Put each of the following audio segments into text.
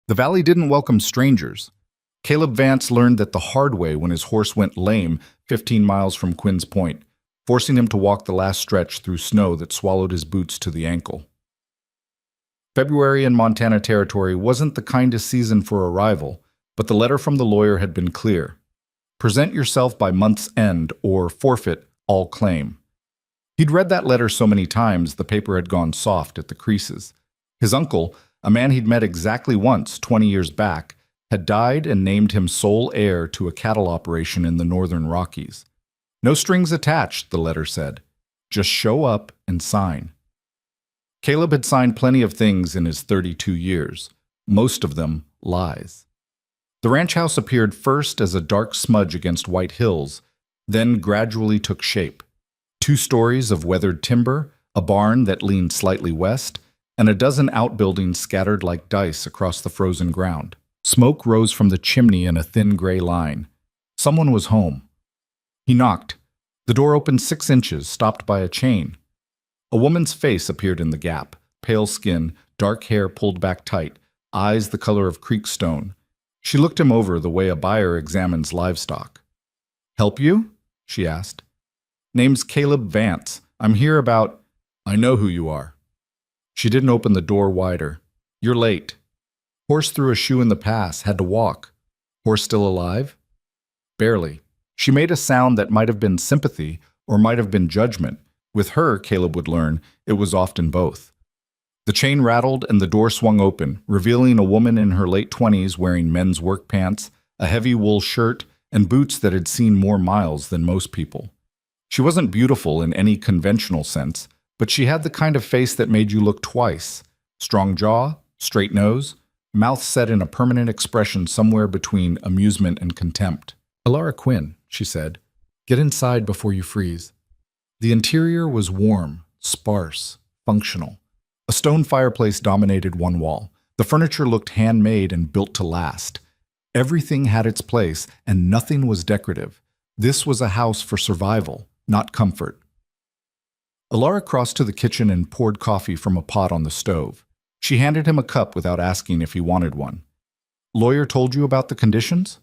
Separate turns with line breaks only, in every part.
The valley didn't welcome strangers. Caleb Vance learned that the hard way when his horse went lame 15 miles from Quinn's Point, forcing him to walk the last stretch through snow that swallowed his boots to the ankle. February in Montana Territory wasn't the kindest season for arrival, but the letter from the lawyer had been clear. Present yourself by month's end or forfeit all claim. He'd read that letter so many times the paper had gone soft at the creases. His uncle, a man he'd met exactly once 20 years back, had died and named him sole heir to a cattle operation in the northern Rockies. No strings attached, the letter said. Just show up and sign. Caleb had signed plenty of things in his 32 years, most of them lies. The ranch house appeared first as a dark smudge against white hills, then gradually took shape. 2 stories of weathered timber, a barn that leaned slightly west, and a dozen outbuildings scattered like dice across the frozen ground. Smoke rose from the chimney in a thin gray line. Someone was home. He knocked. The door opened 6 inches, stopped by a chain. A woman's face appeared in the gap, pale skin, dark hair pulled back tight, eyes the color of creek stone. She looked him over the way a buyer examines livestock. "Help you?" she asked. "Name's Caleb Vance. I'm here about—" "I know who you are." She didn't open the door wider. "You're late." Horse threw a shoe in the pass, had to walk. Horse still alive? Barely. She made a sound that might have been sympathy or might have been judgment. With her, Caleb would learn, it was often both. The chain rattled and the door swung open, revealing a woman in her late 20s wearing men's work pants, a heavy wool shirt, and boots that had seen more miles than most people. She wasn't beautiful in any conventional sense, but she had the kind of face that made you look twice. Strong jaw, straight nose, mouth set in a permanent expression somewhere between amusement and contempt. "Alara Quinn," she said, "get inside before you freeze." The interior was warm, sparse, functional. A stone fireplace dominated one wall. The furniture looked handmade and built to last. Everything had its place, and nothing was decorative. This was a house for survival, not comfort. Alara crossed to the kitchen and poured coffee from a pot on the stove. She handed him a cup without asking if he wanted one. "Lawyer told you about the conditions?"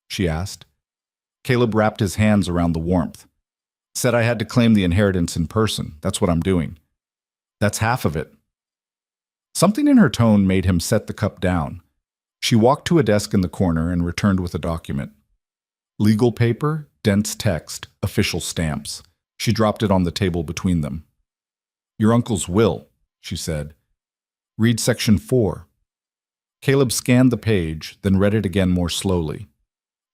she asked. Caleb wrapped his hands around the warmth. "Said I had to claim the inheritance in person. That's what I'm doing." "That's half of it." Something in her tone made him set the cup down. She walked to a desk in the corner and returned with a document. Legal paper, dense text, official stamps. She dropped it on the table between them. "Your uncle's will," she said. "Read section 4. Caleb scanned the page, then read it again more slowly.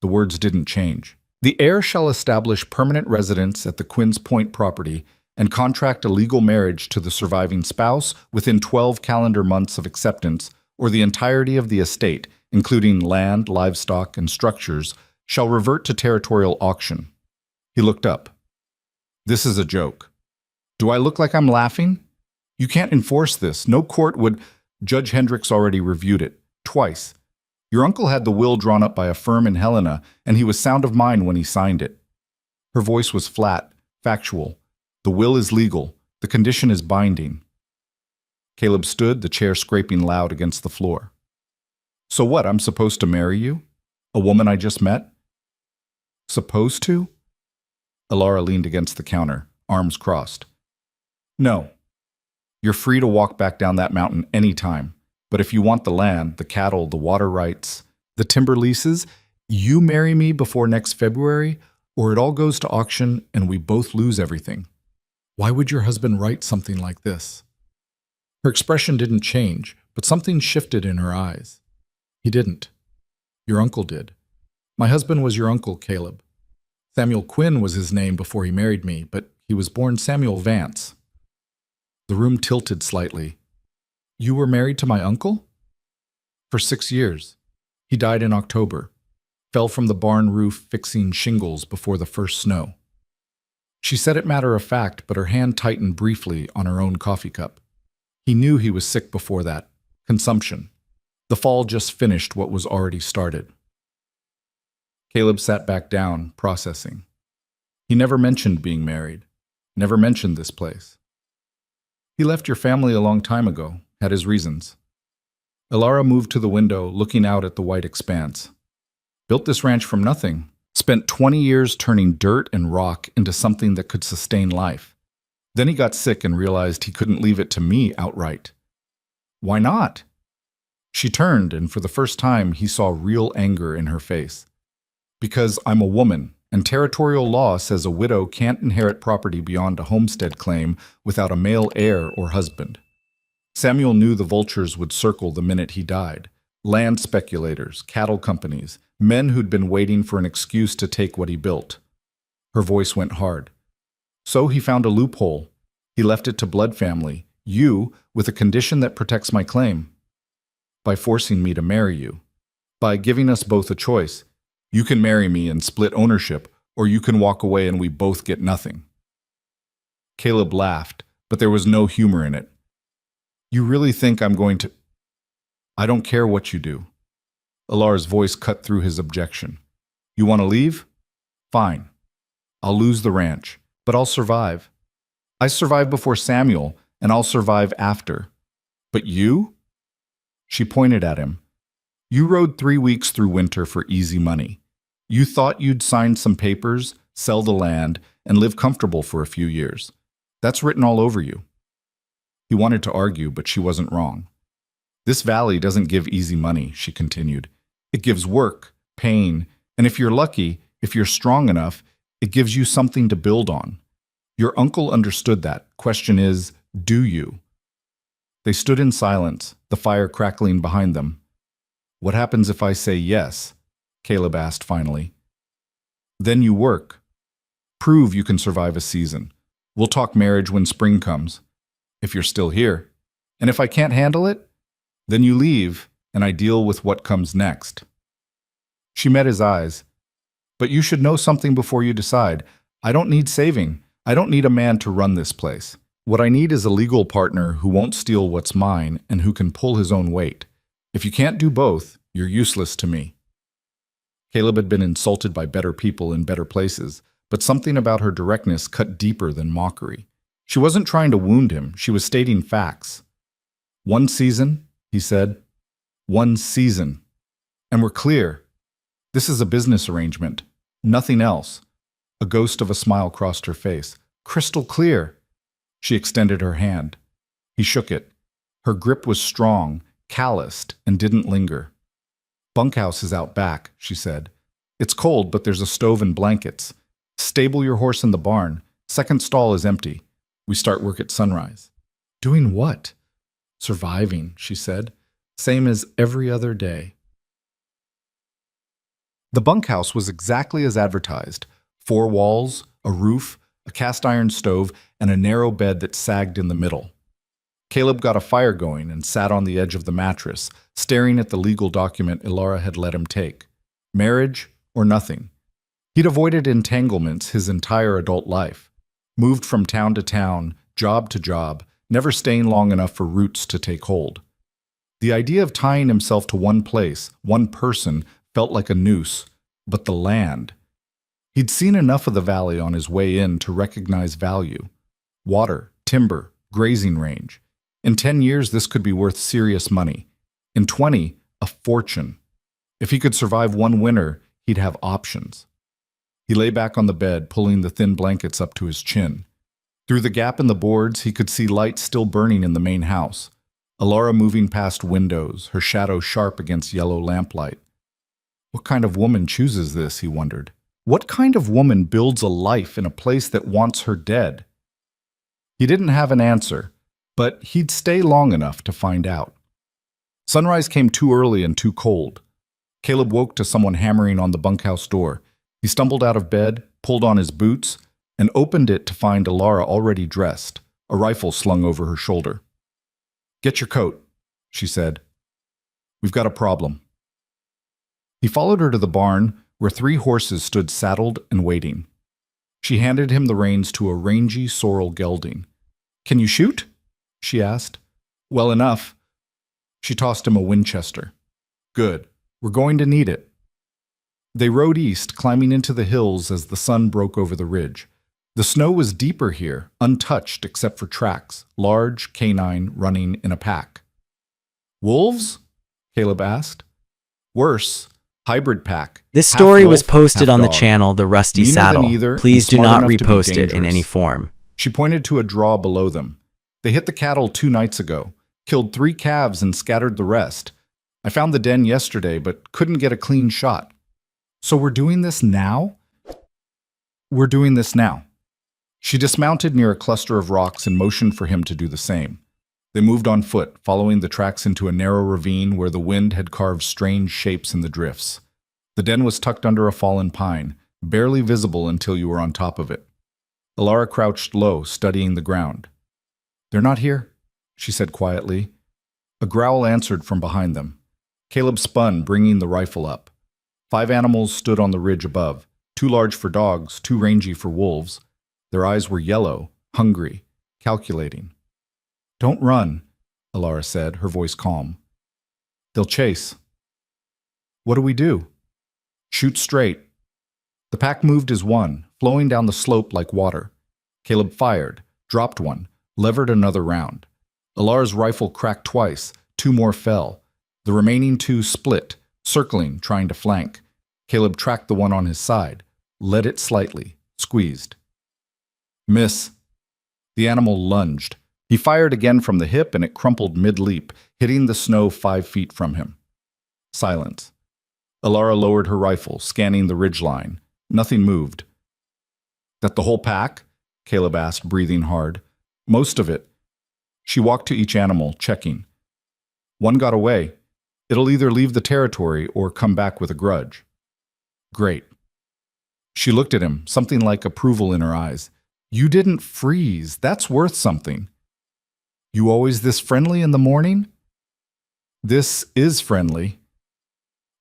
The words didn't change. "The heir shall establish permanent residence at the Quinn's Point property and contract a legal marriage to the surviving spouse within 12 calendar months of acceptance, or the entirety of the estate, including land, livestock, and structures, shall revert to territorial auction." He looked up. "This is a joke. Do I look like I'm laughing? You can't enforce this. No court would—" Judge Hendricks already reviewed it. Twice. Your uncle had the will drawn up by a firm in Helena, and he was sound of mind when he signed it. Her voice was flat, factual. The will is legal. The condition is binding. Caleb stood, the chair scraping loud against the floor. "So what, I'm supposed to marry you? A woman I just met?" "Supposed to?" Alara leaned against the counter, arms crossed. "No. You're free to walk back down that mountain any time. But if you want the land, the cattle, the water rights, the timber leases, you marry me before next February, or it all goes to auction and we both lose everything." "Why would your husband write something like this?" Her expression didn't change, but something shifted in her eyes. "He didn't. Your uncle did. My husband was your uncle, Caleb. Samuel Quinn was his name before he married me, but he was born Samuel Vance." The room tilted slightly. "You were married to my uncle?" "For 6 years. He died in October. Fell from the barn roof fixing shingles before the first snow." She said it matter of fact, but her hand tightened briefly on her own coffee cup. He knew he was sick before that. Consumption. The fall just finished what was already started. Caleb sat back down, processing. He never mentioned being married. Never mentioned this place. "He left your family a long time ago, had his reasons." Ilara moved to the window, looking out at the white expanse. Built this ranch from nothing. Spent 20 years turning dirt and rock into something that could sustain life. Then he got sick and realized he couldn't leave it to me outright. Why not? She turned, and for the first time, he saw real anger in her face. Because I'm a woman, and territorial law says a widow can't inherit property beyond a homestead claim without a male heir or husband. Samuel knew the vultures would circle the minute he died. Land speculators, cattle companies, men who'd been waiting for an excuse to take what he built. Her voice went hard. So he found a loophole. He left it to blood family, you, with a condition that protects my claim. By forcing me to marry you. By giving us both a choice. You can marry me and split ownership, or you can walk away and we both get nothing. Caleb laughed, but there was no humor in it. You really think I'm going to... I don't care what you do. Ilara's voice cut through his objection. You want to leave? Fine. I'll lose the ranch, but I'll survive. I survived before Samuel, and I'll survive after. But you? She pointed at him. You rode 3 weeks through winter for easy money. You thought you'd sign some papers, sell the land, and live comfortable for a few years. That's written all over you. He wanted to argue, but she wasn't wrong. This valley doesn't give easy money, she continued. It gives work, pain, and if you're lucky, if you're strong enough, it gives you something to build on. Your uncle understood that. Question is, do you? They stood in silence, the fire crackling behind them. What happens if I say yes? Caleb asked finally. Then you work. Prove you can survive a season. We'll talk marriage when spring comes. If you're still here. And if I can't handle it, then you leave and I deal with what comes next. She met his eyes. But you should know something before you decide. I don't need saving. I don't need a man to run this place. What I need is a legal partner who won't steal what's mine and who can pull his own weight. If you can't do both, you're useless to me. Caleb had been insulted by better people in better places, but something about her directness cut deeper than mockery. She wasn't trying to wound him, she was stating facts. 1 season, he said. 1 season. And we're clear. This is a business arrangement. Nothing else. A ghost of a smile crossed her face. Crystal clear. She extended her hand. He shook it. Her grip was strong, calloused, and didn't linger. Bunkhouse is out back, she said. It's cold, but there's a stove and blankets. Stable your horse in the barn. Second stall is empty. We start work at sunrise. Doing what? Surviving, she said. Same as every other day. The bunkhouse was exactly as advertised. 4 walls, a roof, a cast-iron stove, and a narrow bed that sagged in the middle. Caleb got a fire going and sat on the edge of the mattress, staring at the legal document Ilara had let him take. Marriage or nothing. He'd avoided entanglements his entire adult life. Moved from town to town, job to job, never staying long enough for roots to take hold. The idea of tying himself to one place, one person, felt like a noose, but the land. He'd seen enough of the valley on his way in to recognize value. Water, timber, grazing range. In 10 years, this could be worth serious money. In 20, a fortune. If he could survive one winter, he'd have options. He lay back on the bed, pulling the thin blankets up to his chin. Through the gap in the boards, he could see lights still burning in the main house. Ilara moving past windows, her shadow sharp against yellow lamplight. What kind of woman chooses this, he wondered. What kind of woman builds a life in a place that wants her dead? He didn't have an answer, but he'd stay long enough to find out. Sunrise came too early and too cold. Caleb woke to someone hammering on the bunkhouse door. He stumbled out of bed, pulled on his boots, and opened it to find Ilara already dressed, a rifle slung over her shoulder. Get your coat, she said. We've got a problem. He followed her to the barn, where 3 horses stood saddled and waiting. She handed him the reins to a rangy sorrel gelding. Can you shoot? She asked. Well enough. She tossed him a Winchester. Good. We're going to need it. They rode east, climbing into the hills as the sun broke over the ridge. The snow was deeper here, untouched except for tracks, large, canine, running in a pack. Wolves? Caleb asked. Worse, hybrid pack.
This
Half
story was
wolf,
posted
half
on the
dog.
channel The Rusty
Meaner than
Saddle.
either, and
Please do
smart
not
enough to be
repost it in
dangerous.
any form.
She pointed to a draw below them. They hit the cattle 2 nights ago, killed 3 calves and scattered the rest. I found the den yesterday, but couldn't get a clean shot. So we're doing this now? We're doing this now. She dismounted near a cluster of rocks and motioned for him to do the same. They moved on foot, following the tracks into a narrow ravine where the wind had carved strange shapes in the drifts. The den was tucked under a fallen pine, barely visible until you were on top of it. Alara crouched low, studying the ground. "They're not here," she said quietly. A growl answered from behind them. Caleb spun, bringing the rifle up. 5 animals stood on the ridge above, too large for dogs, too rangy for wolves. Their eyes were yellow, hungry, calculating. "Don't run," Alara said, her voice calm. "They'll chase." "What do we do?" "Shoot straight." The pack moved as one, flowing down the slope like water. Caleb fired, dropped one, levered another round. Alara's rifle cracked twice, 2 more fell. The remaining 2 split, circling, trying to flank. Caleb tracked the one on his side, led it slightly, squeezed. Miss. The animal lunged. He fired again from the hip and it crumpled mid-leap, hitting the snow 5 feet from him. Silence. Alara lowered her rifle, scanning the ridgeline. Nothing moved. "That the whole pack?" Caleb asked, breathing hard. "Most of it." She walked to each animal, checking. "One got away. It'll either leave the territory or come back with a grudge." "Great." She looked at him, something like approval in her eyes. "You didn't freeze. That's worth something." "You always this friendly in the morning?" "This is friendly."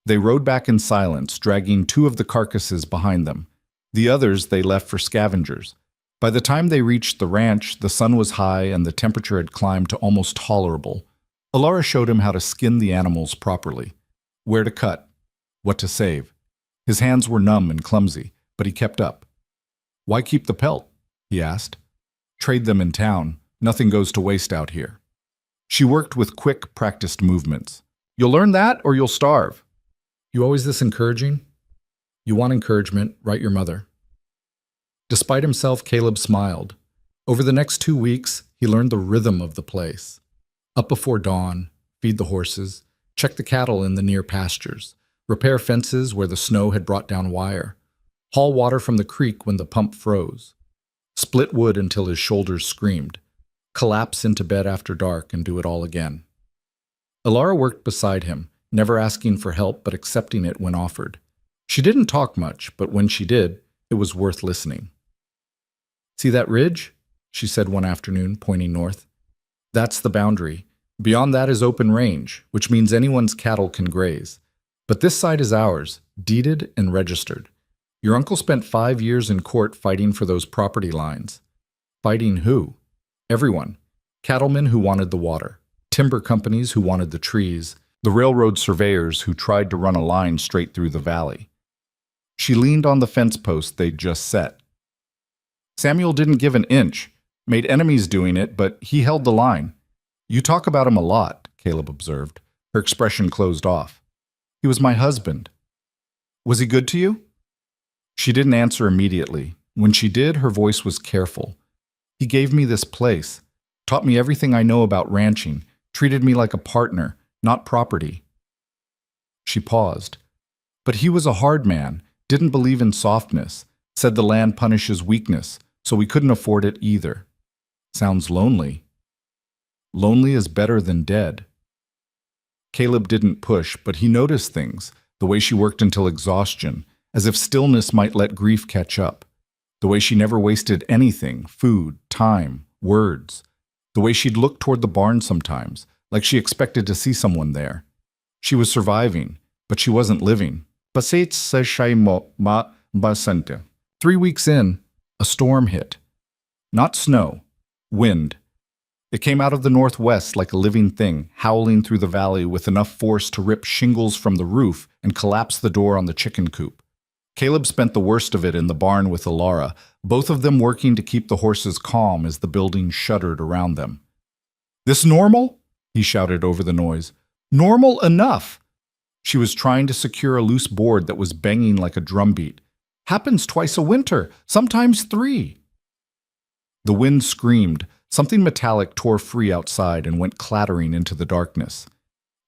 They rode back in silence, dragging 2 of the carcasses behind them. The others they left for scavengers. By the time they reached the ranch, the sun was high and the temperature had climbed to almost tolerable. Alara showed him how to skin the animals properly, where to cut, what to save. His hands were numb and clumsy, but he kept up. "Why keep the pelt?" he asked. "Trade them in town. Nothing goes to waste out here." She worked with quick, practiced movements. "You'll learn that or you'll starve." "You always this encouraging?" "You want encouragement, write your mother." Despite himself, Caleb smiled. Over the next 2 weeks, he learned the rhythm of the place. Up before dawn, feed the horses, check the cattle in the near pastures, repair fences where the snow had brought down wire, haul water from the creek when the pump froze, split wood until his shoulders screamed, collapse into bed after dark and do it all again. Alara worked beside him, never asking for help but accepting it when offered. She didn't talk much, but when she did, it was worth listening. "See that ridge?" she said one afternoon, pointing north. "That's the boundary. Beyond that is open range, which means anyone's cattle can graze. But this side is ours, deeded and registered. Your uncle spent 5 years in court fighting for those property lines." "Fighting who?" "Everyone. Cattlemen who wanted the water, timber companies who wanted the trees, the railroad surveyors who tried to run a line straight through the valley." She leaned on the fence post they'd just set. "Samuel didn't give an inch, made enemies doing it, but he held the line." "You talk about him a lot," Caleb observed. Her expression closed off. "He was my husband." "Was he good to you?" She didn't answer immediately. When she did, her voice was careful. "He gave me this place, taught me everything I know about ranching, treated me like a partner, not property." She paused. "But he was a hard man, didn't believe in softness, said the land punishes weakness, so we couldn't afford it either." "Sounds lonely." "Lonely is better than dead." Caleb didn't push, but he noticed things, the way she worked until exhaustion, as if stillness might let grief catch up, the way she never wasted anything, food, time, words, the way she'd look toward the barn sometimes, like she expected to see someone there. She was surviving, but she wasn't living. 3 weeks in, a storm hit. Not snow, wind. It came out of the northwest like a living thing, howling through the valley with enough force to rip shingles from the roof and collapse the door on the chicken coop. Caleb spent the worst of it in the barn with Alara, both of them working to keep the horses calm as the building shuddered around them. "This normal?" he shouted over the noise. Normal enough. She was trying to secure a loose board that was banging like a drumbeat. Happens twice a winter, sometimes 3. The wind screamed. Something metallic tore free outside and went clattering into the darkness.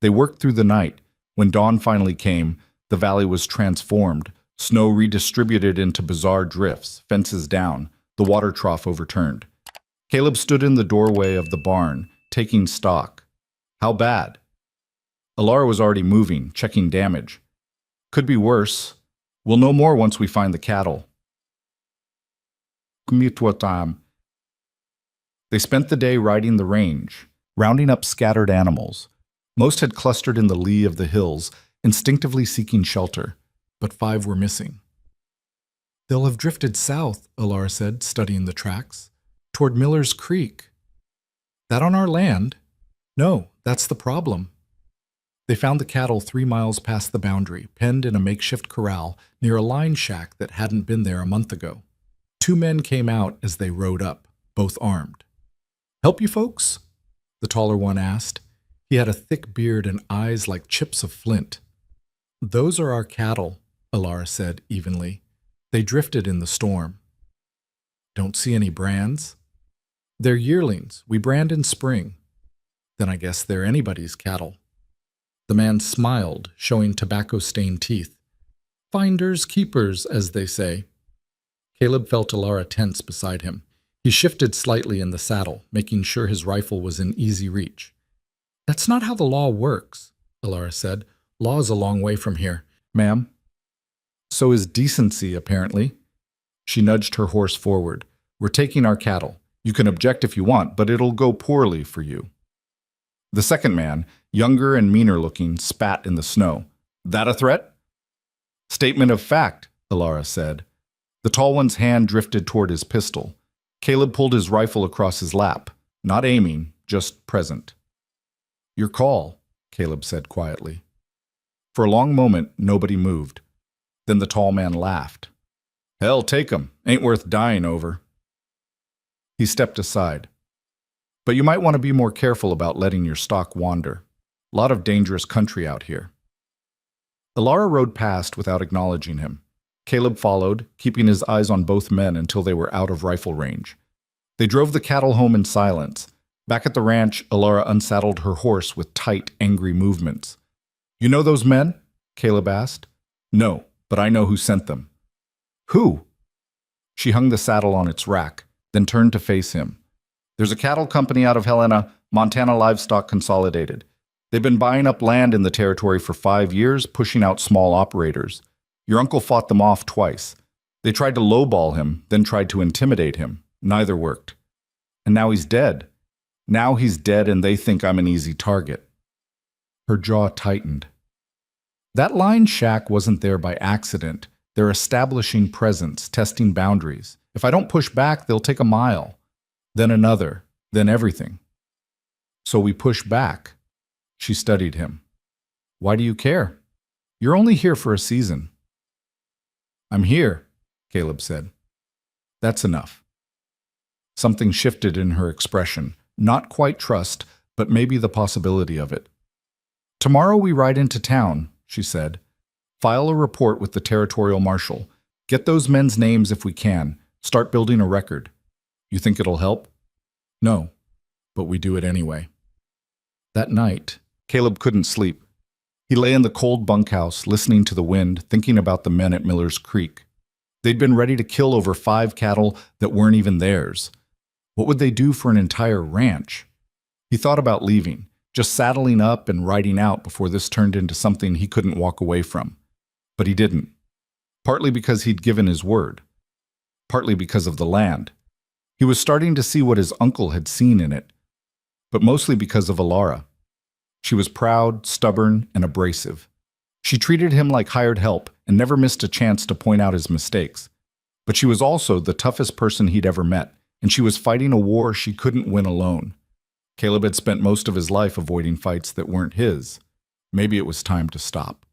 They worked through the night. When dawn finally came, the valley was transformed. Snow redistributed into bizarre drifts, fences down, the water trough overturned. Caleb stood in the doorway of the barn, taking stock. How bad? Alara was already moving, checking damage. Could be worse. We'll know more once we find the cattle. They spent the day riding the range, rounding up scattered animals. Most had clustered in the lee of the hills, instinctively seeking shelter, but 5 were missing. They'll have drifted south, Alara said, studying the tracks, toward Miller's Creek. That on our land? No, that's the problem. They found the cattle 3 miles past the boundary, penned in a makeshift corral near a line shack that hadn't been there a month ago. 2 men came out as they rode up, both armed. Help you folks? The taller one asked. He had a thick beard and eyes like chips of flint. Those are our cattle, Alara said evenly. They drifted in the storm. Don't see any brands? They're yearlings. We brand in spring. Then I guess they're anybody's cattle. The man smiled, showing tobacco-stained teeth. Finders keepers, as they say. Caleb felt Alara tense beside him. He shifted slightly in the saddle, making sure his rifle was in easy reach. That's not how the law works, Alara said. Law's a long way from here. Ma'am? So is decency, apparently. She nudged her horse forward. We're taking our cattle. You can object if you want, but it'll go poorly for you. The second man, younger and meaner looking, spat in the snow. That a threat? Statement of fact, Alara said. The tall one's hand drifted toward his pistol. Caleb pulled his rifle across his lap, not aiming, just present. Your call, Caleb said quietly. For a long moment, nobody moved. Then the tall man laughed. Hell, take 'em. Ain't worth dying over. He stepped aside. But you might want to be more careful about letting your stock wander. A lot of dangerous country out here. Alara rode past without acknowledging him. Caleb followed, keeping his eyes on both men until they were out of rifle range. They drove the cattle home in silence. Back at the ranch, Alara unsaddled her horse with tight, angry movements. You know those men? Caleb asked. No, but I know who sent them. Who? She hung the saddle on its rack, then turned to face him. There's a cattle company out of Helena, Montana Livestock Consolidated. They've been buying up land in the territory for 5 years, pushing out small operators. Your uncle fought them off twice. They tried to lowball him, then tried to intimidate him. Neither worked. And now he's dead. Now he's dead and they think I'm an easy target. Her jaw tightened. That line shack wasn't there by accident. They're establishing presence, testing boundaries. If I don't push back, they'll take a mile. Then another, then everything. So we push back. She studied him. Why do you care? You're only here for a season. I'm here, Caleb said. That's enough. Something shifted in her expression. Not quite trust, but maybe the possibility of it. Tomorrow we ride into town, she said. File a report with the territorial marshal. Get those men's names if we can. Start building a record. You think it'll help? No, but we do it anyway. That night, Caleb couldn't sleep. He lay in the cold bunkhouse, listening to the wind, thinking about the men at Miller's Creek. They'd been ready to kill over 5 cattle that weren't even theirs. What would they do for an entire ranch? He thought about leaving, just saddling up and riding out before this turned into something he couldn't walk away from. But he didn't. Partly because he'd given his word. Partly because of the land. He was starting to see what his uncle had seen in it. But mostly because of Alara. She was proud, stubborn, and abrasive. She treated him like hired help and never missed a chance to point out his mistakes. But she was also the toughest person he'd ever met, and she was fighting a war she couldn't win alone. Caleb had spent most of his life avoiding fights that weren't his. Maybe it was time to stop.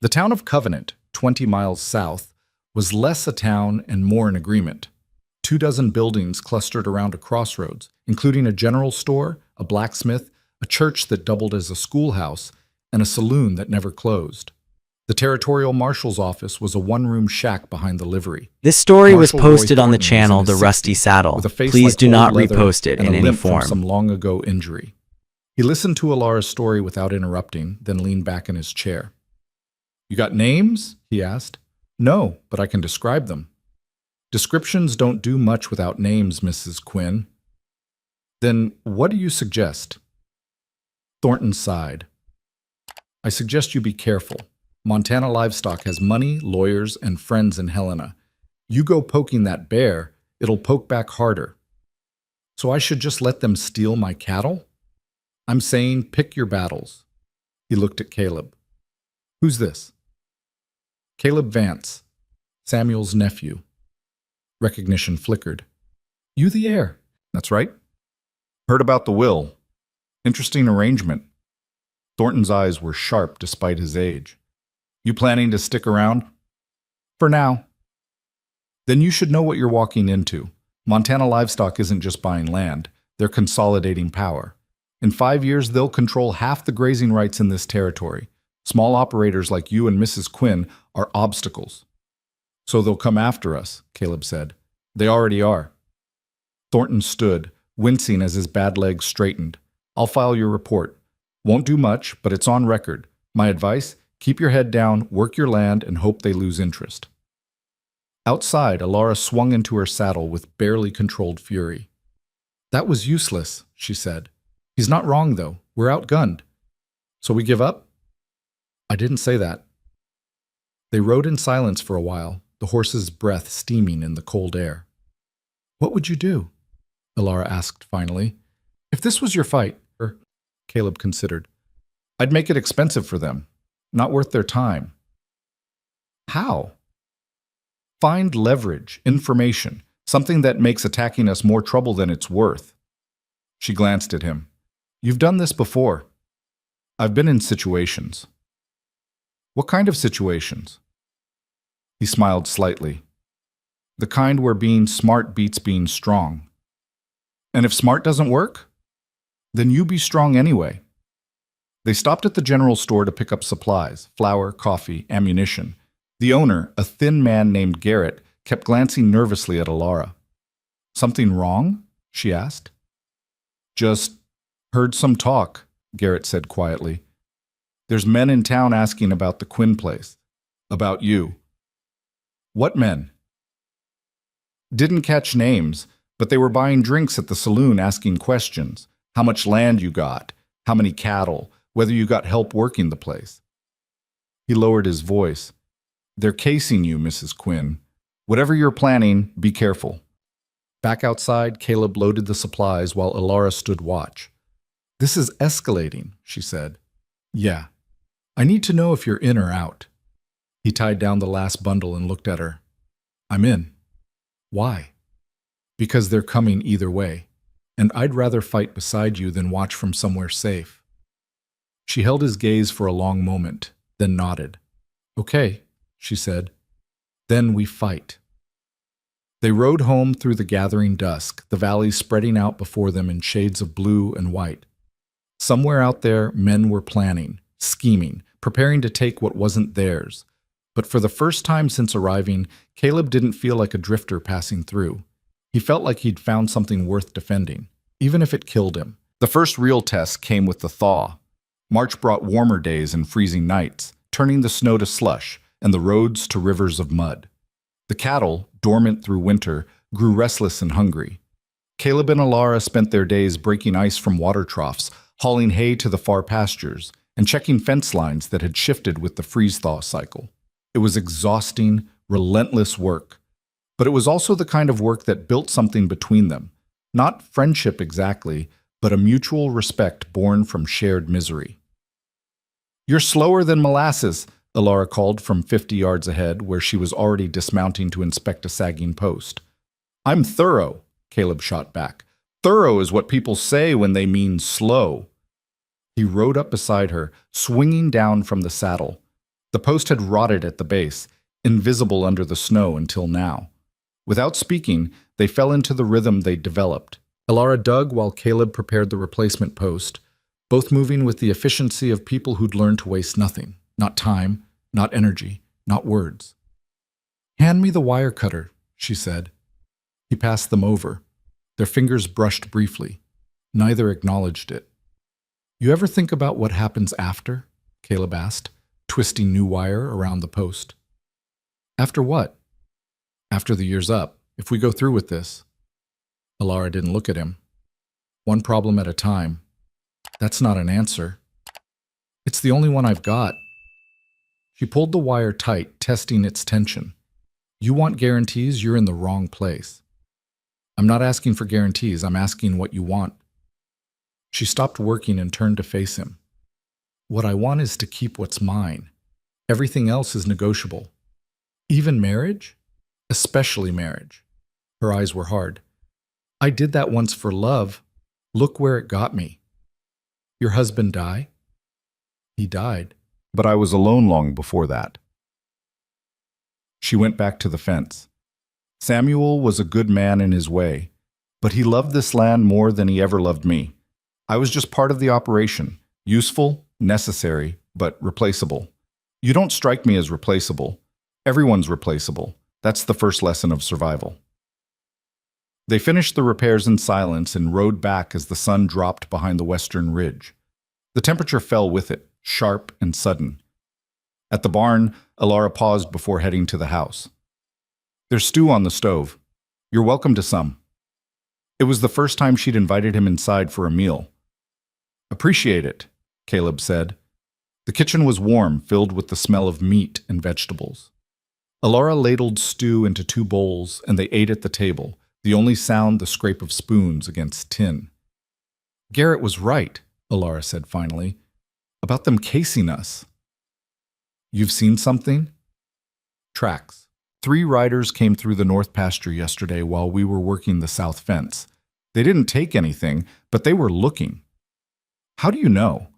The town of Covenant, 20 miles south, was less a town and more an agreement. 24 buildings clustered around a crossroads, including a general store, a blacksmith, a church that doubled as a schoolhouse, and a saloon that never closed. The territorial marshal's office was a one-room shack behind the livery.
This story was
Marshal Roy
posted on the
Thornton was
channel
in
The
his
Rusty
60s,
Saddle.
with a face
Please
like
do
old
not
leather
repost it
and
in
a
any
limp from
form.
some long-ago injury. He listened to Alara's story without interrupting, then leaned back in his chair. "You got names?" he asked. "No, but I can describe them." "Descriptions don't do much without names, Mrs. Quinn." "Then what do you suggest?" Thornton sighed. "I suggest you be careful. Montana Livestock has money, lawyers, and friends in Helena. You go poking that bear, it'll poke back harder. So I should just let them steal my cattle? I'm saying pick your battles." He looked at Caleb. "Who's this?" "Caleb Vance, Samuel's nephew." Recognition flickered. "You the heir?" "That's right." "Heard about the will. Interesting arrangement." Thornton's eyes were sharp despite his age. "You planning to stick around?" "For now." "Then you should know what you're walking into. Montana Livestock isn't just buying land, they're consolidating power. In 5 years, they'll control half the grazing rights in this territory. Small operators like you and Mrs. Quinn are obstacles." "So they'll come after us," Caleb said. "They already are." Thornton stood, wincing as his bad legs straightened. "I'll file your report. Won't do much, but it's on record. My advice, keep your head down, work your land, and hope they lose interest." Outside, Alara swung into her saddle with barely controlled fury. "That was useless," she said. "He's not wrong, though. We're outgunned. So we give up?" "I didn't say that." They rode in silence for a while, the horse's breath steaming in the cold air. "What would you do?" Alara asked finally. "If this was your fight," Caleb considered, "I'd make it expensive for them. Not worth their time." "How?" "Find leverage, information, something that makes attacking us more trouble than it's worth." She glanced at him. "You've done this before." "I've been in situations." "What kind of situations?" He smiled slightly. "The kind where being smart beats being strong." "And if smart doesn't work?" "Then you be strong anyway." They stopped at the general store to pick up supplies: flour, coffee, ammunition. The owner, a thin man named Garrett, kept glancing nervously at Alara. "Something wrong?" she asked. "Just heard some talk," Garrett said quietly. "There's men in town asking about the Quinn place. About you." "What men?" "Didn't catch names, but they were buying drinks at the saloon asking questions. How much land you got, how many cattle, whether you got help working the place." He lowered his voice. "They're casing you, Mrs. Quinn. Whatever you're planning, be careful." Back outside, Caleb loaded the supplies while Alara stood watch. "This is escalating," she said. "Yeah. I need to know if you're in or out." He tied down the last bundle and looked at her. "I'm in." "Why?" "Because they're coming either way, and I'd rather fight beside you than watch from somewhere safe." She held his gaze for a long moment, then nodded. "Okay," she said. "Then we fight." They rode home through the gathering dusk, the valley spreading out before them in shades of blue and white. Somewhere out there, men were planning, scheming, preparing to take what wasn't theirs. But for the first time since arriving, Caleb didn't feel like a drifter passing through. He felt like he'd found something worth defending, even if it killed him. The first real test came with the thaw. March brought warmer days and freezing nights, turning the snow to slush and the roads to rivers of mud. The cattle, dormant through winter, grew restless and hungry. Caleb and Alara spent their days breaking ice from water troughs, hauling hay to the far pastures, and checking fence lines that had shifted with the freeze-thaw cycle. It was exhausting, relentless work, but it was also the kind of work that built something between them. Not friendship exactly, but a mutual respect born from shared misery. "You're slower than molasses," Alara called from 50 yards ahead, where she was already dismounting to inspect a sagging post. "I'm thorough," Caleb shot back. "Thorough is what people say when they mean slow." He rode up beside her, swinging down from the saddle. The post had rotted at the base, invisible under the snow until now. Without speaking, they fell into the rhythm they'd developed. Alara dug while Caleb prepared the replacement post, both moving with the efficiency of people who'd learned to waste nothing, not time, not energy, not words. "Hand me the wire cutter," she said. He passed them over. Their fingers brushed briefly. Neither acknowledged it. "You ever think about what happens after?" Caleb asked, twisting new wire around the post. "After what?" "After the year's up, if we go through with this." Alara didn't look at him. "One problem at a time." "That's not an answer." "It's the only one I've got." She pulled the wire tight, testing its tension. "You want guarantees, you're in the wrong place." "I'm not asking for guarantees, I'm asking what you want." She stopped working and turned to face him. "What I want is to keep what's mine. Everything else is negotiable." "Even marriage?" "Especially marriage." Her eyes were hard. "I did that once for love. Look where it got me." "Your husband die?" "He died." "But I was alone long before that." She went back to the fence. "Samuel was a good man in his way, but he loved this land more than he ever loved me. I was just part of the operation, useful, necessary, but replaceable. You don't strike me as replaceable. Everyone's replaceable. That's the first lesson of survival." They finished the repairs in silence and rode back as the sun dropped behind the western ridge. The temperature fell with it, sharp and sudden. At the barn, Alara paused before heading to the house. "There's stew on the stove. You're welcome to some." It was the first time she'd invited him inside for a meal. "Appreciate it," Caleb said. The kitchen was warm, filled with the smell of meat and vegetables. Alara ladled stew into 2 bowls, and they ate at the table, the only sound the scrape of spoons against tin. "Garrett was right," Alara said finally, "about them casing us." "You've seen something?" "Tracks. 3 riders came through the north pasture yesterday while we were working the south fence. They didn't take anything, but they were looking." "How do you know?"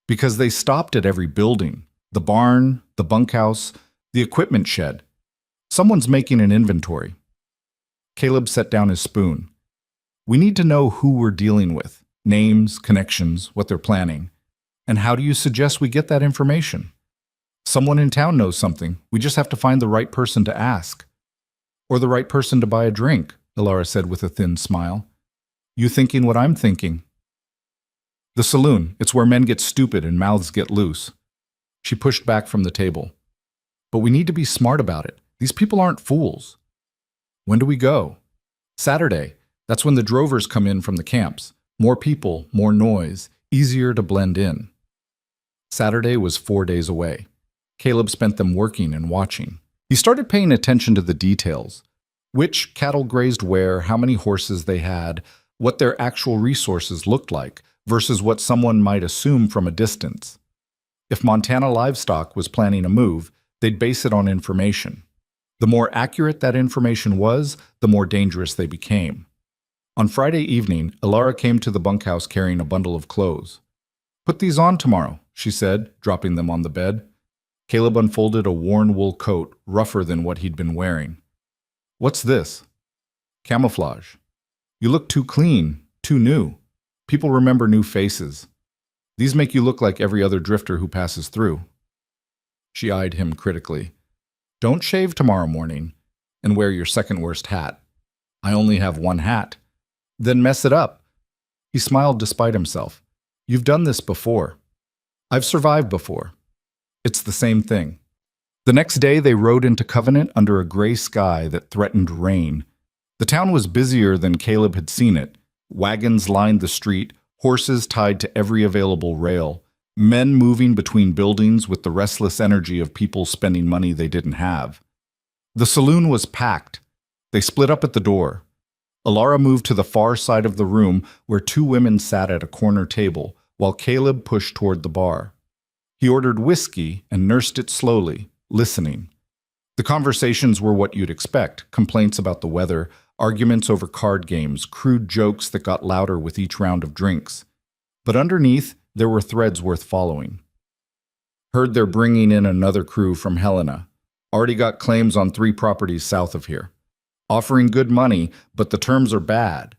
"Because they stopped at every building. The barn, the bunkhouse, the equipment shed. Someone's making an inventory." Caleb set down his spoon. "We need to know who we're dealing with, names, connections, what they're planning. And how do you suggest we get that information?" "Someone in town knows something. We just have to find the right person to ask." "Or the right person to buy a drink," Alara said with a thin smile. "You thinking what I'm thinking?" "The saloon. It's where men get stupid and mouths get loose." She pushed back from the table. "But we need to be smart about it. These people aren't fools." "When do we go?" "Saturday. That's when the drovers come in from the camps. More people, more noise, easier to blend in." Saturday was 4 days away. Caleb spent them working and watching. He started paying attention to the details. Which cattle grazed where, how many horses they had, what their actual resources looked like, versus what someone might assume from a distance. If Montana Livestock was planning a move, they'd base it on information. The more accurate that information was, the more dangerous they became. On Friday evening, Alara came to the bunkhouse carrying a bundle of clothes. "Put these on tomorrow," she said, dropping them on the bed. Caleb unfolded a worn wool coat, rougher than what he'd been wearing. "What's this?" "Camouflage. You look too clean, too new. People remember new faces. These make you look like every other drifter who passes through." She eyed him critically. "Don't shave tomorrow morning and wear your second worst hat." "I only have 1 hat." "Then mess it up." He smiled despite himself. "You've done this before." "I've survived before." "It's the same thing." The next day they rode into Covenant under a gray sky that threatened rain. The town was busier than Caleb had seen it. Wagons lined the street, horses tied to every available rail, men moving between buildings with the restless energy of people spending money they didn't have. The saloon was packed. They split up at the door. Alara moved to the far side of the room where 2 women sat at a corner table, while Caleb pushed toward the bar. He ordered whiskey and nursed it slowly, listening. The conversations were what you'd expect: complaints about the weather, arguments over card games, crude jokes that got louder with each round of drinks. But underneath, there were threads worth following. "Heard they're bringing in another crew from Helena. Already got claims on 3 properties south of here. Offering good money, but the terms are bad."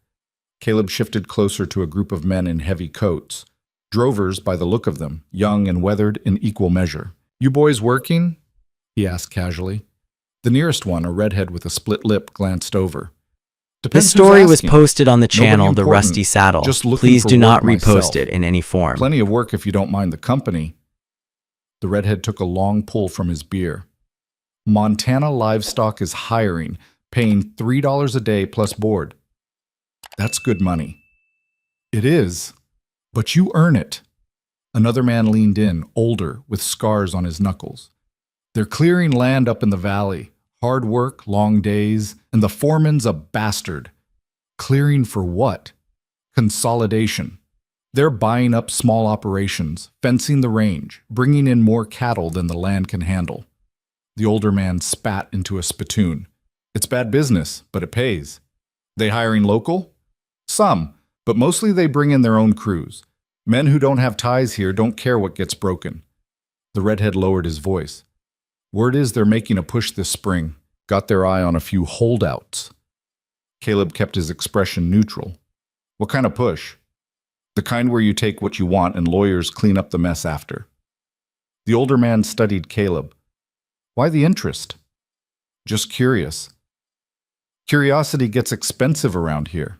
Caleb shifted closer to a group of men in heavy coats. Drovers, by the look of them, young and weathered in equal measure. "You boys working?" he asked casually. The nearest one, a redhead with a split lip, glanced over.
This
"Depends
story
who's
was
asking.
posted on the
Nobody
channel The
important,
Rusty Saddle.
just looking
Please
for
do not
work
repost
myself.
it in any form.
Plenty of work if you don't mind the company." The redhead took a long pull from his beer. "Montana Livestock is hiring, paying $3 a day plus board." "That's good money." "It is, but you earn it." Another man leaned in, older, with scars on his knuckles. "They're clearing land up in the valley. Hard work, long days, and the foreman's a bastard." "Clearing for what?" "Consolidation. They're buying up small operations, fencing the range, bringing in more cattle than the land can handle." The older man spat into a spittoon. "It's bad business, but it pays." "They hiring local?" "Some, but mostly they bring in their own crews. Men who don't have ties here don't care what gets broken." The redhead lowered his voice. "Word is they're making a push this spring. Got their eye on a few holdouts." Caleb kept his expression neutral. "What kind of push?" "The kind where you take what you want and lawyers clean up the mess after." The older man studied Caleb. "Why the interest?" "Just curious." "Curiosity gets expensive around here."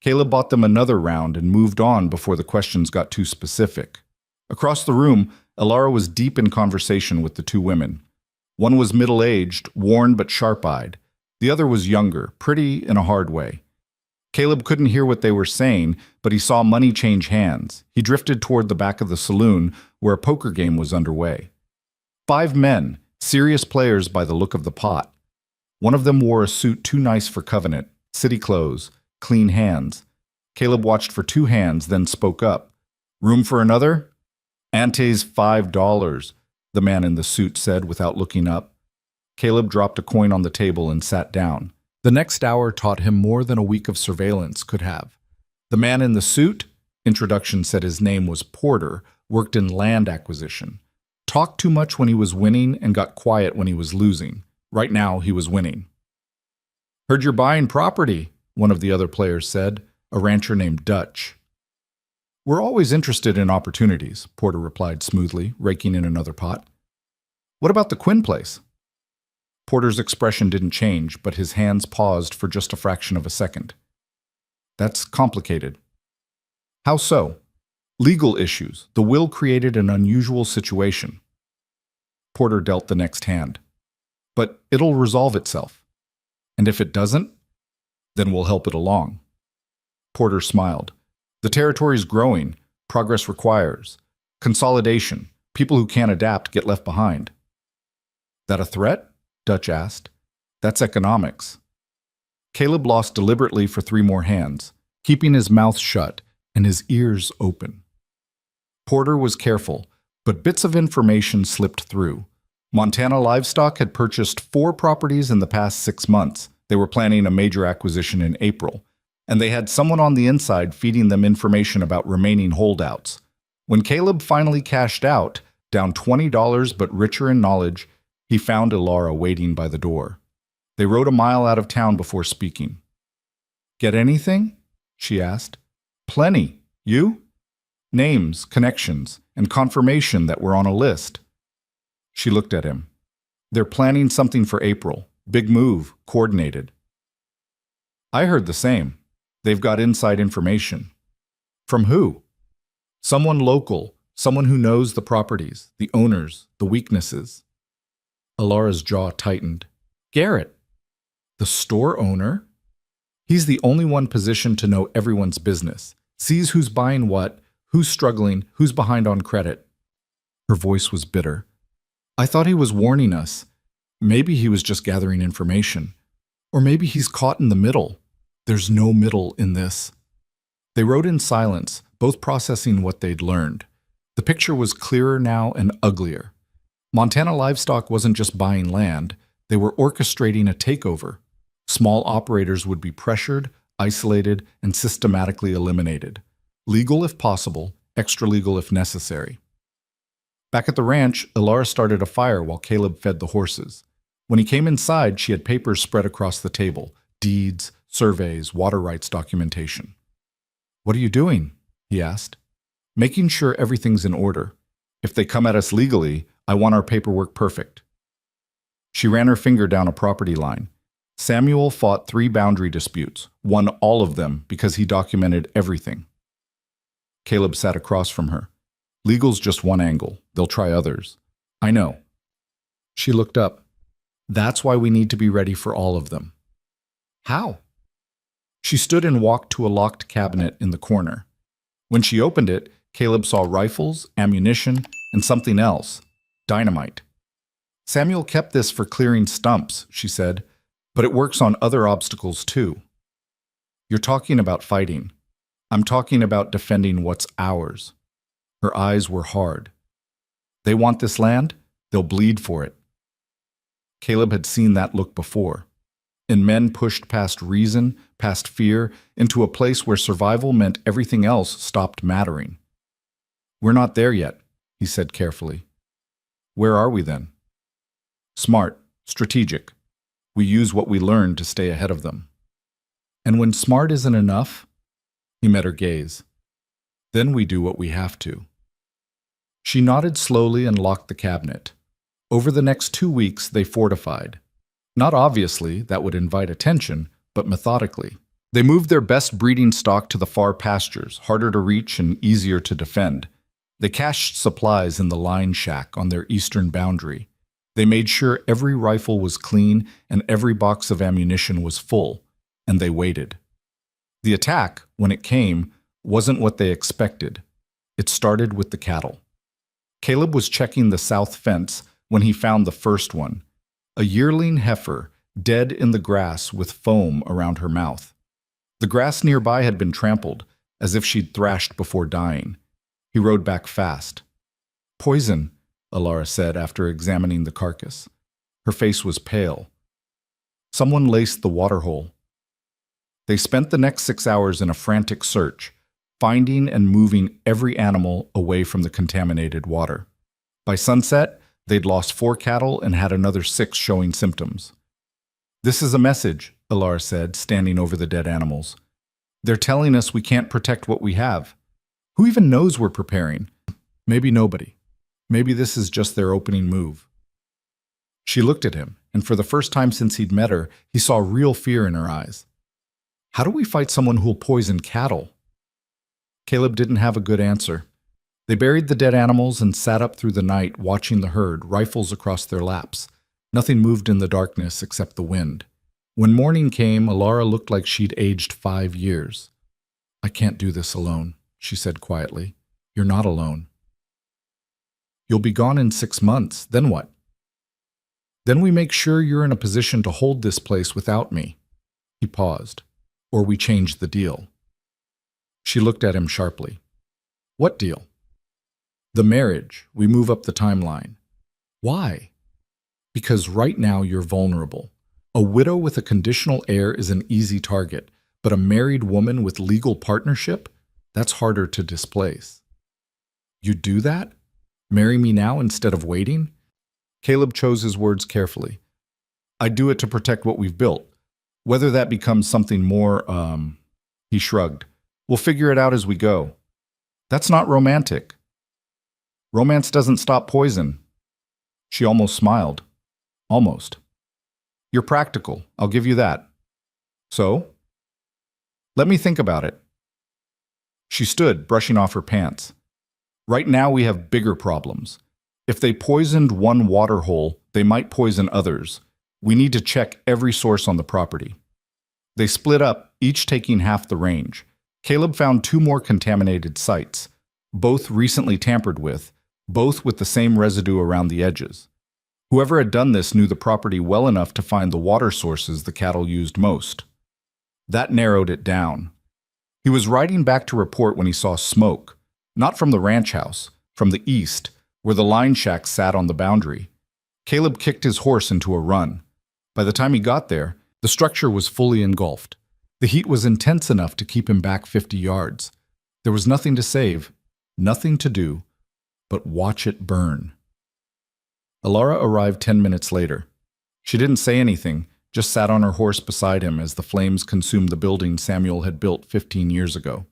Caleb bought them another round and moved on before the questions got too specific. Across the room, Elara was deep in conversation with the two women. One was middle-aged, worn but sharp-eyed. The other was younger, pretty in a hard way. Caleb couldn't hear what they were saying, but he saw money change hands. He drifted toward the back of the saloon, where a poker game was underway. 5 men, serious players by the look of the pot. One of them wore a suit too nice for Covenant, city clothes, clean hands. Caleb watched for 2 hands, then spoke up. "Room for another?" "Ante's $5, the man in the suit said without looking up. Caleb dropped a coin on the table and sat down. The next hour taught him more than a week of surveillance could have. The man in the suit, introduction said his name was Porter, worked in land acquisition. Talked too much when he was winning and got quiet when he was losing. Right now, he was winning. "Heard you're buying property," one of the other players said, a rancher named Dutch. "We're always interested in opportunities," Porter replied smoothly, raking in another pot. "What about the Quinn place?" Porter's expression didn't change, but his hands paused for just a fraction of a second. "That's complicated." "How so?" "Legal issues. The will created an unusual situation." Porter dealt the next hand. "But it'll resolve itself. And if it doesn't, then we'll help it along." Porter smiled. "The territory's growing. Progress requires. Consolidation. People who can't adapt get left behind." "That a threat?" Dutch asked. "That's economics." Caleb lost deliberately for 3 more hands, keeping his mouth shut and his ears open. Porter was careful, but bits of information slipped through. Montana Livestock had purchased 4 properties in the past 6 months. They were planning a major acquisition in April, and they had someone on the inside feeding them information about remaining holdouts. When Caleb finally cashed out, down $20 but richer in knowledge, he found Elara waiting by the door. They rode a mile out of town before speaking. "Get anything?" she asked. "Plenty. You?" "Names, connections, and confirmation that we're on a list." She looked at him. "They're planning something for April. Big move, coordinated." "I heard the same. They've got inside information." "From who?" "Someone local, someone who knows the properties, the owners, the weaknesses." Elara's jaw tightened. "Garrett." "The store owner?" "He's the only one positioned to know everyone's business, sees who's buying what, who's struggling, who's behind on credit." Her voice was bitter. "I thought he was warning us. Maybe he was just gathering information. Or maybe he's caught in the middle. There's no middle in this." They rode in silence, both processing what they'd learned. The picture was clearer now and uglier. Montana Livestock wasn't just buying land, they were orchestrating a takeover. Small operators would be pressured, isolated, and systematically eliminated. Legal if possible, extra-legal if necessary. Back at the ranch, Elara started a fire while Caleb fed the horses. When he came inside, she had papers spread across the table, deeds, surveys, water rights documentation. "What are you doing?" he asked. Making sure everything's in order. If they come at us legally, I want our paperwork perfect. She ran her finger down a property line. Samuel fought 3 boundary disputes, won all of them because he documented everything. Caleb sat across from her. Legal's just one angle. They'll try others. I know. She looked up. That's why we need to be ready for all of them. How? She stood and walked to a locked cabinet in the corner. When she opened it, Caleb saw rifles, ammunition, and something else, dynamite. Samuel kept this for clearing stumps, she said, but it works on other obstacles too. You're talking about fighting. I'm talking about defending what's ours. Her eyes were hard. They want this land, they'll bleed for it. Caleb had seen that look before. And men pushed past reason, past fear, into a place where survival meant everything else stopped mattering. We're not there yet, he said carefully. Where are we then? Smart, strategic. We use what we learn to stay ahead of them. And when smart isn't enough, he met her gaze. Then we do what we have to. She nodded slowly and locked the cabinet. Over the next 2 weeks, they fortified. Not obviously, that would invite attention, but methodically. They moved their best breeding stock to the far pastures, harder to reach and easier to defend. They cached supplies in the line shack on their eastern boundary. They made sure every rifle was clean and every box of ammunition was full, and they waited. The attack, when it came, wasn't what they expected. It started with the cattle. Caleb was checking the south fence when he found the first one, a yearling heifer, dead in the grass with foam around her mouth. The grass nearby had been trampled, as if she'd thrashed before dying. He rode back fast. Poison, Alara said after examining the carcass. Her face was pale. Someone laced the waterhole. They spent the next 6 hours in a frantic search, finding and moving every animal away from the contaminated water. By sunset, they'd lost 4 cattle and had another 6 showing symptoms. This is a message, Alara said, standing over the dead animals. They're telling us we can't protect what we have. Who even knows we're preparing? Maybe nobody. Maybe this is just their opening move. She looked at him, and for the first time since he'd met her, he saw real fear in her eyes. How do we fight someone who'll poison cattle? Caleb didn't have a good answer. They buried the dead animals and sat up through the night watching the herd, rifles across their laps. Nothing moved in the darkness except the wind. When morning came, Alara looked like she'd aged 5 years. I can't do this alone, she said quietly. You're not alone. You'll be gone in 6 months. Then what? Then we make sure you're in a position to hold this place without me. He paused. Or we change the deal. She looked at him sharply. What deal? The marriage. We move up the timeline. Why? Because right now you're vulnerable. A widow with a conditional heir is an easy target, but a married woman with legal partnership? That's harder to displace. You do that? Marry me now instead of waiting? Caleb chose his words carefully. I do it to protect what we've built. Whether that becomes something more, he shrugged. We'll figure it out as we go. That's not romantic. Romance doesn't stop poison. She almost smiled. Almost. You're practical, I'll give you that. So? Let me think about it. She stood, brushing off her pants. Right now we have bigger problems. If they poisoned one water hole, they might poison others. We need to check every source on the property. They split up, each taking half the range. Caleb found 2 more contaminated sites, both recently tampered with, both with the same residue around the edges. Whoever had done this knew the property well enough to find the water sources the cattle used most. That narrowed it down. He was riding back to report when he saw smoke, not from the ranch house, from the east, where the line shack sat on the boundary. Caleb kicked his horse into a run. By the time he got there, the structure was fully engulfed. The heat was intense enough to keep him back 50 yards. There was nothing to save, nothing to do, but watch it burn. Alara arrived 10 minutes later. She didn't say anything, just sat on her horse beside him as the flames consumed the building Samuel had built 15 years ago.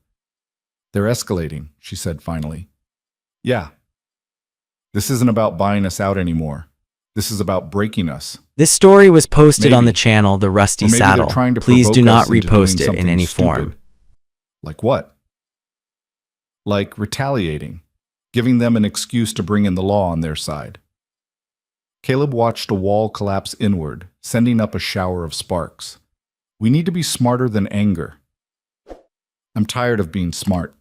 They're escalating, she said finally. Yeah. This isn't about buying us out anymore. This is about breaking us.
This story was posted on the
Maybe.
channel The Rusty
Or maybe
Saddle.
they're trying to
Please do
provoke
not
us into
repost
doing
it in
something
any
stupid.
form.
Like what? Like retaliating, giving them an excuse to bring in the law on their side. Caleb watched a wall collapse inward, sending up a shower of sparks. We need to be smarter than anger. I'm tired of being smart.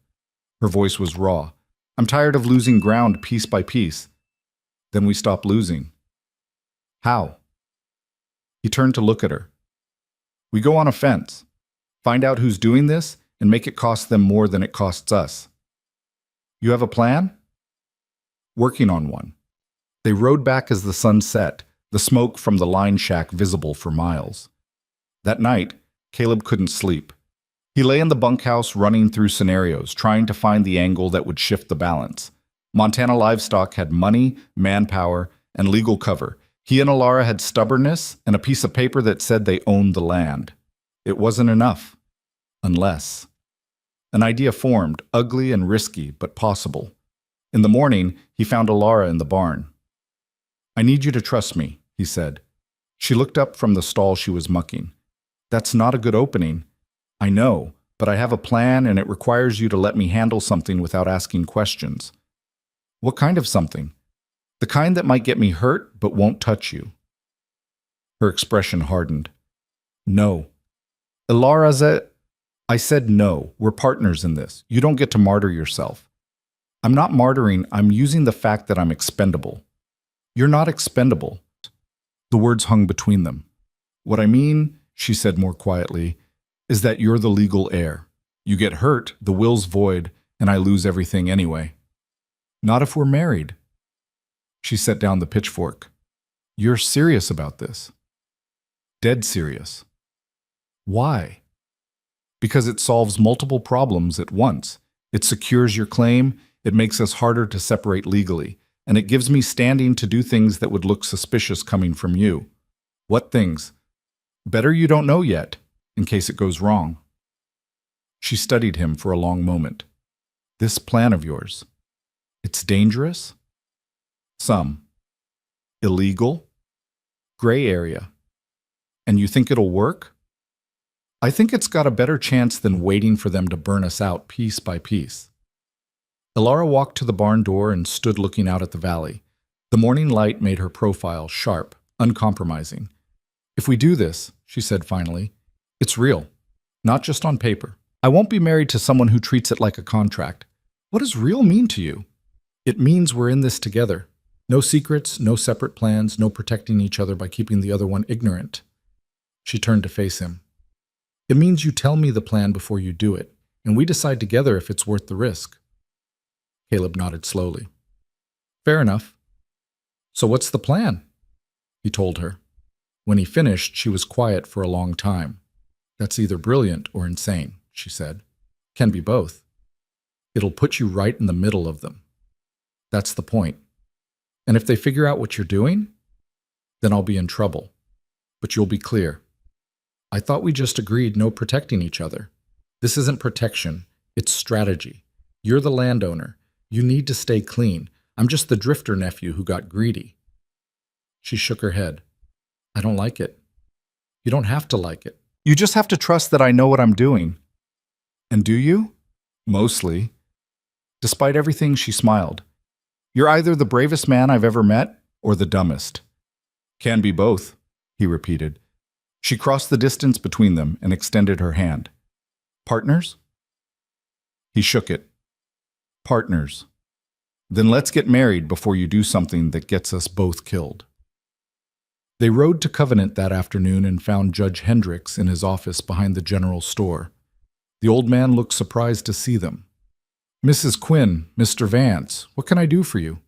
Her voice was raw. I'm tired of losing ground piece by piece. Then we stop losing. How? He turned to look at her. We go on a fence, find out who's doing this, and make it cost them more than it costs us. You have a plan? Working on one. They rode back as the sun set, the smoke from the line shack visible for miles. That night, Caleb couldn't sleep. He lay in the bunkhouse running through scenarios, trying to find the angle that would shift the balance. Montana Livestock had money, manpower, and legal cover. He and Alara had stubbornness and a piece of paper that said they owned the land. It wasn't enough. Unless. An idea formed, ugly and risky, but possible. In the morning, he found Alara in the barn. I need you to trust me, he said. She looked up from the stall she was mucking. That's not a good opening. I know, but I have a plan and it requires you to let me handle something without asking questions. What kind of something? The kind that might get me hurt but won't touch you. Her expression hardened. No. I said no. We're partners in this. You don't get to martyr yourself. I'm not martyring, I'm using the fact that I'm expendable. You're not expendable. The words hung between them. What I mean, she said more quietly, is that you're the legal heir. You get hurt, the will's void, and I lose everything anyway. Not if we're married. She set down the pitchfork. You're serious about this? Dead serious. Why? Because it solves multiple problems at once. It secures your claim, it makes us harder to separate legally, and it gives me standing to do things that would look suspicious coming from you. What things? Better you don't know yet, in case it goes wrong. She studied him for a long moment. This plan of yours, it's dangerous? Some. Illegal? Gray area. And you think it'll work? I think it's got a better chance than waiting for them to burn us out piece by piece. Alara walked to the barn door and stood looking out at the valley. The morning light made her profile sharp, uncompromising. If we do this, she said finally, it's real, not just on paper. I won't be married to someone who treats it like a contract. What does real mean to you? It means we're in this together. No secrets, no separate plans, no protecting each other by keeping the other one ignorant. She turned to face him. It means you tell me the plan before you do it, and we decide together if it's worth the risk. Caleb nodded slowly. Fair enough. So what's the plan? He told her. When he finished, she was quiet for a long time. That's either brilliant or insane, she said. Can be both. It'll put you right in the middle of them. That's the point. And if they figure out what you're doing, then I'll be in trouble. But you'll be clear. I thought we just agreed no protecting each other. This isn't protection, it's strategy. You're the landowner. You need to stay clean. I'm just the drifter nephew who got greedy. She shook her head. I don't like it. You don't have to like it. You just have to trust that I know what I'm doing. And do you? Mostly. Despite everything, she smiled. You're either the bravest man I've ever met or the dumbest. Can be both, he repeated. She crossed the distance between them and extended her hand. Partners? He shook it. Partners. Then let's get married before you do something that gets us both killed. They rode to Covenant that afternoon and found Judge Hendricks in his office behind the general store. The old man looked surprised to see them. Mrs. Quinn, Mr. Vance, what can I do for you?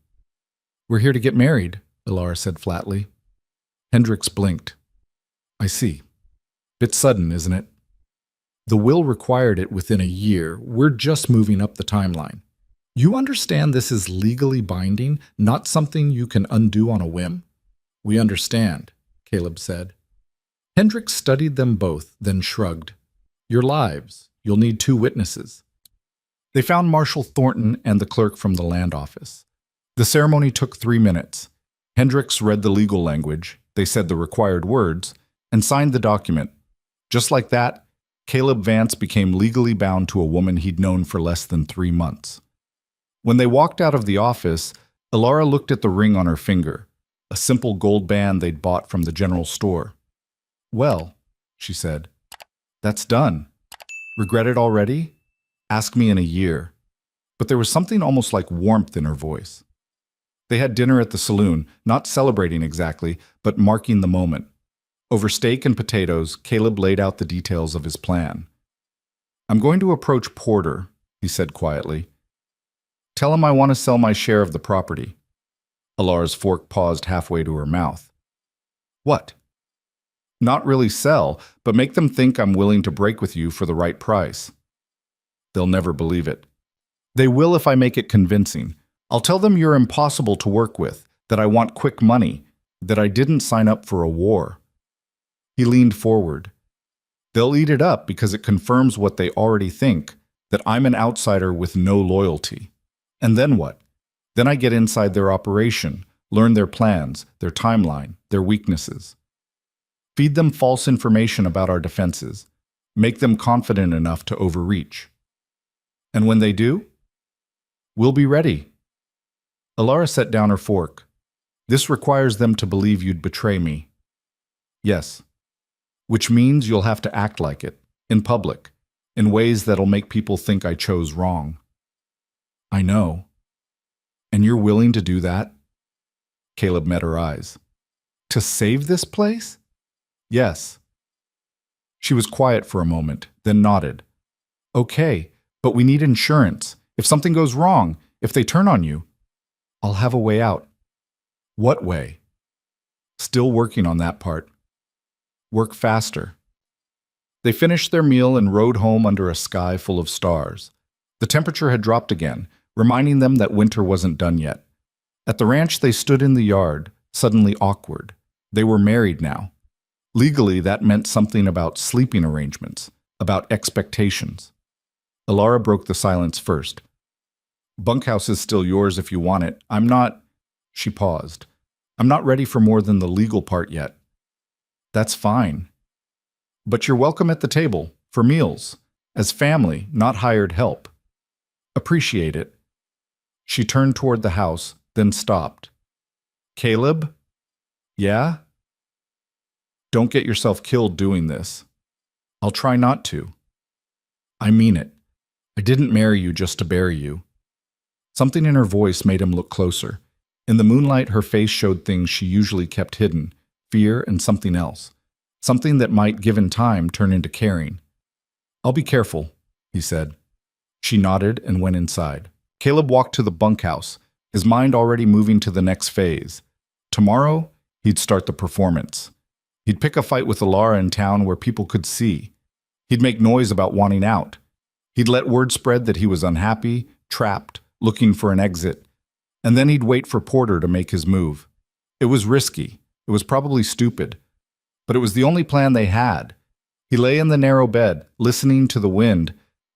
We're here to get married, Alara said flatly. Hendricks blinked. I see. Bit sudden, isn't it? The will required it within a year. We're just moving up the timeline. You understand this is legally binding, not something you can undo on a whim? We understand, Caleb said. Hendricks studied them both, then shrugged. Your lives. You'll need 2 witnesses. They found Marshal Thornton and the clerk from the land office. The ceremony took 3 minutes. Hendricks read the legal language, they said the required words, and signed the document. Just like that, Caleb Vance became legally bound to a woman he'd known for less than 3 months. When they walked out of the office, Ilara looked at the ring on her finger, a simple gold band they'd bought from the general store. "Well," she said, "that's done. Regret it already? Ask me in a year." But there was something almost like warmth in her voice. They had dinner at the saloon, not celebrating exactly, but marking the moment. Over steak and potatoes, Caleb laid out the details of his plan. "I'm going to approach Porter," he said quietly. "Tell him I want to sell my share of the property." Ilara's fork paused halfway to her mouth. "What?" "Not really sell, but make them think I'm willing to break with you for the right price." "They'll never believe it." "They will if I make it convincing. I'll tell them you're impossible to work with, that I want quick money, that I didn't sign up for a war." He leaned forward. "They'll eat it up because it confirms what they already think, that I'm an outsider with no loyalty. And then what? Then I get inside their operation, learn their plans, their timeline, their weaknesses. Feed them false information about our defenses, make them confident enough to overreach. And when they do, we'll be ready." Ilara set down her fork. "This requires them to believe you'd betray me." "Yes. Which means you'll have to act like it, in public, in ways that'll make people think I chose wrong." "I know. And you're willing to do that?" Caleb met her eyes. "To save this place?" "Yes." She was quiet for a moment, then nodded. "Okay, but we need insurance. If something goes wrong, if they turn on you, I'll have a way out." "What way?" "Still working on that part." "Work faster." They finished their meal and rode home under a sky full of stars. The temperature had dropped again, reminding them that winter wasn't done yet. At the ranch, they stood in the yard, suddenly awkward. They were married now. Legally, that meant something about sleeping arrangements, about expectations. Ilara broke the silence first. "Bunkhouse is still yours if you want it. I'm not—" She paused. "I'm not ready for more than the legal part yet." "That's fine. But you're welcome at the table, for meals, as family, not hired help. Appreciate it." She turned toward the house, then stopped. "Caleb?" "Yeah?" "Don't get yourself killed doing this." "I'll try not to." "I mean it. I didn't marry you just to bury you." Something in her voice made him look closer. In the moonlight, her face showed things she usually kept hidden, fear and something else. Something that might, given time, turn into caring. "I'll be careful," he said. She nodded and went inside. Caleb walked to the bunkhouse, his mind already moving to the next phase. Tomorrow, he'd start the performance. He'd pick a fight with Ilara in town where people could see. He'd make noise about wanting out. He'd let word spread that he was unhappy, trapped, looking for an exit. And then he'd wait for Porter to make his move. It was risky. It was probably stupid. But it was the only plan they had. He lay in the narrow bed, listening to the wind,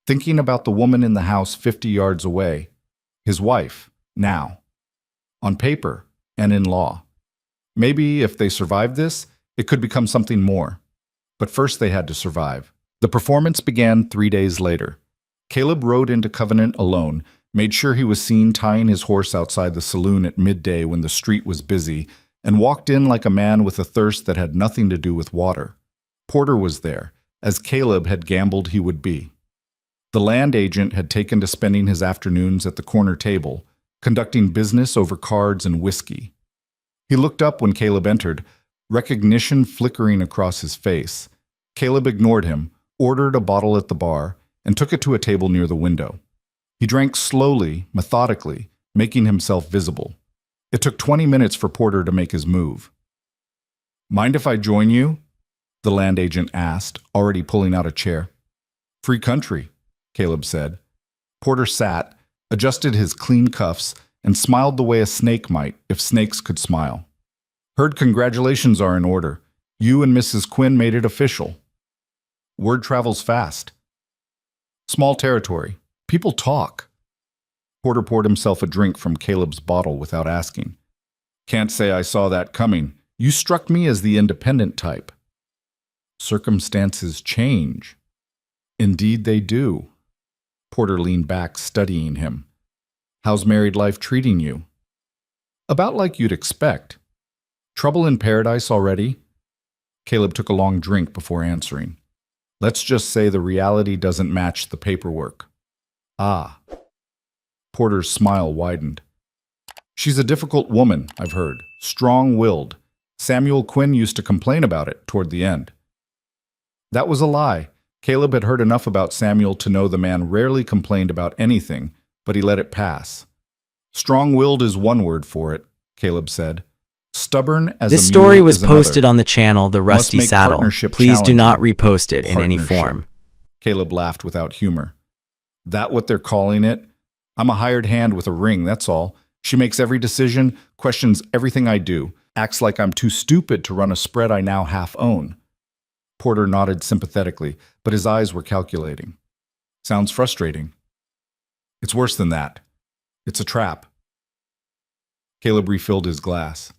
thinking about the woman in the house 50 yards away. His wife, now. On paper and in law. Maybe if they survived this, it could become something more. But first they had to survive. The performance began 3 days later. Caleb rode into Covenant alone, made sure he was seen tying his horse outside the saloon at midday when the street was busy, and walked in like a man with a thirst that had nothing to do with water. Porter was there, as Caleb had gambled he would be. The land agent had taken to spending his afternoons at the corner table, conducting business over cards and whiskey. He looked up when Caleb entered, recognition flickering across his face. Caleb ignored him, ordered a bottle at the bar, and took it to a table near the window. He drank slowly, methodically, making himself visible. It took 20 minutes for Porter to make his move. "Mind if I join you?" the land agent asked, already pulling out a chair. "Free country," Caleb said. Porter sat, adjusted his clean cuffs, and smiled the way a snake might if snakes could smile. "Heard congratulations are in order. You and Mrs. Quinn made it official." "Word travels fast." "Small territory. People talk. Porter poured himself a drink from Caleb's bottle without asking. Can't say I saw that coming. You struck me as the independent type. Circumstances change. Indeed they do. Porter leaned back, studying him. How's married life treating you? About like you'd expect. Trouble in paradise already? Caleb took a long drink before answering. Let's just say the reality doesn't match the paperwork. Ah. Porter's smile widened. She's a difficult woman, I've heard. Strong-willed. Samuel Quinn used to complain about it toward the end. That was a lie. Caleb had heard enough about Samuel to know the man rarely complained about anything, but he let it pass. Strong-willed is one word for it, Caleb said. Stubborn as
This
a
story
mule
was
is another.
posted on the channel The Rusty
make
Saddle.
partnership
Please do not
challenging.
repost it in any
Partnership.
form.
Caleb laughed without humor. That what they're calling it? I'm a hired hand with a ring, that's all. She makes every decision, questions everything I do, acts like I'm too stupid to run a spread I now half own. Porter nodded sympathetically, but his eyes were calculating. Sounds frustrating. It's worse than that. It's a trap. Caleb refilled his glass.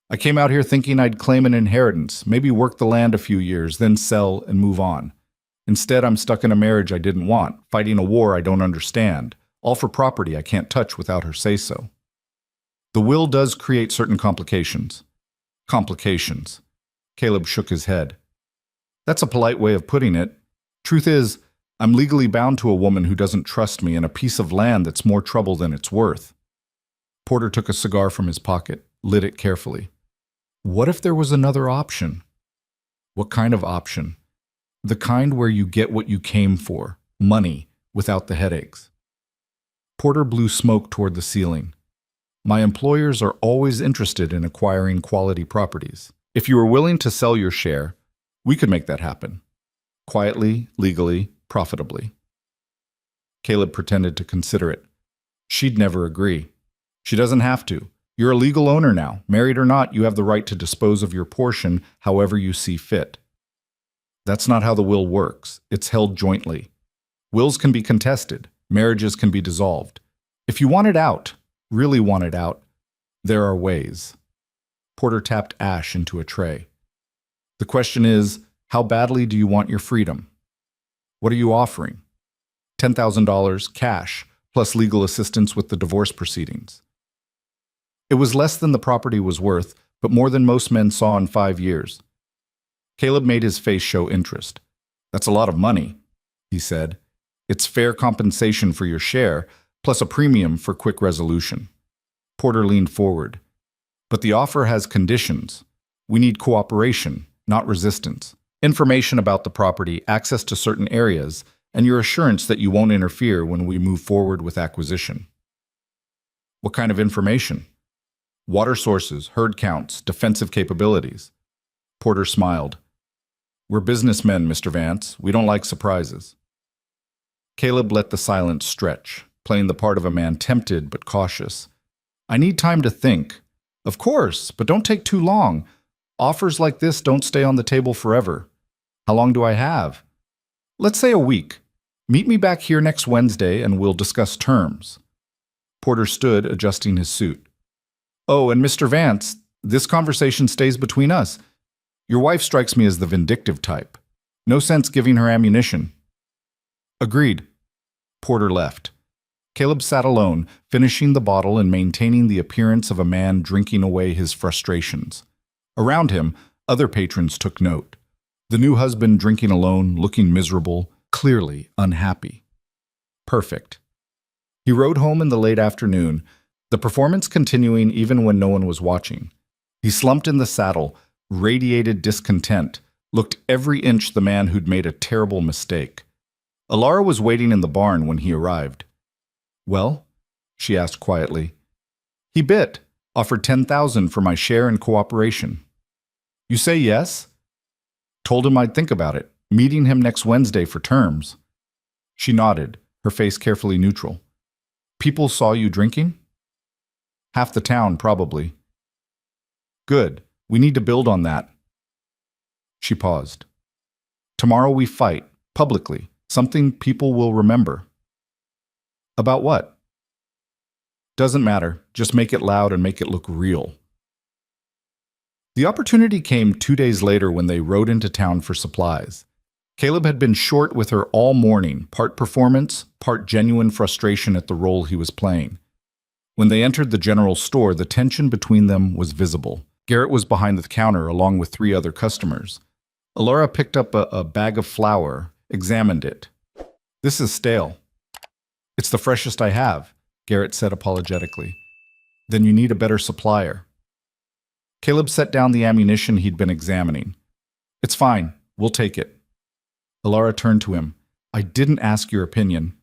I came out here thinking I'd claim an inheritance, maybe work the land a few years, then sell and move on. Instead, I'm stuck in a marriage I didn't want, fighting a war I don't understand, all for property I can't touch without her say-so. The will does create certain complications. Complications. Caleb shook his head. That's a polite way of putting it. Truth is, I'm legally bound to a woman who doesn't trust me and a piece of land that's more trouble than it's worth. Porter took a cigar from his pocket, lit it carefully. What if there was another option? What kind of option? The kind where you get what you came for, money, without the headaches. Porter blew smoke toward the ceiling. My employers are always interested in acquiring quality properties. If you were willing to sell your share, we could make that happen. Quietly, legally, profitably. Caleb pretended to consider it. She'd never agree. She doesn't have to. You're a legal owner now. Married or not, you have the right to dispose of your portion however you see fit. That's not how the will works. It's held jointly. Wills can be contested. Marriages can be dissolved. If you want it out, really want it out, there are ways. Porter tapped ash into a tray. The question is, how badly do you want your freedom? What are you offering? $10,000 cash, plus legal assistance with the divorce proceedings. It was less than the property was worth, but more than most men saw in 5 years. Caleb made his face show interest. That's a lot of money, he said. It's fair compensation for your share, plus a premium for quick resolution. Porter leaned forward. But the offer has conditions. We need cooperation, not resistance. Information about the property, access to certain areas, and your assurance that you won't interfere when we move forward with acquisition. What kind of information? Water sources, herd counts, defensive capabilities. Porter smiled. We're businessmen, Mr. Vance. We don't like surprises. Caleb let the silence stretch, playing the part of a man tempted but cautious. I need time to think. Of course, but don't take too long. Offers like this don't stay on the table forever. How long do I have? Let's say a week. Meet me back here next Wednesday and we'll discuss terms. Porter stood, adjusting his suit. Oh, and Mr. Vance, this conversation stays between us. Your wife strikes me as the vindictive type. No sense giving her ammunition. Agreed. Porter left. Caleb sat alone, finishing the bottle and maintaining the appearance of a man drinking away his frustrations. Around him, other patrons took note. The new husband drinking alone, looking miserable, clearly unhappy. Perfect. He rode home in the late afternoon, the performance continuing even when no one was watching. He slumped in the saddle, radiated discontent, looked every inch the man who'd made a terrible mistake. Alara was waiting in the barn when he arrived. Well? She asked quietly. He bit, offered $10,000 for my share and cooperation. You say yes? Told him I'd think about it, meeting him next Wednesday for terms. She nodded, her face carefully neutral. People saw you drinking? Half the town, probably. Good. We need to build on that. She paused. Tomorrow we fight, publicly, something people will remember. About what? Doesn't matter. Just make it loud and make it look real. The opportunity came 2 days later when they rode into town for supplies. Caleb had been short with her all morning, part performance, part genuine frustration at the role he was playing. When they entered the general store, the tension between them was visible. Garrett was behind the counter along with 3 other customers. Alara picked up a bag of flour, examined it. This is stale. It's the freshest I have, Garrett said apologetically. Then you need a better supplier. Caleb set down the ammunition he'd been examining. It's fine. We'll take it. Alara turned to him. I didn't ask your opinion.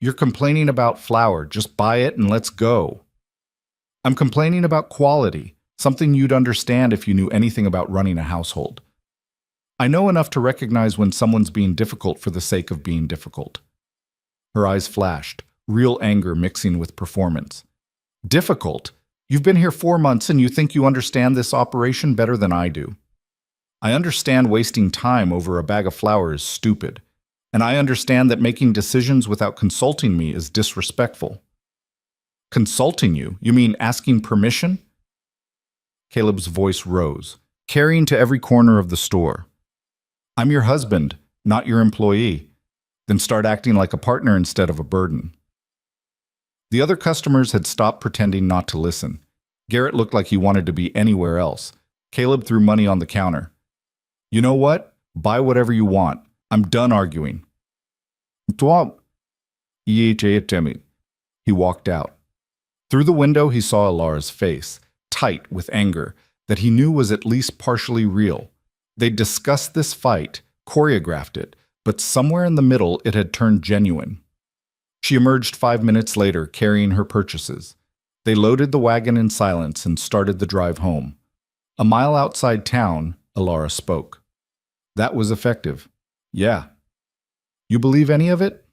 You're complaining about flour. Just buy it and let's go. I'm complaining about quality, something you'd understand if you knew anything about running a household. I know enough to recognize when someone's being difficult for the sake of being difficult. Her eyes flashed, real anger mixing with performance. Difficult? You've been here 4 months and you think you understand this operation better than I do. I understand wasting time over a bag of flour is stupid, and I understand that making decisions without consulting me is disrespectful. Consulting you? You mean asking permission? Caleb's voice rose, carrying to every corner of the store. I'm your husband, not your employee. Then start acting like a partner instead of a burden. The other customers had stopped pretending not to listen. Garrett looked like he wanted to be anywhere else. Caleb threw money on the counter. You know what? Buy whatever you want. I'm done arguing. He walked out. Through the window, he saw Alara's face, tight with anger, that he knew was at least partially real. They'd discussed this fight, choreographed it, but somewhere in the middle it had turned genuine. She emerged 5 minutes later, carrying her purchases. They loaded the wagon in silence and started the drive home. A mile outside town, Alara spoke. That was effective. Yeah. You believe any of it?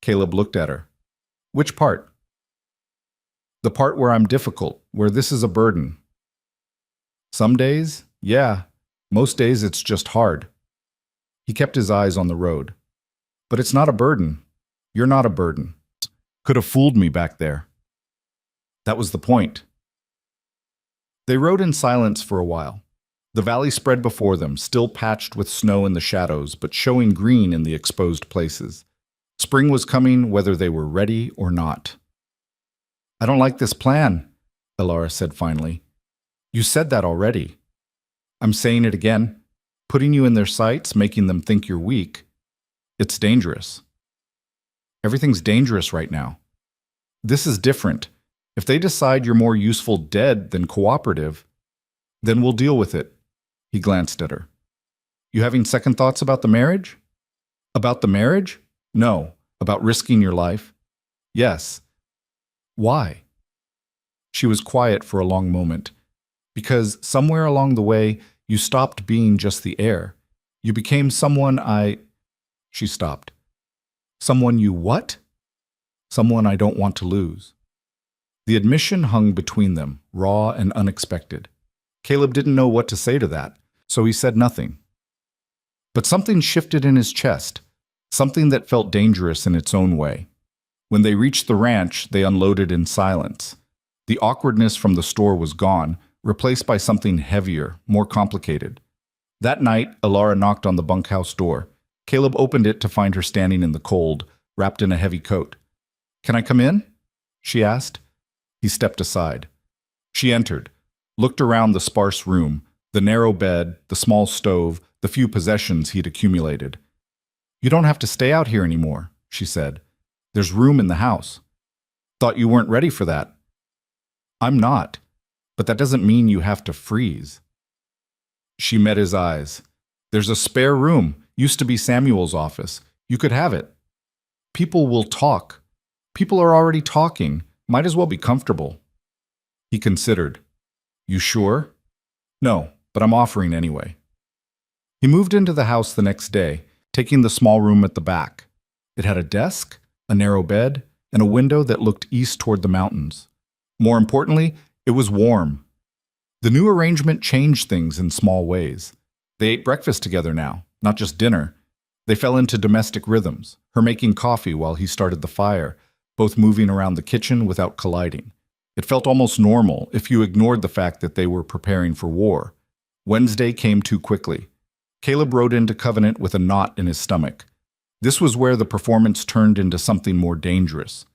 Caleb looked at her. Which part? The part where I'm difficult, where this is a burden. Some days, yeah. Most days it's just hard. He kept his eyes on the road. But it's not a burden. You're not a burden. Could have fooled me back there. That was the point. They rode in silence for a while. The valley spread before them, still patched with snow in the shadows, but showing green in the exposed places. Spring was coming whether they were ready or not. I don't like this plan, Alara said finally. You said that already. I'm saying it again. Putting you in their sights, making them think you're weak. It's dangerous. Everything's dangerous right now. This is different. If they decide you're more useful dead than cooperative, then we'll deal with it. He glanced at her. You having second thoughts about the marriage? About the marriage? No. About risking your life? Yes. Why? She was quiet for a long moment. Because somewhere along the way, you stopped being just the heir. You became someone She stopped. Someone you what? Someone I don't want to lose. The admission hung between them, raw and unexpected. Caleb didn't know what to say to that, so he said nothing. But something shifted in his chest, something that felt dangerous in its own way. When they reached the ranch, they unloaded in silence. The awkwardness from the store was gone, replaced by something heavier, more complicated. That night, Alara knocked on the bunkhouse door. Caleb opened it to find her standing in the cold, wrapped in a heavy coat. Can I come in? She asked. He stepped aside. She entered, looked around the sparse room, the narrow bed, the small stove, the few possessions he'd accumulated. You don't have to stay out here anymore, she said. There's room in the house. Thought you weren't ready for that. I'm not, but that doesn't mean you have to freeze. She met his eyes. There's a spare room, used to be Samuel's office. You could have it. People will talk. People are already talking. Might as well be comfortable. He considered. You sure? No, but I'm offering anyway. He moved into the house the next day, taking the small room at the back. It had a desk, a narrow bed, and a window that looked east toward the mountains. More importantly, it was warm. The new arrangement changed things in small ways. They ate breakfast together now, not just dinner. They fell into domestic rhythms, her making coffee while he started the fire, both moving around the kitchen without colliding. It felt almost normal if you ignored the fact that they were preparing for war. Wednesday came too quickly. Caleb rode into Covenant with a knot in his stomach. This was where the performance turned into something more dangerous.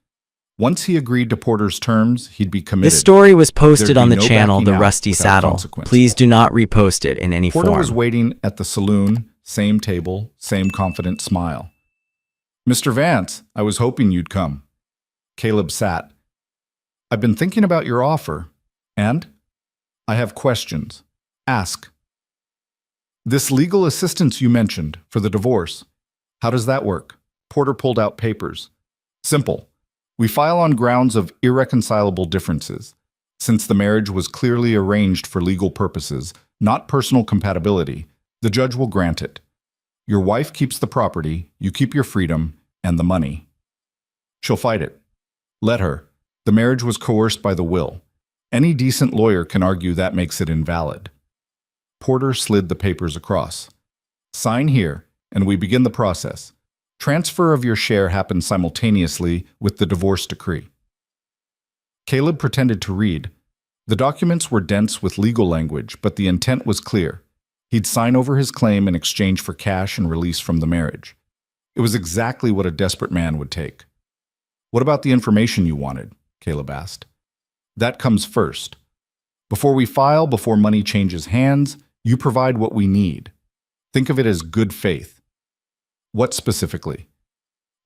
Once he agreed to Porter's terms, he'd be committed.
This story was posted
There'd
on
be
the
no
channel
backing
The
out
Rusty
without
Saddle.
consequence.
Please do not repost it in any
Porter
form.
was waiting at the saloon, same table, same confident smile. "Mr. Vance, I was hoping you'd come." Caleb sat. "I've been thinking about your offer, and I have questions. Ask." "This legal assistance you mentioned for the divorce, how does that work?" Porter pulled out papers. "Simple. We file on grounds of irreconcilable differences. Since the marriage was clearly arranged for legal purposes, not personal compatibility, the judge will grant it. Your wife keeps the property, you keep your freedom, and the money. She'll fight it. Let her. The marriage was coerced by the will. Any decent lawyer can argue that makes it invalid." Porter slid the papers across. "Sign here, and we begin the process. Transfer of your share happens simultaneously with the divorce decree." Caleb pretended to read. The documents were dense with legal language, but the intent was clear. He'd sign over his claim in exchange for cash and release from the marriage. It was exactly what a desperate man would take. "What about the information you wanted?" Caleb asked. "That comes first. Before we file, before money changes hands, you provide what we need. Think of it as good faith." "What specifically?"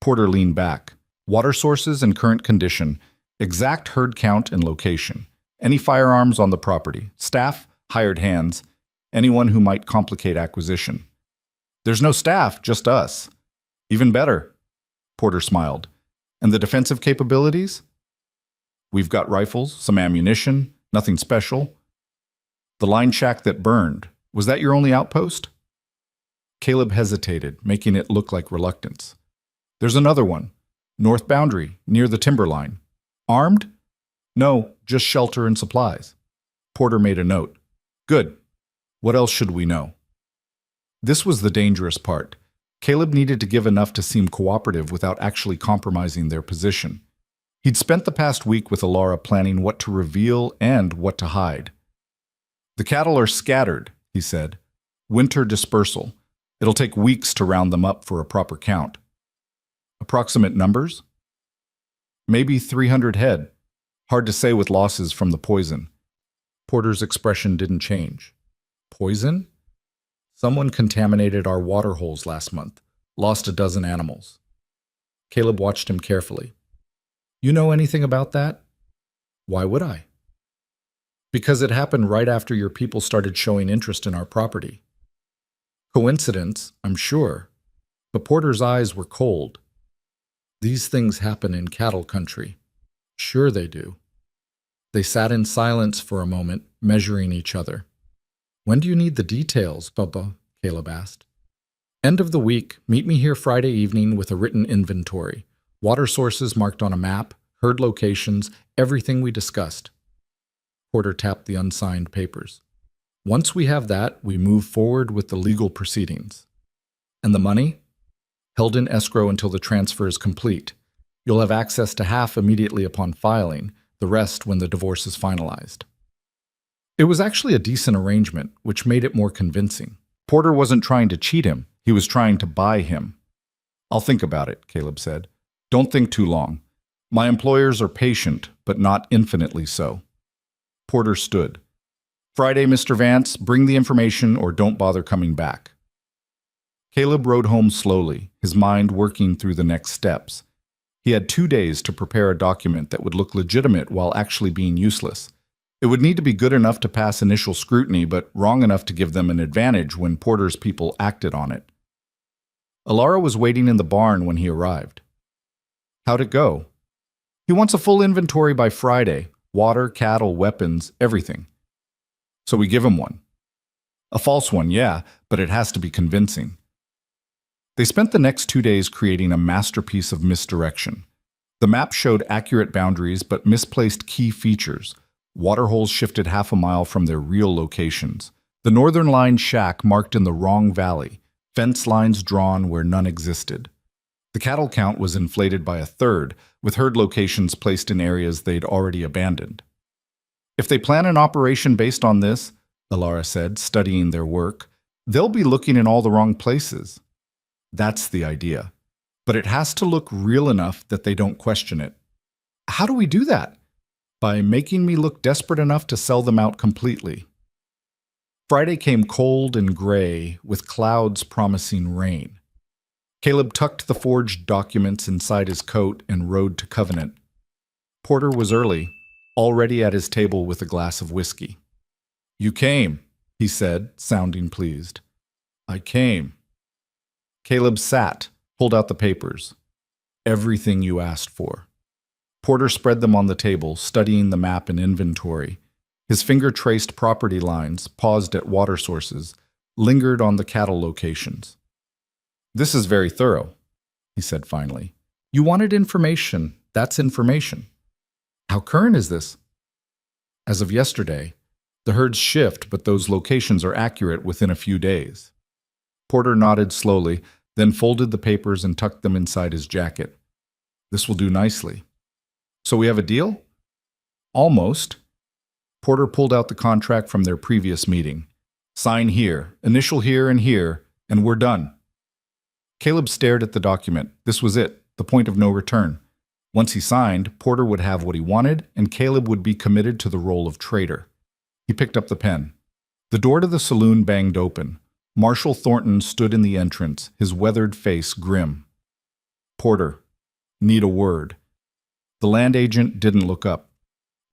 Porter leaned back. "Water sources and current condition, exact herd count and location, any firearms on the property, staff, hired hands, anyone who might complicate acquisition." "There's no staff, just us." "Even better." Porter smiled. "And the defensive capabilities?" "We've got rifles, some ammunition, nothing special." "The line shack that burned, was that your only outpost?" Caleb hesitated, making it look like reluctance. "There's another one. North boundary, near the timberline. Armed?" "No, just shelter and supplies." Porter made a note. "Good. What else should we know?" This was the dangerous part. Caleb needed to give enough to seem cooperative without actually compromising their position. He'd spent the past week with Alara planning what to reveal and what to hide. "The cattle are scattered," he said. "Winter dispersal. It'll take weeks to round them up for a proper count." "Approximate numbers?" "Maybe 300 head. Hard to say with losses from the poison." Porter's expression didn't change. "Poison? Someone contaminated our water holes last month. Lost a dozen animals." Caleb watched him carefully. "You know anything about that?" "Why would I?" "Because it happened right after your people started showing interest in our property." "Coincidence, I'm sure." But Porter's eyes were cold. "These things happen in cattle country." "Sure they do." They sat in silence for a moment, measuring each other. "When do you need the details, Bubba?" Caleb asked. "End of the week. Meet me here Friday evening with a written inventory. Water sources marked on a map, herd locations, everything we discussed." Porter tapped the unsigned papers. "Once we have that, we move forward with the legal proceedings." "And the money?" "Held in escrow until the transfer is complete. You'll have access to half immediately upon filing, the rest when the divorce is finalized." It was actually a decent arrangement, which made it more convincing. Porter wasn't trying to cheat him, he was trying to buy him. "I'll think about it," Caleb said. "Don't think too long. My employers are patient, but not infinitely so." Porter stood. "Friday, Mr. Vance, bring the information or don't bother coming back." Caleb rode home slowly, his mind working through the next steps. He had 2 days to prepare a document that would look legitimate while actually being useless. It would need to be good enough to pass initial scrutiny, but wrong enough to give them an advantage when Porter's people acted on it. Alara was waiting in the barn when he arrived. "How'd it go?" "He wants a full inventory by Friday. Water, cattle, weapons, everything." "So we give him one." "A false one, yeah, but it has to be convincing." They spent the next 2 days creating a masterpiece of misdirection. The map showed accurate boundaries but misplaced key features. Water holes shifted half a mile from their real locations. The northern line shack marked in the wrong valley. Fence lines drawn where none existed. The cattle count was inflated by a third, with herd locations placed in areas they'd already abandoned. If they plan an operation based on this, Alara said, studying their work, they'll be looking in all the wrong places. That's the idea. But it has to look real enough that they don't question it. How do we do that? By making me look desperate enough to sell them out completely. Friday came cold and gray, with clouds promising rain. Caleb tucked the forged documents inside his coat and rode to Covenant. Porter was early, already at his table with a glass of whiskey. "You came," he said, sounding pleased. "I came." Caleb sat, pulled out the papers. "Everything you asked for." Porter spread them on the table, studying the map and inventory. His finger traced property lines, paused at water sources, lingered on the cattle locations. "This is very thorough," he said finally. "You wanted information. That's information. How current is this?" "As of yesterday. The herds shift, but those locations are accurate within a few days." Porter nodded slowly, then folded the papers and tucked them inside his jacket. "This will do nicely. So we have a deal?" "Almost." Porter pulled out the contract from their previous meeting. "Sign here, initial here, and we're done." Caleb stared at the document. This was it, the point of no return. Once he signed, Porter would have what he wanted, and Caleb would be committed to the role of traitor. He picked up the pen. The door to the saloon banged open. Marshal Thornton stood in the entrance, his weathered face grim. "Porter, need a word." The land agent didn't look up.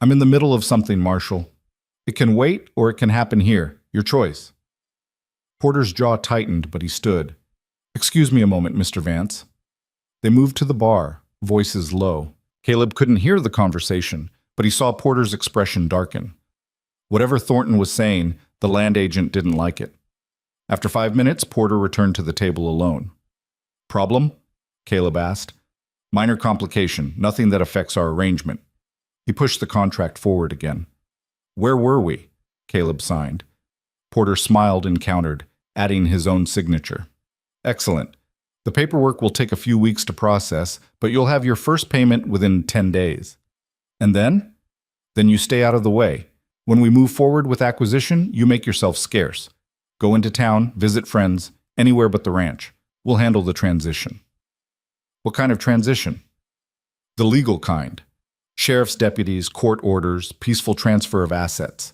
"I'm in the middle of something, Marshal. It can wait or it can happen here. Your choice." Porter's jaw tightened, but he stood. "Excuse me a moment, Mr. Vance." They moved to the bar, voices low. Caleb couldn't hear the conversation, but he saw Porter's expression darken. Whatever Thornton was saying, the land agent didn't like it. After 5 minutes, Porter returned to the table alone. "Problem?" Caleb asked. "Minor complication, nothing that affects our arrangement." He pushed the contract forward again. "Where were we?" Caleb signed. Porter smiled and countered, adding his own signature. "Excellent. The paperwork will take a few weeks to process, but you'll have your first payment within 10 days. And then? Then you stay out of the way. When we move forward with acquisition, you make yourself scarce. Go into town, visit friends, anywhere but the ranch. We'll handle the transition." "What kind of transition?" "The legal kind. Sheriff's deputies, court orders, peaceful transfer of assets."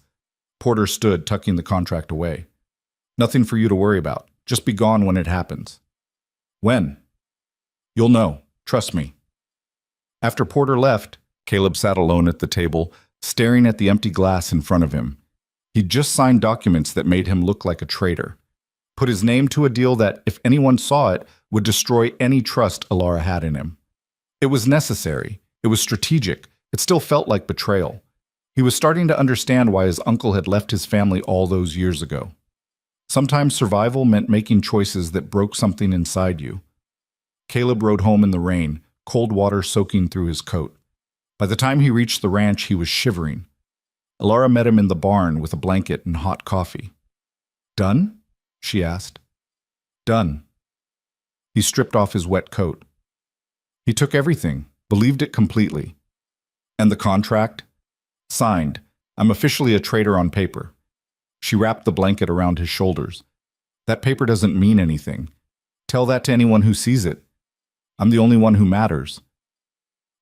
Porter stood, tucking the contract away. "Nothing for you to worry about. Just be gone when it happens." "When?" "You'll know. Trust me." After Porter left, Caleb sat alone at the table, staring at the empty glass in front of him. He'd just signed documents that made him look like a traitor. Put his name to a deal that, if anyone saw it, would destroy any trust Alara had in him. It was necessary. It was strategic. It still felt like betrayal. He was starting to understand why his uncle had left his family all those years ago. Sometimes survival meant making choices that broke something inside you. Caleb rode home in the rain, cold water soaking through his coat. By the time he reached the ranch, he was shivering. Alara met him in the barn with a blanket and hot coffee. "Done?" she asked. "Done." He stripped off his wet coat. He took everything, believed it completely. "And the contract?" "Signed. I'm officially a traitor on paper." She wrapped the blanket around his shoulders. "That paper doesn't mean anything. Tell that to anyone who sees it. I'm the only one who matters."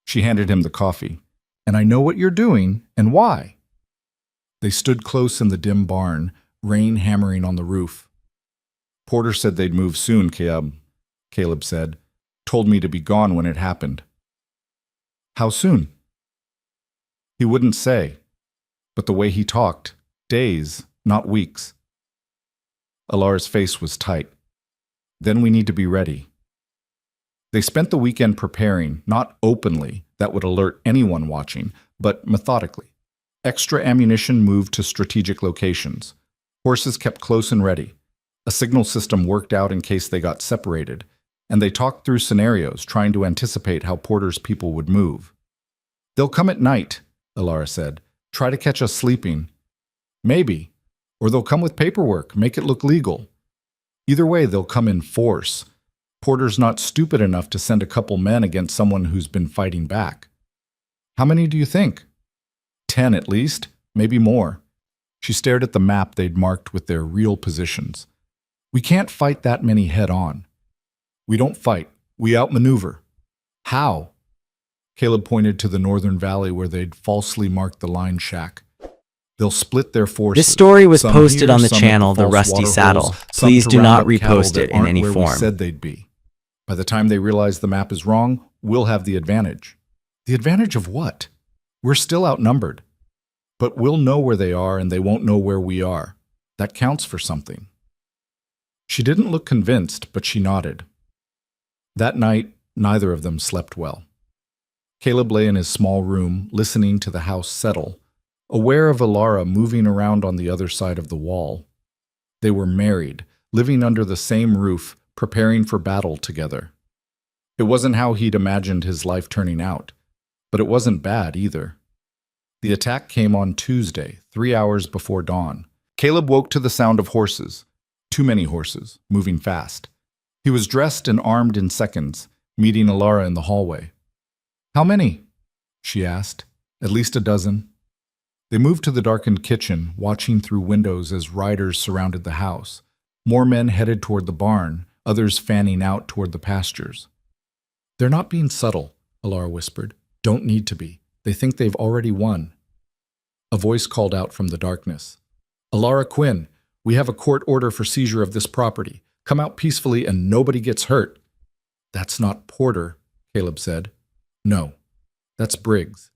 She handed him the coffee. "And I know what you're doing and why." They stood close in the dim barn, rain hammering on the roof. "Porter said they'd move soon, Caleb said. Told me to be gone when it happened." "How soon?" He wouldn't say, but the way he talked, days, not weeks. Alara's face was tight. "Then we need to be ready." They spent the weekend preparing, not openly, that would alert anyone watching, but methodically. Extra ammunition moved to strategic locations. Horses kept close and ready. A signal system worked out in case they got separated, and they talked through scenarios, trying to anticipate how Porter's people would move. "They'll come at night," Alara said. "Try to catch us sleeping." "Maybe. Or they'll come with paperwork, make it look legal. Either way, they'll come in force." Porter's not stupid enough to send a couple men against someone who's been fighting back. How many do you think? 10 at least, maybe more. She stared at the map they'd marked with their real positions. We can't fight that many head-on. We don't fight. We outmaneuver. How? Caleb pointed to the northern valley where they'd falsely marked the line shack. They'll split their forces.
This story was
Some
posted
here,
on the
some at
channel The
false
Rusty
water
Saddle.
holes, some
Please
to
do
round
not
up cattle
repost
that
it in
aren't
any
where we
form.
said they'd be. By the time they realize the map is wrong, we'll have the advantage. The advantage of what? We're still outnumbered. But we'll know where they are and they won't know where we are. That counts for something. She didn't look convinced, but she nodded. That night, neither of them slept well. Caleb lay in his small room, listening to the house settle, aware of Alara moving around on the other side of the wall. They were married, living under the same roof, preparing for battle together. It wasn't how he'd imagined his life turning out, but it wasn't bad either. The attack came on Tuesday, 3 hours before dawn. Caleb woke to the sound of horses, too many horses, moving fast. He was dressed and armed in seconds, meeting Alara in the hallway. How many? She asked. At least a dozen. They moved to the darkened kitchen, watching through windows as riders surrounded the house. More men headed toward the barn, others fanning out toward the pastures. They're not being subtle, Alara whispered. Don't need to be. They think they've already won. A voice called out from the darkness. Alara Quinn, we have a court order for seizure of this property. Come out peacefully and nobody gets hurt. That's not Porter, Caleb said. No, that's Briggs.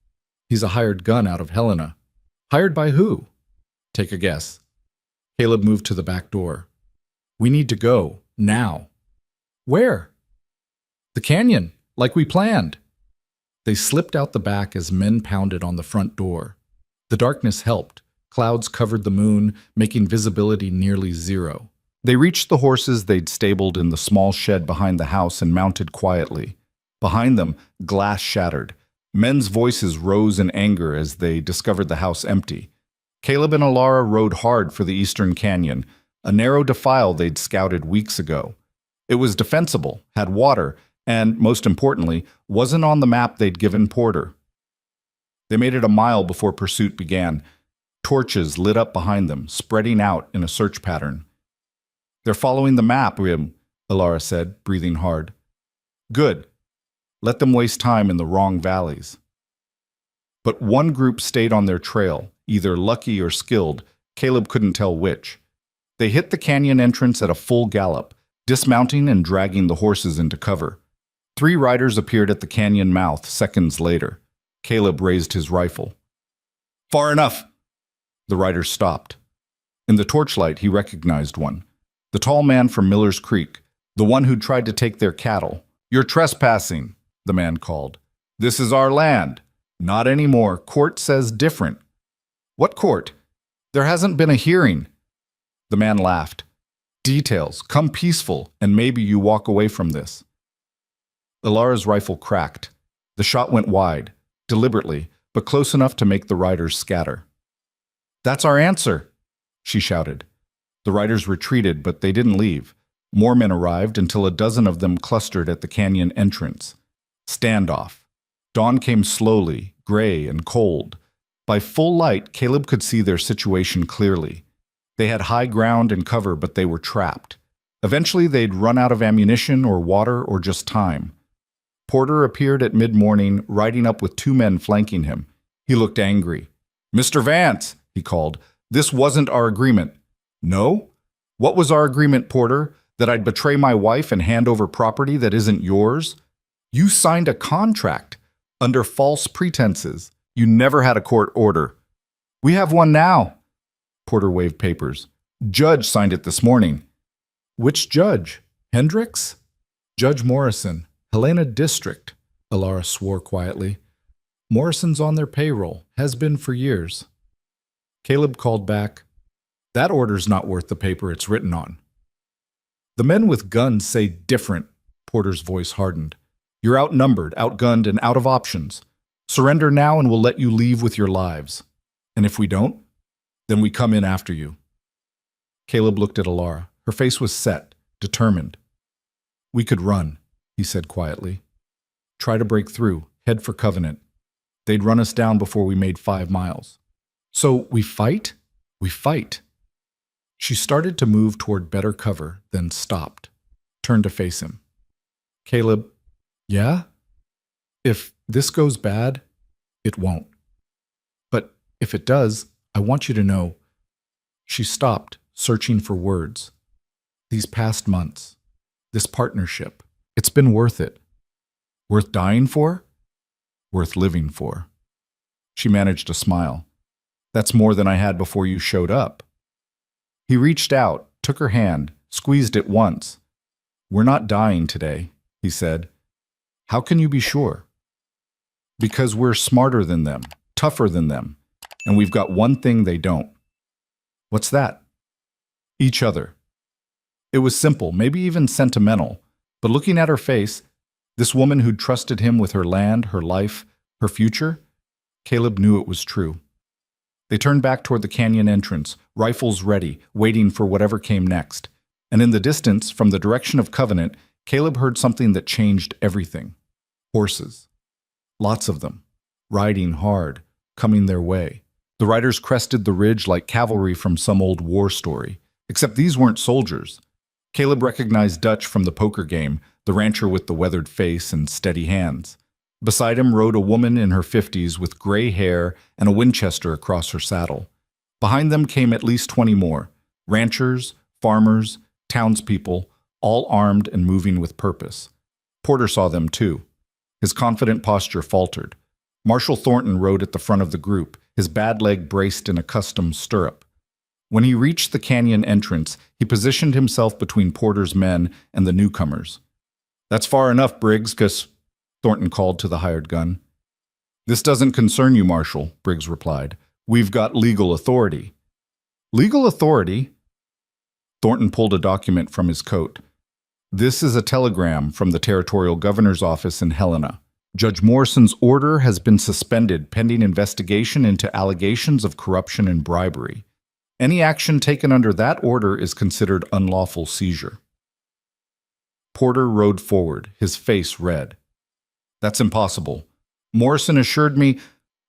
He's a hired gun out of Helena. Hired by who? Take a guess. Caleb moved to the back door. We need to go, now. Where? The canyon, like we planned. They slipped out the back as men pounded on the front door. The darkness helped. Clouds covered the moon, making visibility nearly zero. They reached the horses they'd stabled in the small shed behind the house and mounted quietly. Behind them, glass shattered. Men's voices rose in anger as they discovered the house empty. Caleb and Alara rode hard for the eastern canyon, a narrow defile they'd scouted weeks ago. It was defensible, had water, and, most importantly, wasn't on the map they'd given Porter. They made it a mile before pursuit began. Torches lit up behind them, spreading out in a search pattern. They're following the map, Alara said, breathing hard. Good. Let them waste time in the wrong valleys. But one group stayed on their trail, either lucky or skilled. Caleb couldn't tell which. They hit the canyon entrance at a full gallop, dismounting and dragging the horses into cover. 3 riders appeared at the canyon mouth seconds later. Caleb raised his rifle. Far enough! The riders stopped. In the torchlight, he recognized one. The tall man from Miller's Creek, the one who'd tried to take their cattle. You're trespassing, the man called. This is our land. Not anymore. Court says different. What court? There hasn't been a hearing. The man laughed. Details. Come peaceful, and maybe you walk away from this. Alara's rifle cracked. The shot went wide, deliberately, but close enough to make the riders scatter. That's our answer, she shouted. The riders retreated, but they didn't leave. More men arrived until a dozen of them clustered at the canyon entrance. Standoff. Dawn came slowly, gray and cold. By full light, Caleb could see their situation clearly. They had high ground and cover, but they were trapped. Eventually, they'd run out of ammunition or water or just time. Porter appeared at mid-morning, riding up with 2 men flanking him. He looked angry. Mr. Vance, he called, this wasn't our agreement. No? What was our agreement, Porter? That I'd betray my wife and hand over property that isn't yours? You signed a contract under false pretenses. You never had a court order. We have one now. Porter waved papers. Judge signed it this morning. Which judge? Hendricks? Judge Morrison, Helena District, Alara swore quietly. Morrison's on their payroll, has been for years. Caleb called back. That order's not worth the paper it's written on. The men with guns say different, Porter's voice hardened. You're outnumbered, outgunned, and out of options. Surrender now and we'll let you leave with your lives. And if we don't, then we come in after you. Caleb looked at Alara. Her face was set, determined. We could run, he said quietly. Try to break through, head for Covenant. They'd run us down before we made 5 miles. So we fight? We fight. She started to move toward better cover, then stopped, turned to face him. Caleb, yeah? If this goes bad, it won't. But if it does, I want you to know. She stopped, searching for words. These past months, this partnership, it's been worth it. Worth dying for? Worth living for. She managed a smile. That's more than I had before you showed up. He reached out, took her hand, squeezed it once. We're not dying today, he said. How can you be sure? Because we're smarter than them, tougher than them, and we've got one thing they don't. What's that? Each other. It was simple, maybe even sentimental, but looking at her face, this woman who'd trusted him with her land, her life, her future, Caleb knew it was true. They turned back toward the canyon entrance, rifles ready, waiting for whatever came next. And in the distance, from the direction of Covenant, Caleb heard something that changed everything. Horses. Lots of them. Riding hard, coming their way. The riders crested the ridge like cavalry from some old war story. Except these weren't soldiers. Caleb recognized Dutch from the poker game, the rancher with the weathered face and steady hands. Beside him rode a woman in her 50s with gray hair and a Winchester across her saddle. Behind them came at least 20 more, ranchers, farmers, townspeople, all armed and moving with purpose. Porter saw them too. His confident posture faltered. Marshal Thornton rode at the front of the group, his bad leg braced in a custom stirrup. When he reached the canyon entrance, he positioned himself between Porter's men and the newcomers. That's far enough, Briggs, Thornton called to the hired gun. This doesn't concern you, Marshal, Briggs replied. We've got legal authority. Legal authority? Thornton pulled a document from his coat. This is a telegram from the Territorial Governor's office in Helena. Judge Morrison's order has been suspended pending investigation into allegations of corruption and bribery. Any action taken under that order is considered unlawful seizure. Porter rode forward, his face red. That's impossible. Morrison assured me.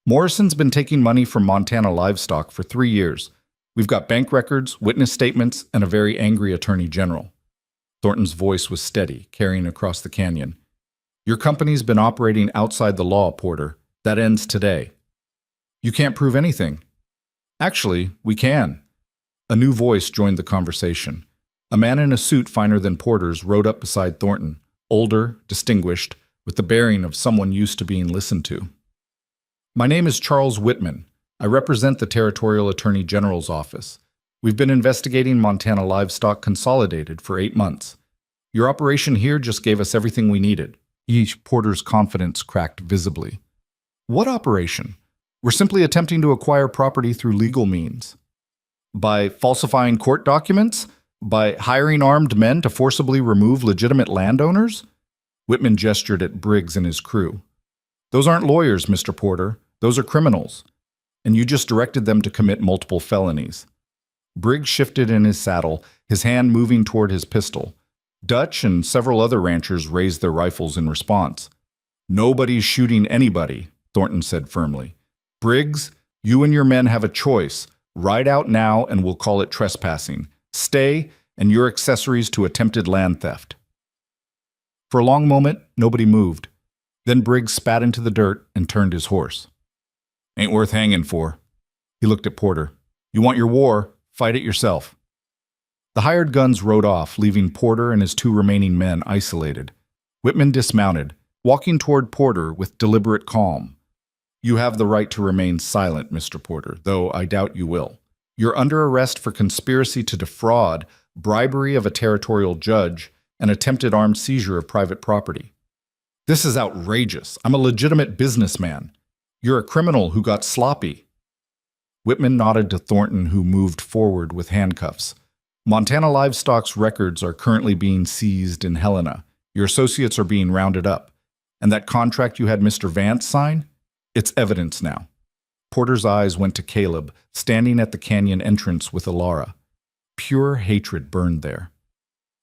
Morrison's been taking money from Montana Livestock for 3 years. We've got bank records, witness statements, and a very angry attorney general. Thornton's voice was steady, carrying across the canyon. Your company's been operating outside the law, Porter. That ends today. You can't prove anything. Actually, we can. A new voice joined the conversation. A man in a suit finer than Porter's rode up beside Thornton, older, distinguished, with the bearing of someone used to being listened to. My name is Charles Whitman. I represent the Territorial Attorney General's office. We've been investigating Montana Livestock Consolidated for 8 months. Your operation here just gave us everything we needed. Each Porter's confidence cracked visibly. What operation? We're simply attempting to acquire property through legal means. By falsifying court documents? By hiring armed men to forcibly remove legitimate landowners? Whitman gestured at Briggs and his crew. Those aren't lawyers, Mr. Porter. Those are criminals. And you just directed them to commit multiple felonies. Briggs shifted in his saddle, his hand moving toward his pistol. Dutch and several other ranchers raised their rifles in response. Nobody's shooting anybody, Thornton said firmly. Briggs, you and your men have a choice. Ride out now and we'll call it trespassing. Stay, and your accessories to attempted land theft. For a long moment, nobody moved. Then Briggs spat into the dirt and turned his horse. Ain't worth hanging for. He looked at Porter. You want your war? Fight it yourself. The hired guns rode off, leaving Porter and his 2 remaining men isolated. Whitman dismounted, walking toward Porter with deliberate calm. You have the right to remain silent, Mr. Porter, though I doubt you will. You're under arrest for conspiracy to defraud, bribery of a territorial judge, and attempted armed seizure of private property. This is outrageous. I'm a legitimate businessman. You're a criminal who got sloppy. Whitman nodded to Thornton, who moved forward with handcuffs. Montana Livestock's records are currently being seized in Helena. Your associates are being rounded up. And that contract you had Mr. Vance sign? It's evidence now. Porter's eyes went to Caleb, standing at the canyon entrance with Alara. Pure hatred burned there.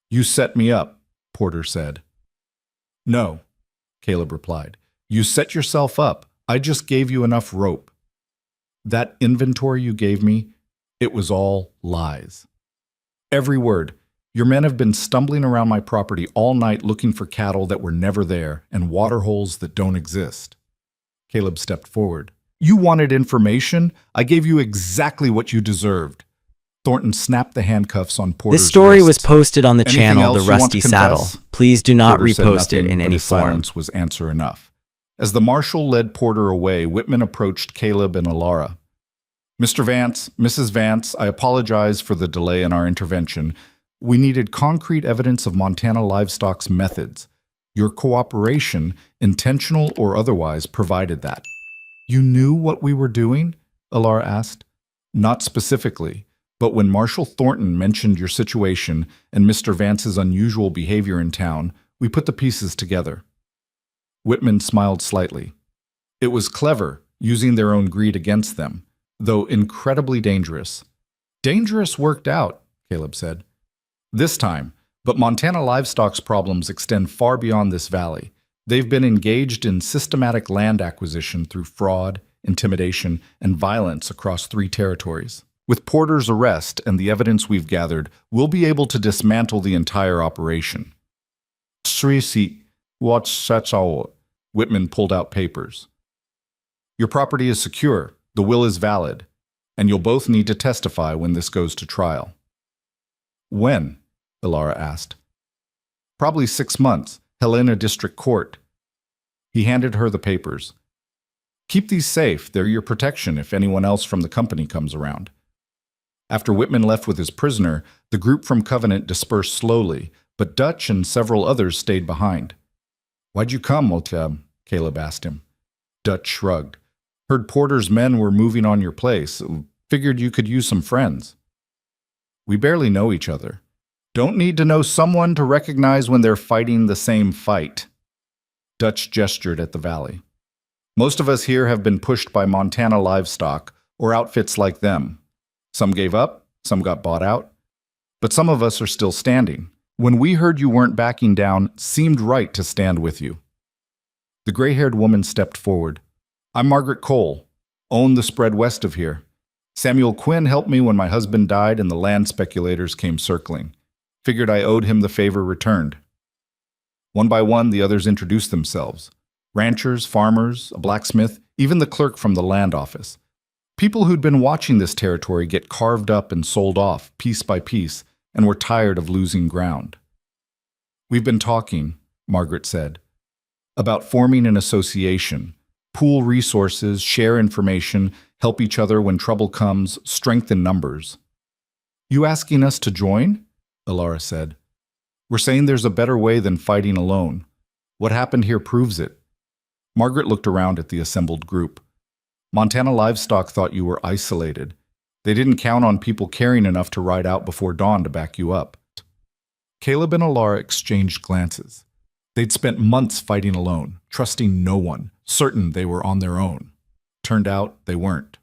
You set me up, Porter said. No, Caleb replied. You set yourself up. I just gave you enough rope. That inventory you gave me, it was all lies. Every word. Your men have been stumbling around my property all night looking for cattle that were never there and water holes that don't exist. Caleb stepped forward. You wanted information? I gave you exactly what you deserved. Thornton snapped the handcuffs on Porter's
This story was
wrists.
posted on the
Anything
channel
else
The
you want
Rusty
to
Saddle.
confess?
Please do not
Porter said
repost
nothing,
it in
but
any
his
form.
silence was answer enough. As the marshal led Porter away, Whitman approached Caleb and Alara. Mr. Vance, Mrs. Vance, I apologize for the delay in our intervention. We needed concrete evidence of Montana Livestock's methods. Your cooperation, intentional or otherwise, provided that. You knew what we were doing? Alara asked. Not specifically, but when Marshal Thornton mentioned your situation and Mr. Vance's unusual behavior in town, we put the pieces together. Whitman smiled slightly. It was clever, using their own greed against them, though incredibly dangerous. Dangerous worked out, Caleb said. This time, but Montana Livestock's problems extend far beyond this valley. They've been engaged in systematic land acquisition through fraud, intimidation, and violence across 3 territories. With Porter's arrest and the evidence we've gathered, we'll be able to dismantle the entire operation. Srisi, what's that's all? Whitman pulled out papers. Your property is secure, the will is valid, and you'll both need to testify when this goes to trial. When? Alara asked. Probably 6 months, Helena District Court. He handed her the papers. Keep these safe, they're your protection if anyone else from the company comes around. After Whitman left with his prisoner, the group from Covenant dispersed slowly, but Dutch and several others stayed behind. Why'd you come, Otem? Caleb asked him. Dutch shrugged. Heard Porter's men were moving on your place. Figured you could use some friends. We barely know each other. Don't need to know someone to recognize when they're fighting the same fight. Dutch gestured at the valley. Most of us here have been pushed by Montana Livestock or outfits like them. Some gave up, some got bought out, but some of us are still standing. When we heard you weren't backing down, seemed right to stand with you. The gray-haired woman stepped forward. I'm Margaret Cole, own the spread west of here. Samuel Quinn helped me when my husband died and the land speculators came circling. Figured I owed him the favor returned. One by one, the others introduced themselves. Ranchers, farmers, a blacksmith, even the clerk from the land office. People who'd been watching this territory get carved up and sold off, piece by piece, and were tired of losing ground. We've been talking, Margaret said, about forming an association, pool resources, share information, help each other when trouble comes, strengthen numbers. You asking us to join? Alara said. We're saying there's a better way than fighting alone. What happened here proves it. Margaret looked around at the assembled group. Montana Livestock thought you were isolated. They didn't count on people caring enough to ride out before dawn to back you up. Caleb and Alara exchanged glances. They'd spent months fighting alone, trusting no one, certain they were on their own. Turned out they weren't.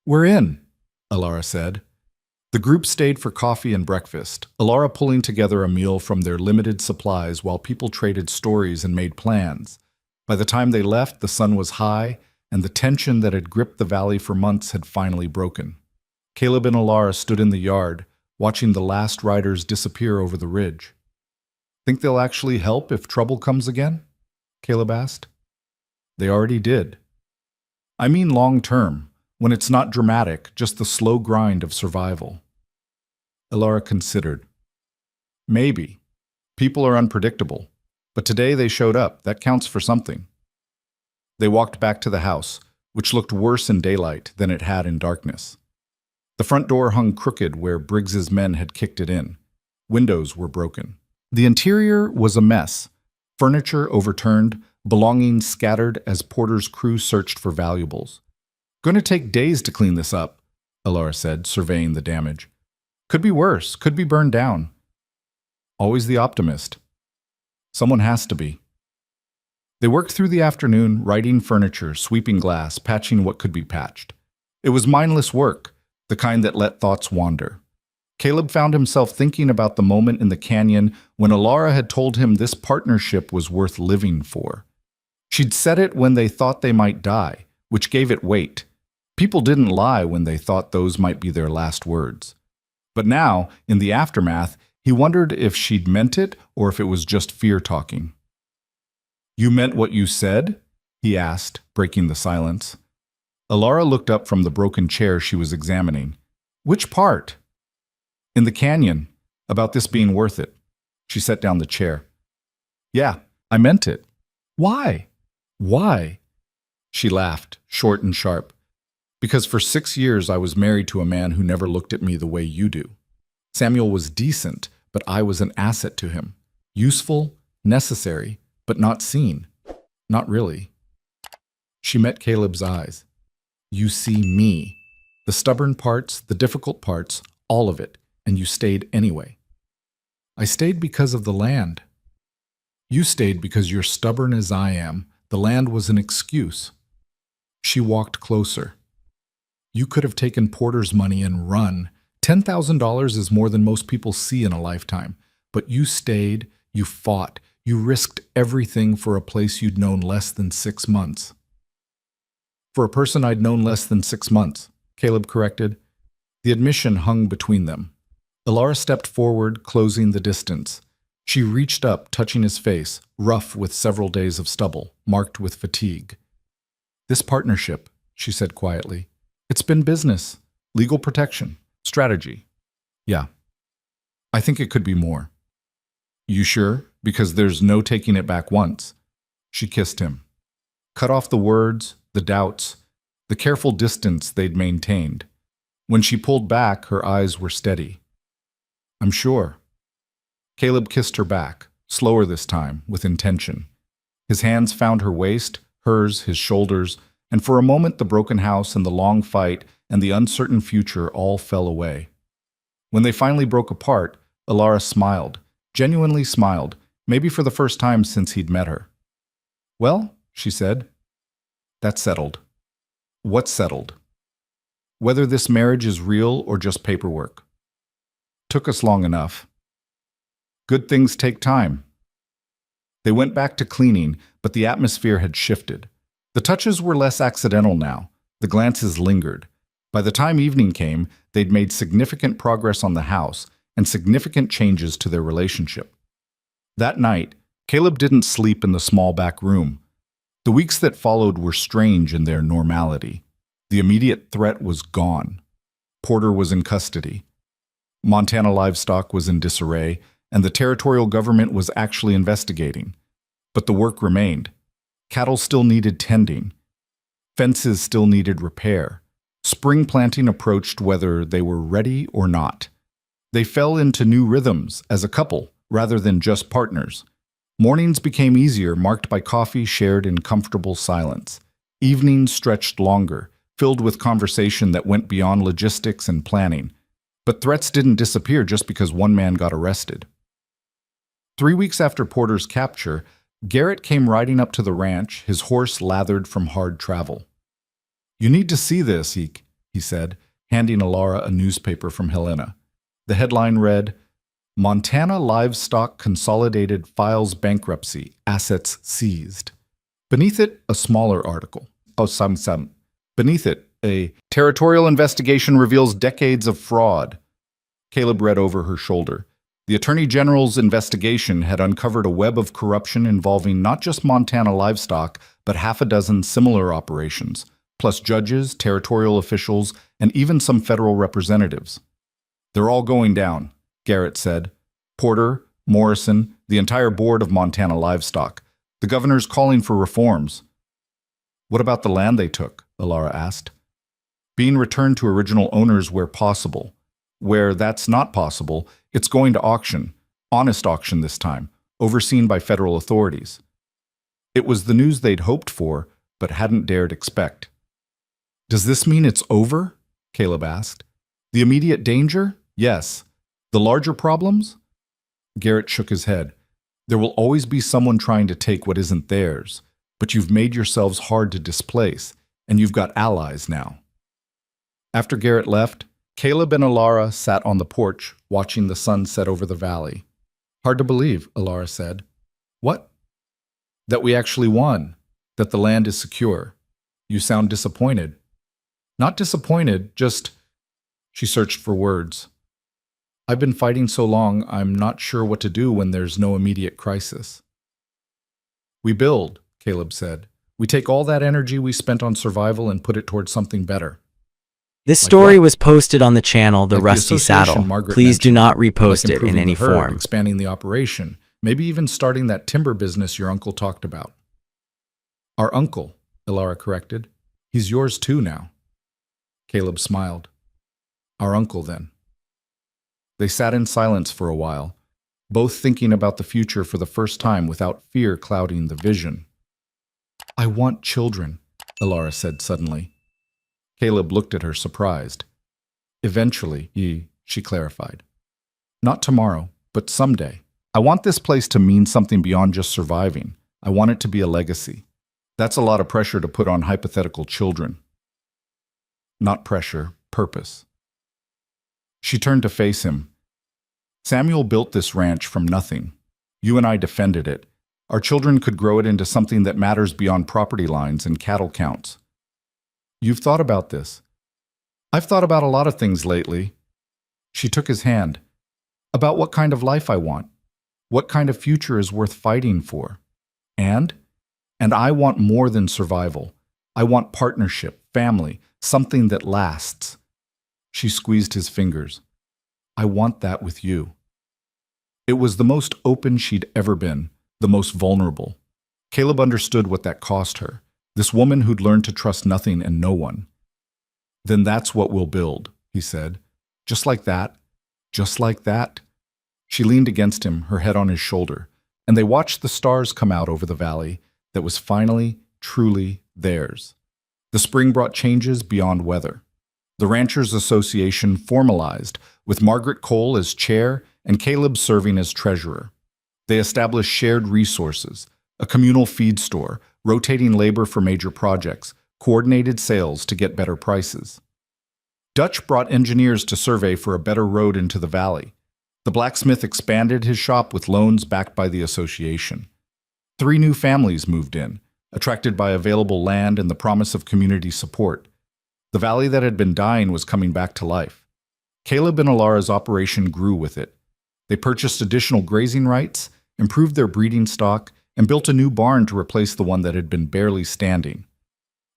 We're in, Alara said. The group stayed for coffee and breakfast, Alara pulling together a meal from their limited supplies while people traded stories and made plans. By the time they left, the sun was high, and the tension that had gripped the valley for months had finally broken. Caleb and Alara stood in the yard, watching the last riders disappear over the ridge. Think they'll actually help if trouble comes again? Caleb asked. They already did. I mean long term, when it's not dramatic, just the slow grind of survival. Alara considered. Maybe. People are unpredictable. But today they showed up. That counts for something. They walked back to the house, which looked worse in daylight than it had in darkness. The front door hung crooked where Briggs's men had kicked it in. Windows were broken. The interior was a mess. Furniture overturned, belongings scattered as Porter's crew searched for valuables. Going to take days to clean this up, Alara said, surveying the damage. Could be worse, could be burned down. Always the optimist. Someone has to be. They worked through the afternoon, righting furniture, sweeping glass, patching what could be patched. It was mindless work, the kind that let thoughts wander. Caleb found himself thinking about the moment in the canyon when Alara had told him this partnership was worth living for. She'd said it when they thought they might die, which gave it weight. People didn't lie when they thought those might be their last words. But now, in the aftermath, he wondered if she'd meant it or if it was just fear talking. "You meant what you said?" he asked, breaking the silence. Alara looked up from the broken chair she was examining. "Which part?" "In the canyon, about this being worth it." She set down the chair. "Yeah, I meant it." "Why? Why?" She laughed, short and sharp. "Because for 6 years I was married to a man who never looked at me the way you do. Samuel was decent, but I was an asset to him. Useful, necessary, but not seen. Not really." She met Caleb's eyes. "You see me. The stubborn parts, the difficult parts, all of it, and you stayed anyway." "I stayed because of the land." "You stayed because you're stubborn as I am. The land was an excuse." She walked closer. "You could have taken Porter's money and run. $10,000 is more than most people see in a lifetime. But you stayed, you fought, you risked everything for a place you'd known less than 6 months." "For a person I'd known less than 6 months," Caleb corrected. The admission hung between them. Alara stepped forward, closing the distance. She reached up, touching his face, rough with several days of stubble, marked with fatigue. "This partnership," she said quietly, "it's been business, legal protection, strategy. Yeah. I think it could be more." "You sure? Because there's no taking it back once." She kissed him. Cut off the words, the doubts, the careful distance they'd maintained. When she pulled back, her eyes were steady. "I'm sure." Caleb kissed her back, slower this time, with intention. His hands found her waist, hers his shoulders, and for a moment the broken house and the long fight and the uncertain future all fell away. When they finally broke apart, Alara smiled, genuinely smiled, maybe for the first time since he'd met her. "Well," she said, "that's settled." "What's settled?" "Whether this marriage is real or just paperwork." "Took us long enough." "Good things take time." They went back to cleaning, but the atmosphere had shifted. The touches were less accidental now. The glances lingered. By the time evening came, they'd made significant progress on the house and significant changes to their relationship. That night, Caleb didn't sleep in the small back room. The weeks that followed were strange in their normality. The immediate threat was gone. Porter was in custody. Montana livestock was in disarray, and the territorial government was actually investigating. But the work remained. Cattle still needed tending. Fences still needed repair. Spring planting approached whether they were ready or not. They fell into new rhythms as a couple rather than just partners. Mornings became easier, marked by coffee shared in comfortable silence. Evenings stretched longer, filled with conversation that went beyond logistics and planning. But threats didn't disappear just because one man got arrested. 3 weeks after Porter's capture, Garrett came riding up to the ranch, his horse lathered from hard travel. "You need to see this, Eek," he said, handing Alara a newspaper from Helena. The headline read, "Montana Livestock Consolidated Files Bankruptcy, Assets Seized." Beneath it, a smaller article. Beneath it, a territorial investigation reveals decades of fraud. Caleb read over her shoulder. The Attorney General's investigation had uncovered a web of corruption involving not just Montana livestock, but half a dozen similar operations, plus judges, territorial officials, and even some federal representatives. "They're all going down," Garrett said. "Porter, Morrison, the entire board of Montana livestock. The governor's calling for reforms." "What about the land they took?" Alara asked. "Being returned to original owners where possible. Where that's not possible, it's going to auction, honest auction this time, overseen by federal authorities." It was the news they'd hoped for, but hadn't dared expect. "Does this mean it's over?" Caleb asked. "The immediate danger? Yes. The larger problems?" Garrett shook his head. "There will always be someone trying to take what isn't theirs, but you've made yourselves hard to displace, and you've got allies now." After Garrett left, Caleb and Alara sat on the porch, watching the sun set over the valley. Hard to believe, Alara said. What? That we actually won. That the land is secure. You sound disappointed. Not disappointed, just... She searched for words. I've been fighting so long, I'm not sure what to do when there's no immediate crisis. We build, Caleb said. We take all that energy we spent on survival and put it towards something better.
This
Like
story
what?
was posted on the channel The
Like
Rusty
association
Saddle.
Margaret
Please do
mentioned,
not repost
like
it in
improving
any
the herd,
form.
expanding the operation, maybe even starting that timber business your uncle talked about. Our uncle, Alara corrected. He's yours too now. Caleb smiled. Our uncle, then. They sat in silence for a while, both thinking about the future for the first time without fear clouding the vision. I want children, Alara said suddenly. Caleb looked at her surprised. Eventually, she clarified. Not tomorrow, but someday. I want this place to mean something beyond just surviving. I want it to be a legacy. That's a lot of pressure to put on hypothetical children. Not pressure, purpose. She turned to face him. Samuel built this ranch from nothing. You and I defended it. Our children could grow it into something that matters beyond property lines and cattle counts. You've thought about this. I've thought about a lot of things lately. She took his hand. About what kind of life I want. What kind of future is worth fighting for. And I want more than survival. I want partnership, family, something that lasts. She squeezed his fingers. I want that with you. It was the most open she'd ever been, the most vulnerable. Caleb understood what that cost her, this woman who'd learned to trust nothing and no one. Then that's what we'll build, he said. Just like that. Just like that. She leaned against him, her head on his shoulder, and they watched the stars come out over the valley that was finally, truly theirs. The spring brought changes beyond weather. The Ranchers Association formalized, with Margaret Cole as chair and Caleb serving as treasurer. They established shared resources, a communal feed store, rotating labor for major projects, coordinated sales to get better prices. Dutch brought engineers to survey for a better road into the valley. The blacksmith expanded his shop with loans backed by the association. 3 new families moved in, attracted by available land and the promise of community support. The valley that had been dying was coming back to life. Caleb and Alara's operation grew with it. They purchased additional grazing rights, improved their breeding stock, and built a new barn to replace the one that had been barely standing.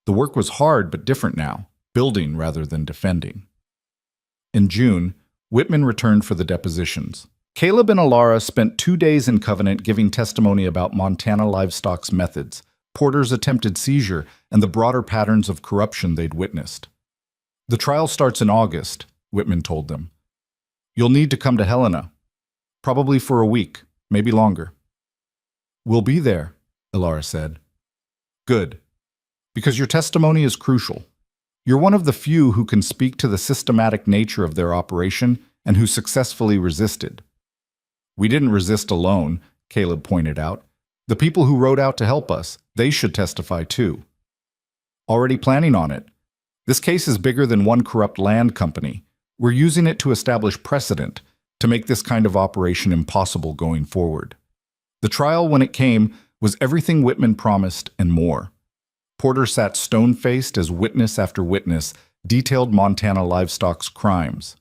The work was hard but different now, building rather than defending. In June, Whitman returned for the depositions. Caleb and Alara spent 2 days in Covenant giving testimony about Montana Livestock's methods, Porter's attempted seizure, and the broader patterns of corruption they'd witnessed. The trial starts in August, Whitman told them. You'll need to come to Helena, probably for a week, maybe longer. We'll be there, Alara said. Good, because your testimony is crucial. You're one of the few who can speak to the systematic nature of their operation and who successfully resisted. We didn't resist alone, Caleb pointed out. The people who rode out to help us, they should testify too. Already planning on it. This case is bigger than one corrupt land company. We're using it to establish precedent, to make this kind of operation impossible going forward. The trial, when it came, was everything Whitman promised and more. Porter sat stone-faced as witness after witness detailed Montana Livestock's crimes.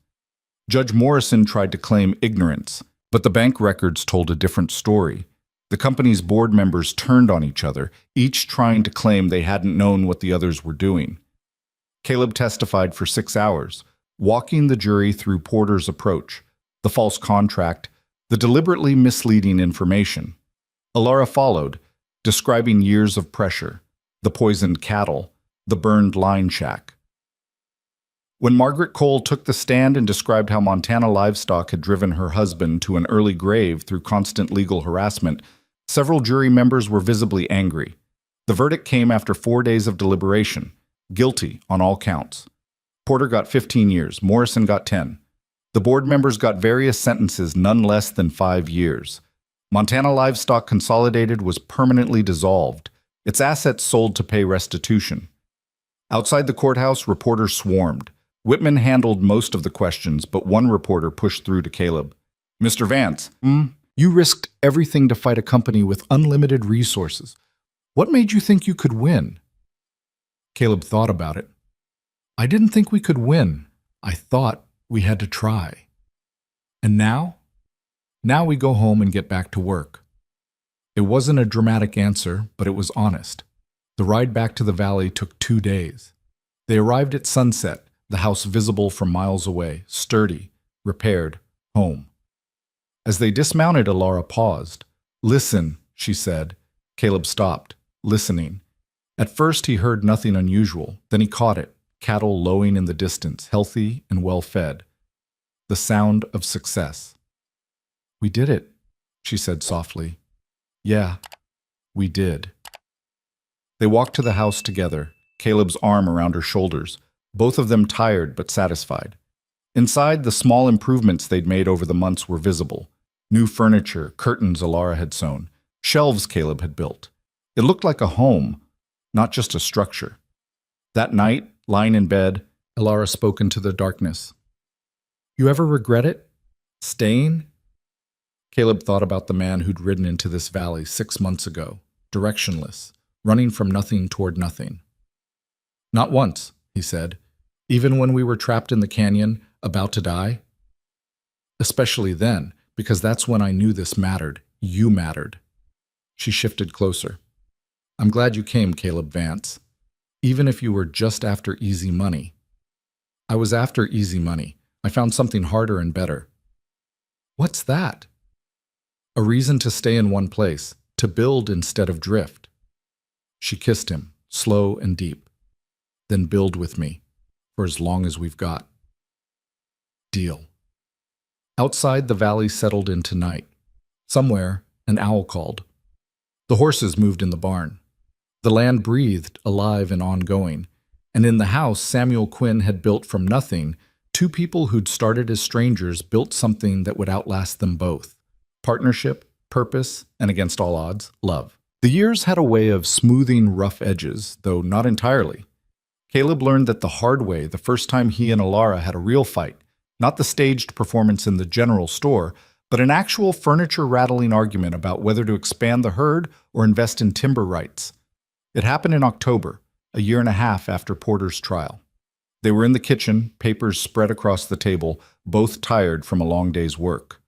Judge Morrison tried to claim ignorance, but the bank records told a different story. The company's board members turned on each other, each trying to claim they hadn't known what the others were doing. Caleb testified for 6 hours, walking the jury through Porter's approach, the false contract, the deliberately misleading information. Alara followed, describing years of pressure, the poisoned cattle, the burned line shack. When Margaret Cole took the stand and described how Montana Livestock had driven her husband to an early grave through constant legal harassment, several jury members were visibly angry. The verdict came after 4 days of deliberation, guilty on all counts. Porter got 15 years, Morrison got 10. The board members got various sentences, none less than 5 years. Montana Livestock Consolidated was permanently dissolved, its assets sold to pay restitution. Outside the courthouse, reporters swarmed. Whitman handled most of the questions, but one reporter pushed through to Caleb. Mr. Vance, you risked everything to fight a company with unlimited resources. What made you think you could win? Caleb thought about it. I didn't think we could win. I thought we had to try. And now? Now we go home and get back to work. It wasn't a dramatic answer, but it was honest. The ride back to the valley took 2 days. They arrived at sunset, the house visible from miles away, sturdy, repaired, home. As they dismounted, Alara paused. Listen, she said. Caleb stopped, listening. At first he heard nothing unusual, then he caught it, cattle lowing in the distance, healthy and well-fed. The sound of success. We did it, she said softly. Yeah, we did. They walked to the house together, Caleb's arm around her shoulders, both of them tired but satisfied. Inside, the small improvements they'd made over the months were visible. New furniture, curtains Alara had sewn, shelves Caleb had built. It looked like a home, not just a structure. That night, lying in bed, Alara spoke into the darkness. You ever regret it? Staying? Caleb thought about the man who'd ridden into this valley 6 months ago, directionless, running from nothing toward nothing. Not once, he said, even when we were trapped in the canyon, about to die. Especially then, because that's when I knew this mattered. You mattered. She shifted closer. I'm glad you came, Caleb Vance. Even if you were just after easy money. I was after easy money. I found something harder and better. What's that? A reason to stay in one place, to build instead of drift. She kissed him, slow and deep. Then build with me, for as long as we've got. Deal. Outside, the valley settled into night. Somewhere, an owl called. The horses moved in the barn. The land breathed, alive and ongoing. And in the house Samuel Quinn had built from nothing, 2 people who'd started as strangers built something that would outlast them both. Partnership, purpose, and against all odds, love. The years had a way of smoothing rough edges, though not entirely. Caleb learned that the hard way the first time he and Alara had a real fight, not the staged performance in the general store, but an actual furniture-rattling argument about whether to expand the herd or invest in timber rights. It happened in October, a year and a half after Porter's trial. They were in the kitchen, papers spread across the table, both tired from a long day's work.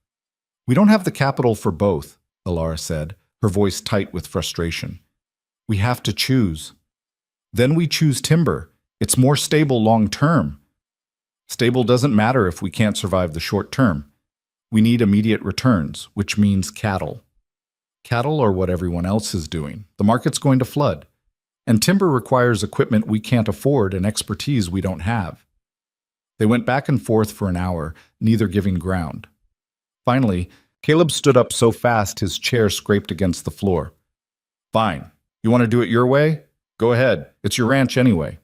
We don't have the capital for both, Alara said, her voice tight with frustration. We have to choose. Then we choose timber. It's more stable long term. Stable doesn't matter if we can't survive the short term. We need immediate returns, which means cattle. Cattle are what everyone else is doing. The market's going to flood. And timber requires equipment we can't afford and expertise we don't have. They went back and forth for an hour, neither giving ground. Finally, Caleb stood up so fast his chair scraped against the floor. Fine. You want to do it your way? Go ahead. It's your ranch anyway.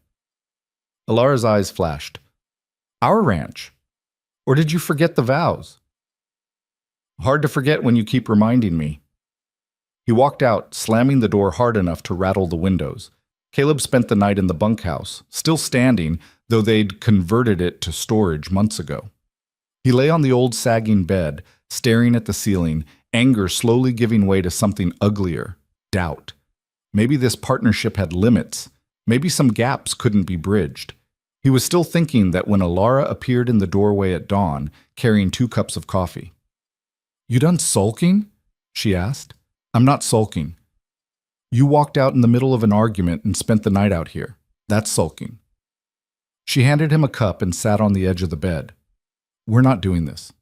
Alara's eyes flashed. Our ranch? Or did you forget the vows? Hard to forget when you keep reminding me. He walked out, slamming the door hard enough to rattle the windows. Caleb spent the night in the bunkhouse, still standing, though they'd converted it to storage months ago. He lay on the old sagging bed, staring at the ceiling, anger slowly giving way to something uglier, doubt. Maybe this partnership had limits. Maybe some gaps couldn't be bridged. He was still thinking that when Alara appeared in the doorway at dawn, carrying 2 cups of coffee. You done sulking? She asked. I'm not sulking. You walked out in the middle of an argument and spent the night out here. That's sulking. She handed him a cup and sat on the edge of the bed. We're not doing this.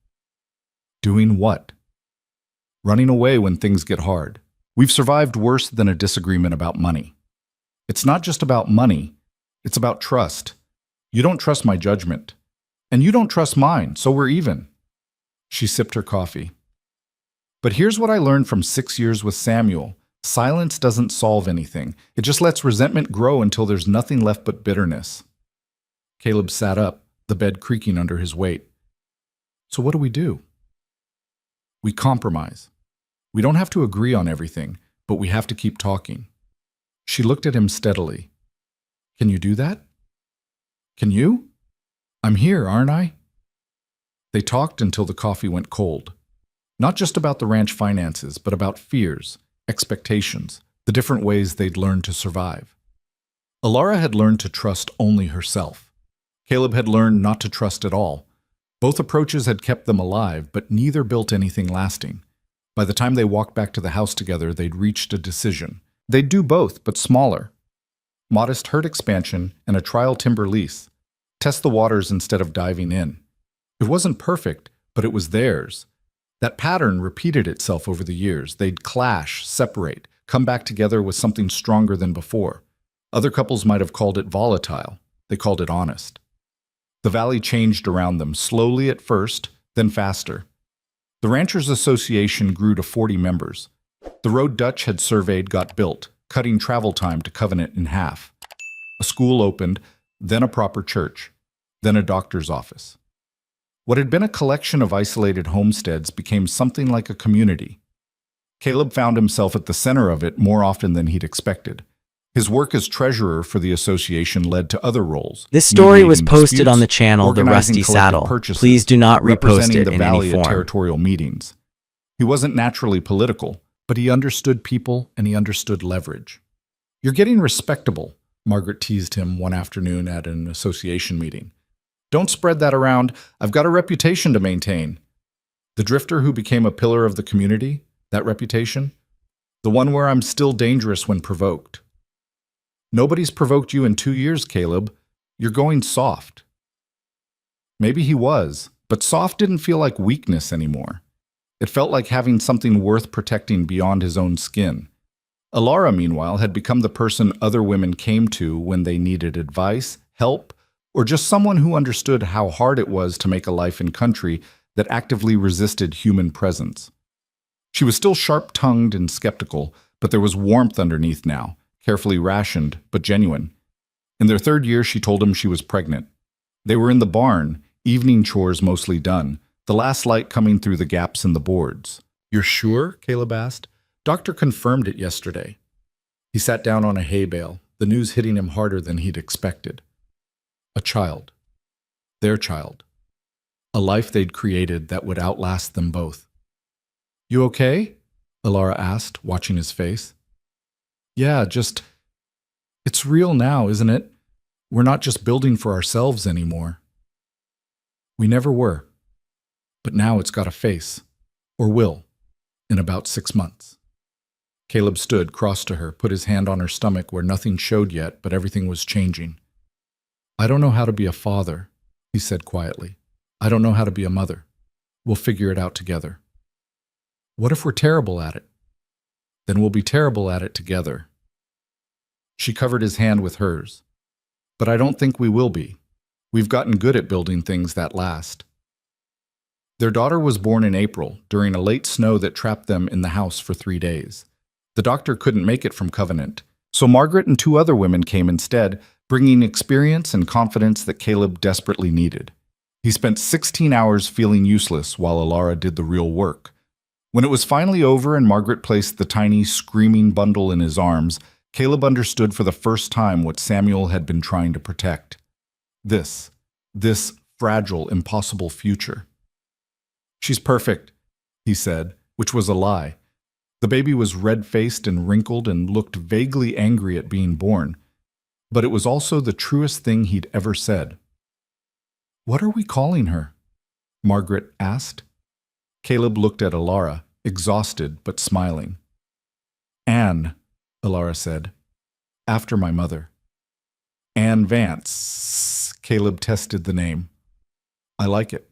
Doing what? Running away when things get hard. We've survived worse than a disagreement about money. It's not just about money. It's about trust. You don't trust my judgment. And you don't trust mine, so we're even. She sipped her coffee. But here's what I learned from 6 years with Samuel. Silence doesn't solve anything. It just lets resentment grow until there's nothing left but bitterness. Caleb sat up, the bed creaking under his weight. So what do we do? We compromise. We don't have to agree on everything, but we have to keep talking. She looked at him steadily. Can you do that? Can you? I'm here, aren't I? They talked until the coffee went cold. Not just about the ranch finances, but about fears, expectations, the different ways they'd learned to survive. Alara had learned to trust only herself. Caleb had learned not to trust at all. Both approaches had kept them alive, but neither built anything lasting. By the time they walked back to the house together, they'd reached a decision. They'd do both, but smaller. Modest herd expansion and a trial timber lease. Test the waters instead of diving in. It wasn't perfect, but it was theirs. That pattern repeated itself over the years. They'd clash, separate, come back together with something stronger than before. Other couples might have called it volatile. They called it honest. The valley changed around them, slowly at first, then faster. The Ranchers Association grew to 40 members. The road Dutch had surveyed got built, cutting travel time to Covenant in half. A school opened, then a proper church, then a doctor's office. What had been a collection of isolated homesteads became something like a community. Caleb found himself at the center of it more often than he'd expected. His work as treasurer for the association led to other roles.
This story was
mediating
posted
disputes,
on the channel The
organizing
Rusty
collective
Saddle.
purchases,
Please do not repost
representing
it
the
in any
valley at
form.
territorial meetings. He wasn't naturally political, but he understood people and he understood leverage. "You're getting respectable," Margaret teased him one afternoon at an association meeting. "Don't spread that around. I've got a reputation to maintain." The drifter who became a pillar of the community, that reputation? The one where I'm still dangerous when provoked. "Nobody's provoked you in 2 years, Caleb. You're going soft." Maybe he was, but soft didn't feel like weakness anymore. It felt like having something worth protecting beyond his own skin. Alara, meanwhile, had become the person other women came to when they needed advice, help, or just someone who understood how hard it was to make a life in country that actively resisted human presence. She was still sharp-tongued and skeptical, but there was warmth underneath now, carefully rationed, but genuine. In their 3rd year, she told him she was pregnant. They were in the barn, evening chores mostly done, the last light coming through the gaps in the boards. "You're sure?" Caleb asked. "Doctor confirmed it yesterday." He sat down on a hay bale, the news hitting him harder than he'd expected. A child. Their child. A life they'd created that would outlast them both. "You okay?" Alara asked, watching his face. "Yeah, just... It's real now, isn't it? We're not just building for ourselves anymore." "We never were. But now it's got a face. Or will. In about 6 months." Caleb stood, crossed to her, put his hand on her stomach where nothing showed yet, but everything was changing. "I don't know how to be a father," he said quietly. "I don't know how to be a mother. We'll figure it out together." "What if we're terrible at it?" "Then we'll be terrible at it together." She covered his hand with hers. "But I don't think we will be. We've gotten good at building things that last." Their daughter was born in April, during a late snow that trapped them in the house for 3 days. The doctor couldn't make it from Covenant, so Margaret and 2 other women came instead, bringing experience and confidence that Caleb desperately needed. He spent 16 hours feeling useless while Alara did the real work. When it was finally over and Margaret placed the tiny, screaming bundle in his arms, Caleb understood for the first time what Samuel had been trying to protect. This fragile, impossible future. "She's perfect," he said, which was a lie. The baby was red-faced and wrinkled and looked vaguely angry at being born. But it was also the truest thing he'd ever said. "What are we calling her?" Margaret asked. Caleb looked at Alara, exhausted but smiling. "Anne," Alara said, "after my mother." "Anne Vance." Caleb tested the name. "I like it."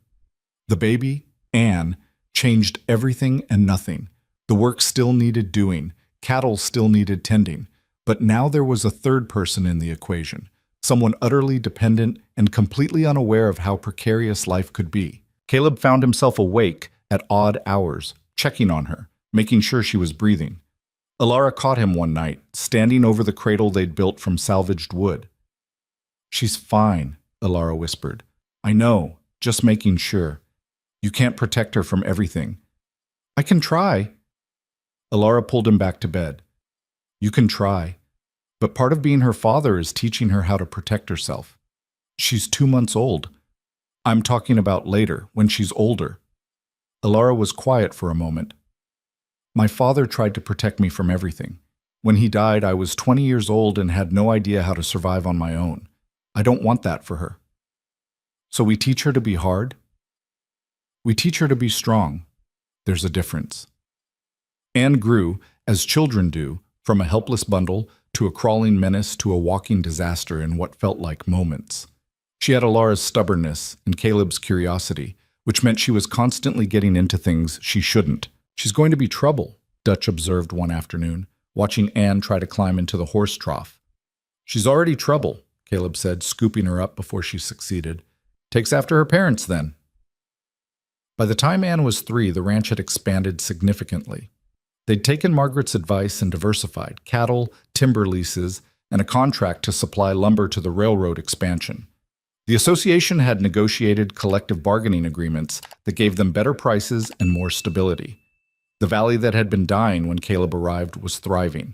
The baby, Anne, changed everything and nothing. The work still needed doing, cattle still needed tending, but now there was a third person in the equation, someone utterly dependent and completely unaware of how precarious life could be. Caleb found himself awake at odd hours, checking on her, making sure she was breathing. Alara caught him one night, standing over the cradle they'd built from salvaged wood. "She's fine," Alara whispered. "I know, just making sure. You can't protect her from everything." "I can try." Alara pulled him back to bed. "You can try, but part of being her father is teaching her how to protect herself. She's 2 months old. I'm talking about later, when she's older. Alara was quiet for a moment. My father tried to protect me from everything. When he died, I was 20 years old and had no idea how to survive on my own. I don't want that for her. So we teach her to be hard? We teach her to be strong. There's a difference. Anne grew, as children do, from a helpless bundle to a crawling menace to a walking disaster in what felt like moments. She had Alara's stubbornness and Caleb's curiosity, which meant she was constantly getting into things she shouldn't. She's going to be trouble, Dutch observed one afternoon, watching Anne try to climb into the horse trough. She's already trouble, Caleb said, scooping her up before she succeeded. Takes after her parents, then. By the time Anne was 3, the ranch had expanded significantly. They'd taken Margaret's advice and diversified cattle, timber leases, and a contract to supply lumber to the railroad expansion. The association had negotiated collective bargaining agreements that gave them better prices and more stability. The valley that had been dying when Caleb arrived was thriving,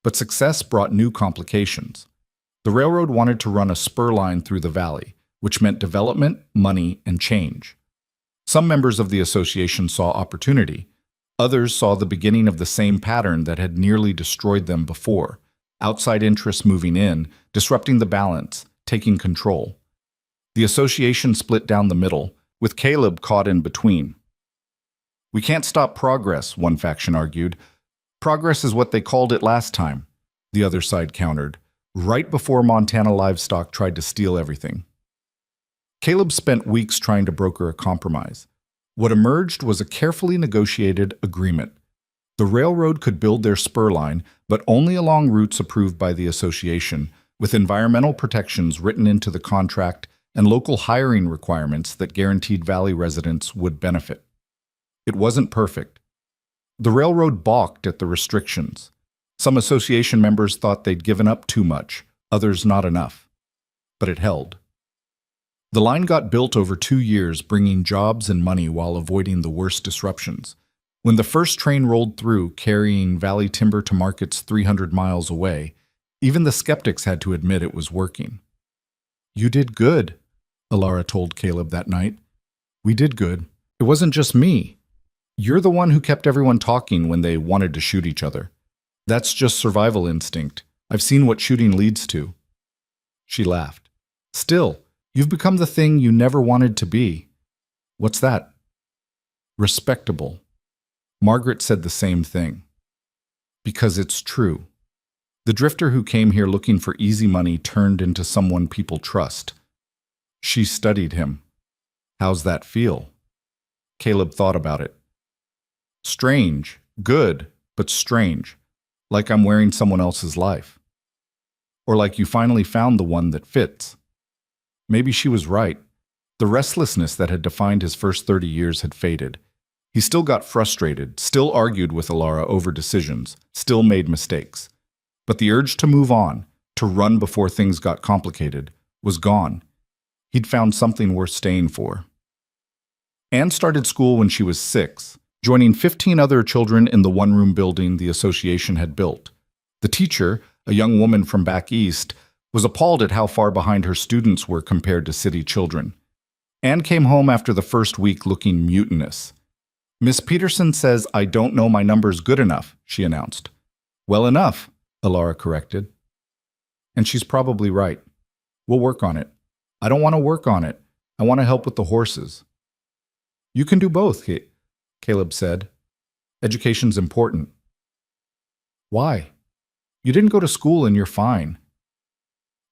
but success brought new complications. The railroad wanted to run a spur line through the valley, which meant development, money, and change. Some members of the association saw opportunity. Others saw the beginning of the same pattern that had nearly destroyed them before, outside interests moving in, disrupting the balance, taking control. The association split down the middle, with Caleb caught in between. We can't stop progress, one faction argued. Progress is what they called it last time, the other side countered, right before Montana Livestock tried to steal everything. Caleb spent weeks trying to broker a compromise. What emerged was a carefully negotiated agreement. The railroad could build their spur line, but only along routes approved by the association, with environmental protections written into the contract and local hiring requirements that guaranteed valley residents would benefit. It wasn't perfect. The railroad balked at the restrictions. Some association members thought they'd given up too much, others not enough. But it held. The line got built over 2 years, bringing jobs and money while avoiding the worst disruptions. When the first train rolled through, carrying valley timber to markets 300 miles away, even the skeptics had to admit it was working. You did good, Alara told Caleb that night. We did good. It wasn't just me. You're the one who kept everyone talking when they wanted to shoot each other. That's just survival instinct. I've seen what shooting leads to. She laughed. Still, you've become the thing you never wanted to be. What's that? Respectable. Margaret said the same thing. Because it's true. The drifter who came here looking for easy money turned into someone people trust. She studied him. How's that feel? Caleb thought about it. Strange, good, but strange. Like I'm wearing someone else's life. Or like you finally found the one that fits. Maybe she was right. The restlessness that had defined his first 30 years had faded. He still got frustrated, still argued with Alara over decisions, still made mistakes. But the urge to move on, to run before things got complicated, was gone. He'd found something worth staying for. Anne started school when she was 6, joining 15 other children in the one-room building the association had built. The teacher, a young woman from back east, was appalled at how far behind her students were compared to city children. Anne came home after the first week looking mutinous. Miss Peterson says I don't know my numbers good enough, she announced. Well enough, Alara corrected. And she's probably right. We'll work on it. I don't want to work on it. I want to help with the horses. You can do both, Caleb said. Education's important. Why? You didn't go to school and you're fine.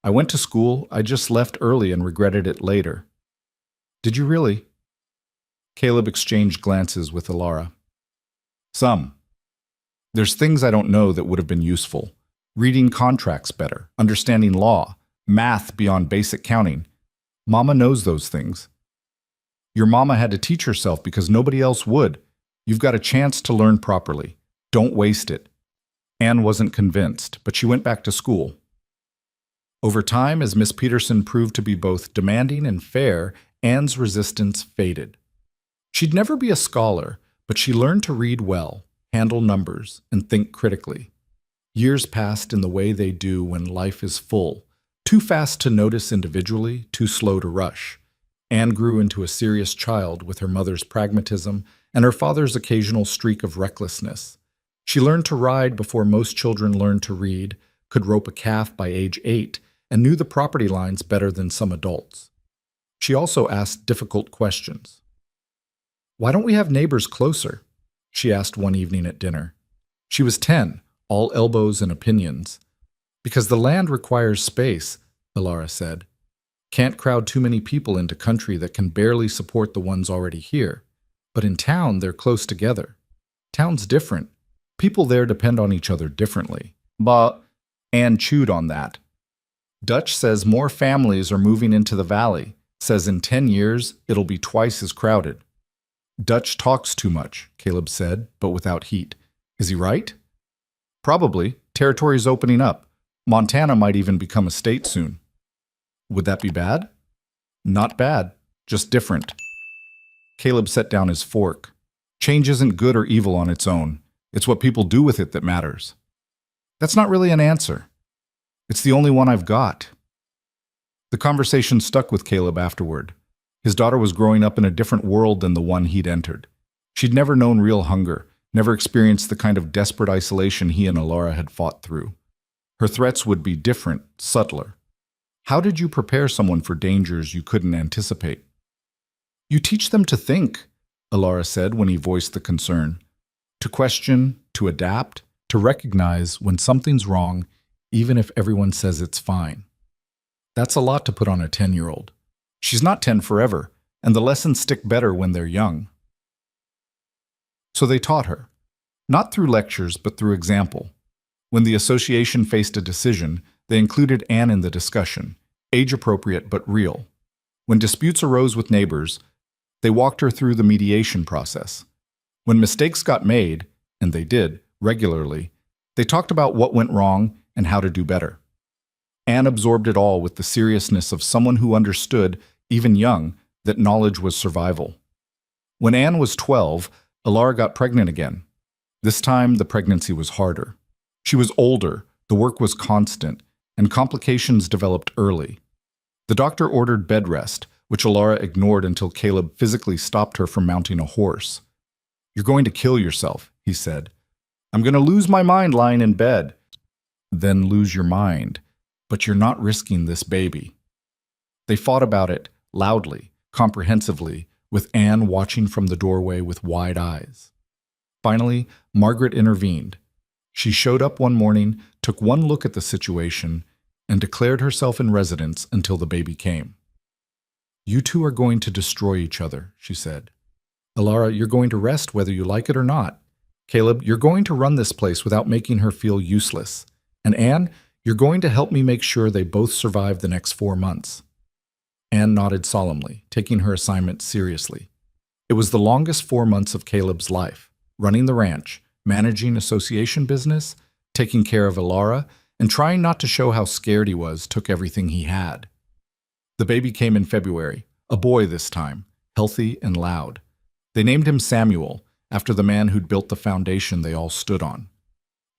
I went to school, I just left early and regretted it later. Did you really? Caleb exchanged glances with Alara. Some. There's things I don't know that would have been useful. Reading contracts better, understanding law, math beyond basic counting. Mama knows those things. Your mama had to teach herself because nobody else would. You've got a chance to learn properly. Don't waste it. Anne wasn't convinced, but she went back to school. Over time, as Miss Peterson proved to be both demanding and fair, Anne's resistance faded. She'd never be a scholar, but she learned to read well, handle numbers, and think critically. Years passed in the way they do when life is full, too fast to notice individually, too slow to rush. Anne grew into a serious child with her mother's pragmatism and her father's occasional streak of recklessness. She learned to ride before most children learned to read, could rope a calf by age 8, and knew the property lines better than some adults. She also asked difficult questions. "Why don't we have neighbors closer?" she asked one evening at dinner. She was 10, all elbows and opinions. "Because the land requires space," Alara said. "Can't crowd too many people into country that can barely support the ones already here. But in town, they're close together. Town's different. People there depend on each other differently." But Anne chewed on that. "Dutch says more families are moving into the valley, says in 10 years it'll be twice as crowded." "Dutch talks too much," Caleb said, but without heat. "Is he right?" "Probably. Territory's opening up. Montana might even become a state soon." "Would that be bad?" "Not bad, just different." Caleb set down his fork. "Change isn't good or evil on its own. It's what people do with it that matters." "That's not really an answer." "It's the only one I've got." The conversation stuck with Caleb afterward. His daughter was growing up in a different world than the one he'd entered. She'd never known real hunger, never experienced the kind of desperate isolation he and Alara had fought through. Her threats would be different, subtler. How did you prepare someone for dangers you couldn't anticipate? "You teach them to think," Alara said when he voiced the concern. "To question, to adapt, to recognize when something's wrong, even if everyone says it's fine." That's a lot to put on a 10-year-old. She's not 10 forever, and the lessons stick better when they're young. So they taught her, not through lectures, but through example. When the association faced a decision, they included Anne in the discussion, age-appropriate but real. When disputes arose with neighbors, they walked her through the mediation process. When mistakes got made, and they did, regularly, they talked about what went wrong and how to do better. Anne absorbed it all with the seriousness of someone who understood, even young, that knowledge was survival. When Anne was 12, Alara got pregnant again. This time, the pregnancy was harder. She was older, the work was constant, and complications developed early. The doctor ordered bed rest, which Alara ignored until Caleb physically stopped her from mounting a horse. "You're going to kill yourself," he said. "I'm going to lose my mind lying in bed." "Then lose your mind. But you're not risking this baby." They fought about it, loudly, comprehensively, with Anne watching from the doorway with wide eyes. Finally, Margaret intervened. She showed up one morning, took one look at the situation, and declared herself in residence until the baby came. "You two are going to destroy each other," she said. "Alara, you're going to rest whether you like it or not. Caleb, you're going to run this place without making her feel useless. And Anne, you're going to help me make sure they both survive the next 4 months." Anne nodded solemnly, taking her assignment seriously. It was the longest 4 months of Caleb's life, running the ranch, managing association business, taking care of Alara, and trying not to show how scared he was took everything he had. The baby came in February, a boy this time, healthy and loud. They named him Samuel, after the man who'd built the foundation they all stood on.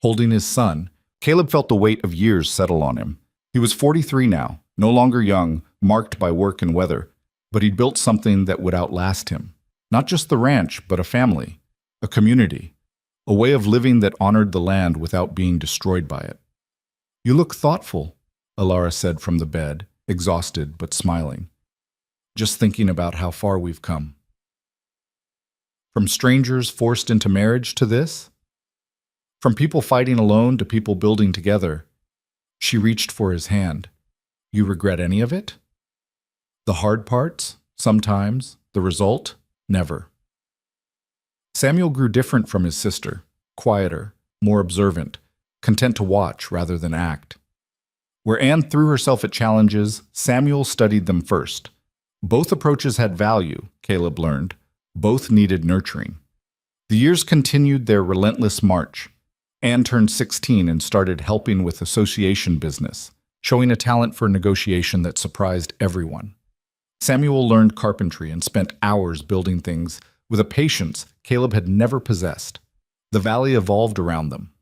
Holding his son, Caleb felt the weight of years settle on him. He was 43 now, no longer young, marked by work and weather, but he'd built something that would outlast him. Not just the ranch, but a family, a community, a way of living that honored the land without being destroyed by it. "You look thoughtful," Alara said from the bed, exhausted but smiling. "Just thinking about how far we've come." From strangers forced into marriage to this? From people fighting alone to people building together. She reached for his hand. "You regret any of it?" "The hard parts? Sometimes. The result? Never." Samuel grew different from his sister, quieter, more observant, content to watch rather than act. Where Anne threw herself at challenges, Samuel studied them first. Both approaches had value, Caleb learned. Both needed nurturing. The years continued their relentless march. Anne turned 16 and started helping with association business, showing a talent for negotiation that surprised everyone. Samuel learned carpentry and spent hours building things with a patience Caleb had never possessed. The valley evolved around them.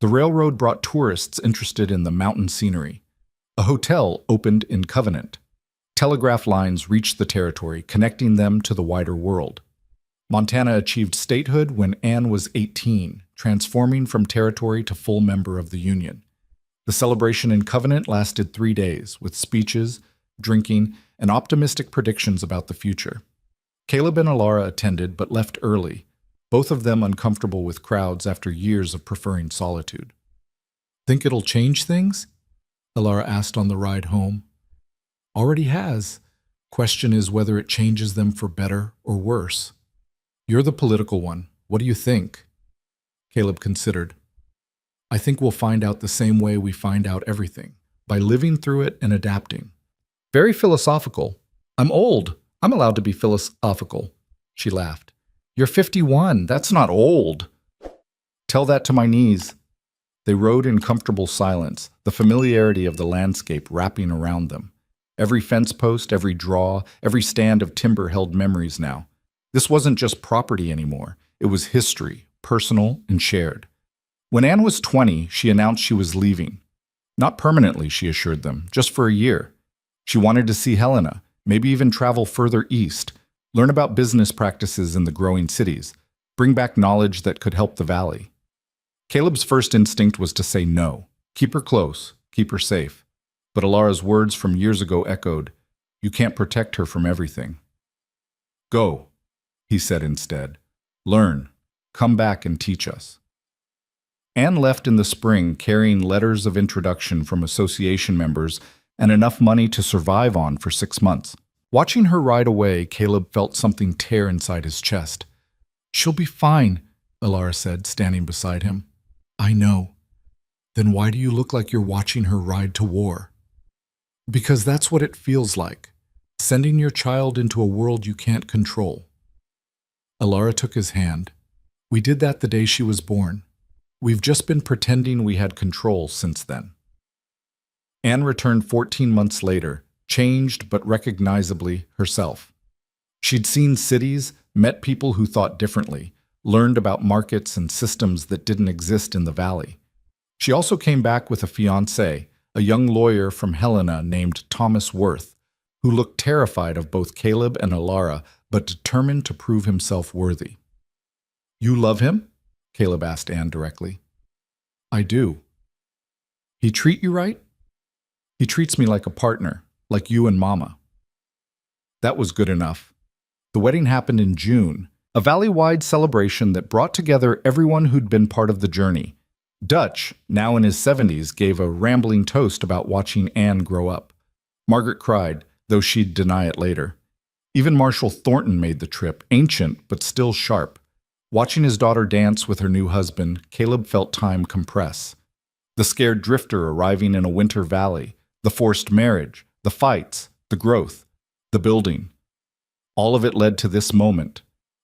The railroad brought tourists interested in the mountain scenery. A hotel opened in Covenant. Telegraph lines reached the territory, connecting them to the wider world. Montana achieved statehood when Anne was 18, transforming from territory to full member of the Union. The celebration in Covenant lasted 3 days, with speeches, drinking, and optimistic predictions about the future. Caleb and Alara attended but left early, both of them uncomfortable with crowds after years of preferring solitude. "Think it'll change things?" Alara asked on the ride home. "Already has. Question is whether it changes them for better or worse. You're the political one. What do you think?" Caleb considered. "I think we'll find out the same way we find out everything, by living through it and adapting." "Very philosophical. I'm old. I'm allowed to be philosophical," she laughed. "You're 51. That's not old." "Tell that to my knees." They rode in comfortable silence, the familiarity of the landscape wrapping around them. Every fence post, every draw, every stand of timber held memories now. This wasn't just property anymore. It was history, personal and shared. When Anne was 20, she announced she was leaving. Not permanently, she assured them, just for a year. She wanted to see Helena, maybe even travel further east, learn about business practices in the growing cities, bring back knowledge that could help the valley. Caleb's first instinct was to say no. Keep her close, keep her safe. But Alara's words from years ago echoed, "You can't protect her from everything." "Go," he said instead. "Learn. Come back and teach us." Anne left in the spring carrying letters of introduction from association members and enough money to survive on for 6 months. Watching her ride away, Caleb felt something tear inside his chest. "She'll be fine," Alara said, standing beside him. "I know. Then why do you look like you're watching her ride to war?" "Because that's what it feels like, sending your child into a world you can't control." Alara took his hand. "We did that the day she was born. We've just been pretending we had control since then." Anne returned 14 months later, changed but recognizably herself. She'd seen cities, met people who thought differently, learned about markets and systems that didn't exist in the valley. She also came back with a fiancé, a young lawyer from Helena named Thomas Worth, who looked terrified of both Caleb and Alara, but determined to prove himself worthy. "You love him?" Caleb asked Anne directly. "I do." "He treat you right?" "He treats me like a partner, like you and Mama." That was good enough. The wedding happened in June, a valley-wide celebration that brought together everyone who'd been part of the journey. Dutch, now in his 70s, gave a rambling toast about watching Anne grow up. Margaret cried, though she'd deny it later. Even Marshall Thornton made the trip, ancient but still sharp. Watching his daughter dance with her new husband, Caleb felt time compress. The scared drifter arriving in a winter valley, the forced marriage, the fights, the growth, the building. All of it led to this moment.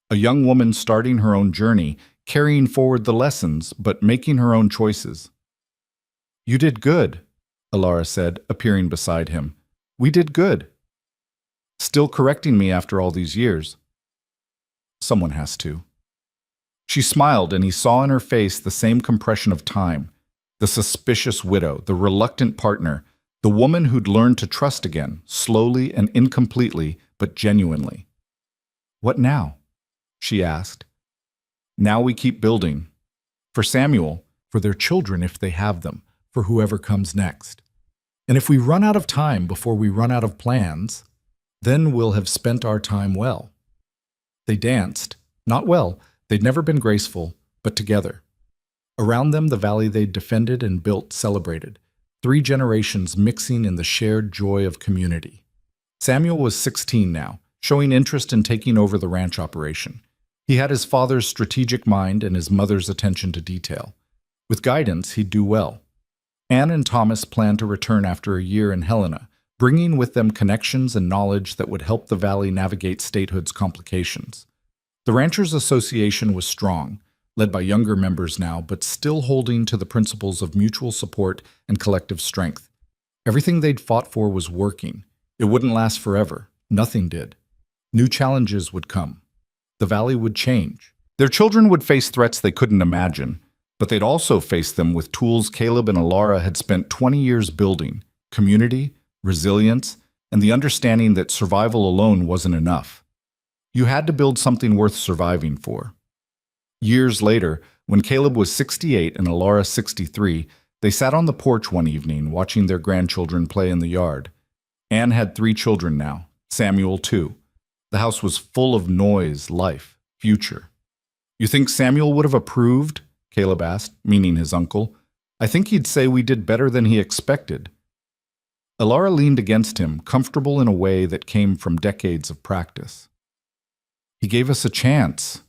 A young woman starting her own journey, carrying forward the lessons, but making her own choices. "You did good," Alara said, appearing beside him. "We did good." "Still correcting me after all these years." "Someone has to." She smiled, and he saw in her face the same compression of time, the suspicious widow, the reluctant partner, the woman who'd learned to trust again, slowly and incompletely, but genuinely. "What now?" she asked. "Now we keep building. For Samuel, for their children if they have them, for whoever comes next. And if we run out of time before we run out of plans, then we'll have spent our time well." They danced, not well, they'd never been graceful, but together. Around them, the valley they'd defended and built celebrated, 3 generations mixing in the shared joy of community. Samuel was 16 now, showing interest in taking over the ranch operation. He had his father's strategic mind and his mother's attention to detail. With guidance, he'd do well. Anne and Thomas planned to return after a year in Helena, bringing with them connections and knowledge that would help the valley navigate statehood's complications. The Ranchers Association was strong, led by younger members now, but still holding to the principles of mutual support and collective strength. Everything they'd fought for was working. It wouldn't last forever. Nothing did. New challenges would come. The valley would change. Their children would face threats they couldn't imagine, but they'd also face them with tools Caleb and Alara had spent 20 years building: community, resilience, and the understanding that survival alone wasn't enough. You had to build something worth surviving for. Years later, when Caleb was 68 and Alara 63, they sat on the porch one evening watching their grandchildren play in the yard. Anne had 3 children now, Samuel too. The house was full of noise, life, future. "You think Samuel would have approved?" Caleb asked, meaning his uncle. "I think he'd say we did better than he expected." Alara leaned against him, comfortable in a way that came from decades of practice. "He gave us a chance.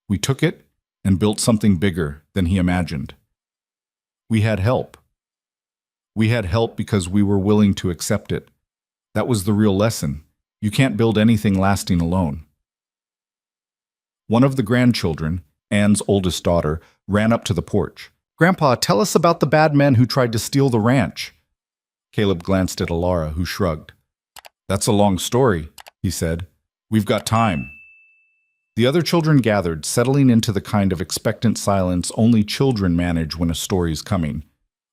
We took it and built something bigger than he imagined. We had help. We had help because we were willing to accept it. That was the real lesson. You can't build anything lasting alone." One of the grandchildren, Anne's oldest daughter, ran up to the porch. "Grandpa, tell us about the bad men who tried to steal the ranch." Caleb glanced at Alara, who shrugged. "That's a long story," he said. "We've got time." The other children gathered, settling into the kind of expectant silence only children manage when a story's coming.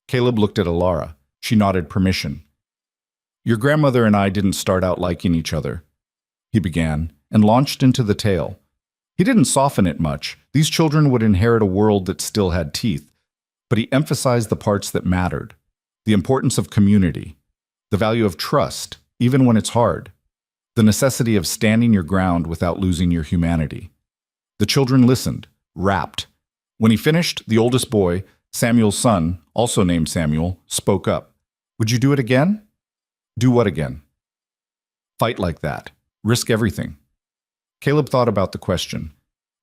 Caleb looked at Alara. She nodded permission. "Your grandmother and I didn't start out liking each other," he began, and launched into the tale. He didn't soften it much. These children would inherit a world that still had teeth. But he emphasized the parts that mattered. The importance of community. The value of trust, even when it's hard. The necessity of standing your ground without losing your humanity. The children listened, rapt. When he finished, the oldest boy, Samuel's son, also named Samuel, spoke up. "Would you do it again?" "Do what again?" "Fight like that. Risk everything." Caleb thought about the question.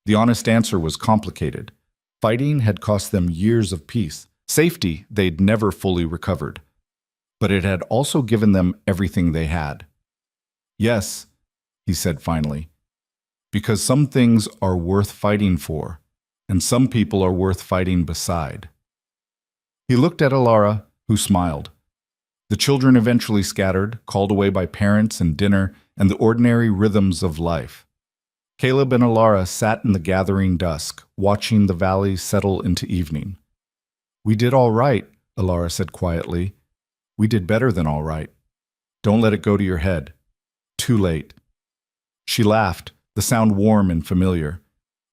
The honest answer was complicated. Fighting had cost them years of peace, safety they'd never fully recovered. But it had also given them everything they had. "Yes," he said finally, "because some things are worth fighting for, and some people are worth fighting beside." He looked at Alara, who smiled. The children eventually scattered, called away by parents and dinner and the ordinary rhythms of life. Caleb and Alara sat in the gathering dusk, watching the valley settle into evening. "We did all right," Alara said quietly. "We did better than all right. Don't let it go to your head. Too late." She laughed, the sound warm and familiar.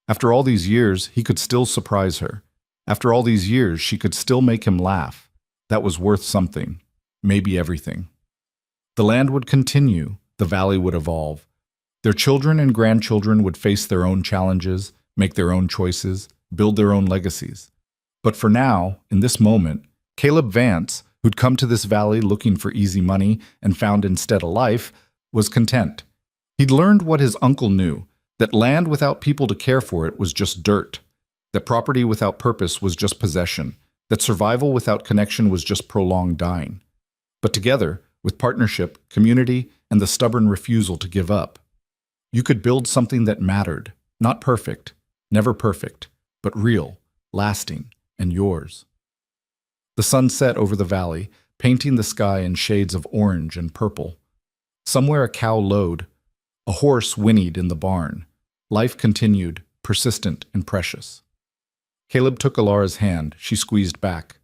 After all these years, he could still surprise her. After all these years, she could still make him laugh. That was worth something, maybe everything. The land would continue, the valley would evolve. Their children and grandchildren would face their own challenges, make their own choices, build their own legacies. But for now, in this moment, Caleb Vance, who'd come to this valley looking for easy money and found instead a life, was content. He'd learned what his uncle knew, that land without people to care for it was just dirt, that property without purpose was just possession, that survival without connection was just prolonged dying. But together, with partnership, community, and the stubborn refusal to give up, you could build something that mattered, not perfect, never perfect, but real, lasting, and yours. The sun set over the valley, painting the sky in shades of orange and purple. Somewhere a cow lowed. A horse whinnied in the barn. Life continued, persistent and precious. Caleb took Alara's hand, she squeezed back,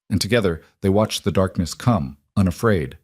and together they watched the darkness come, unafraid.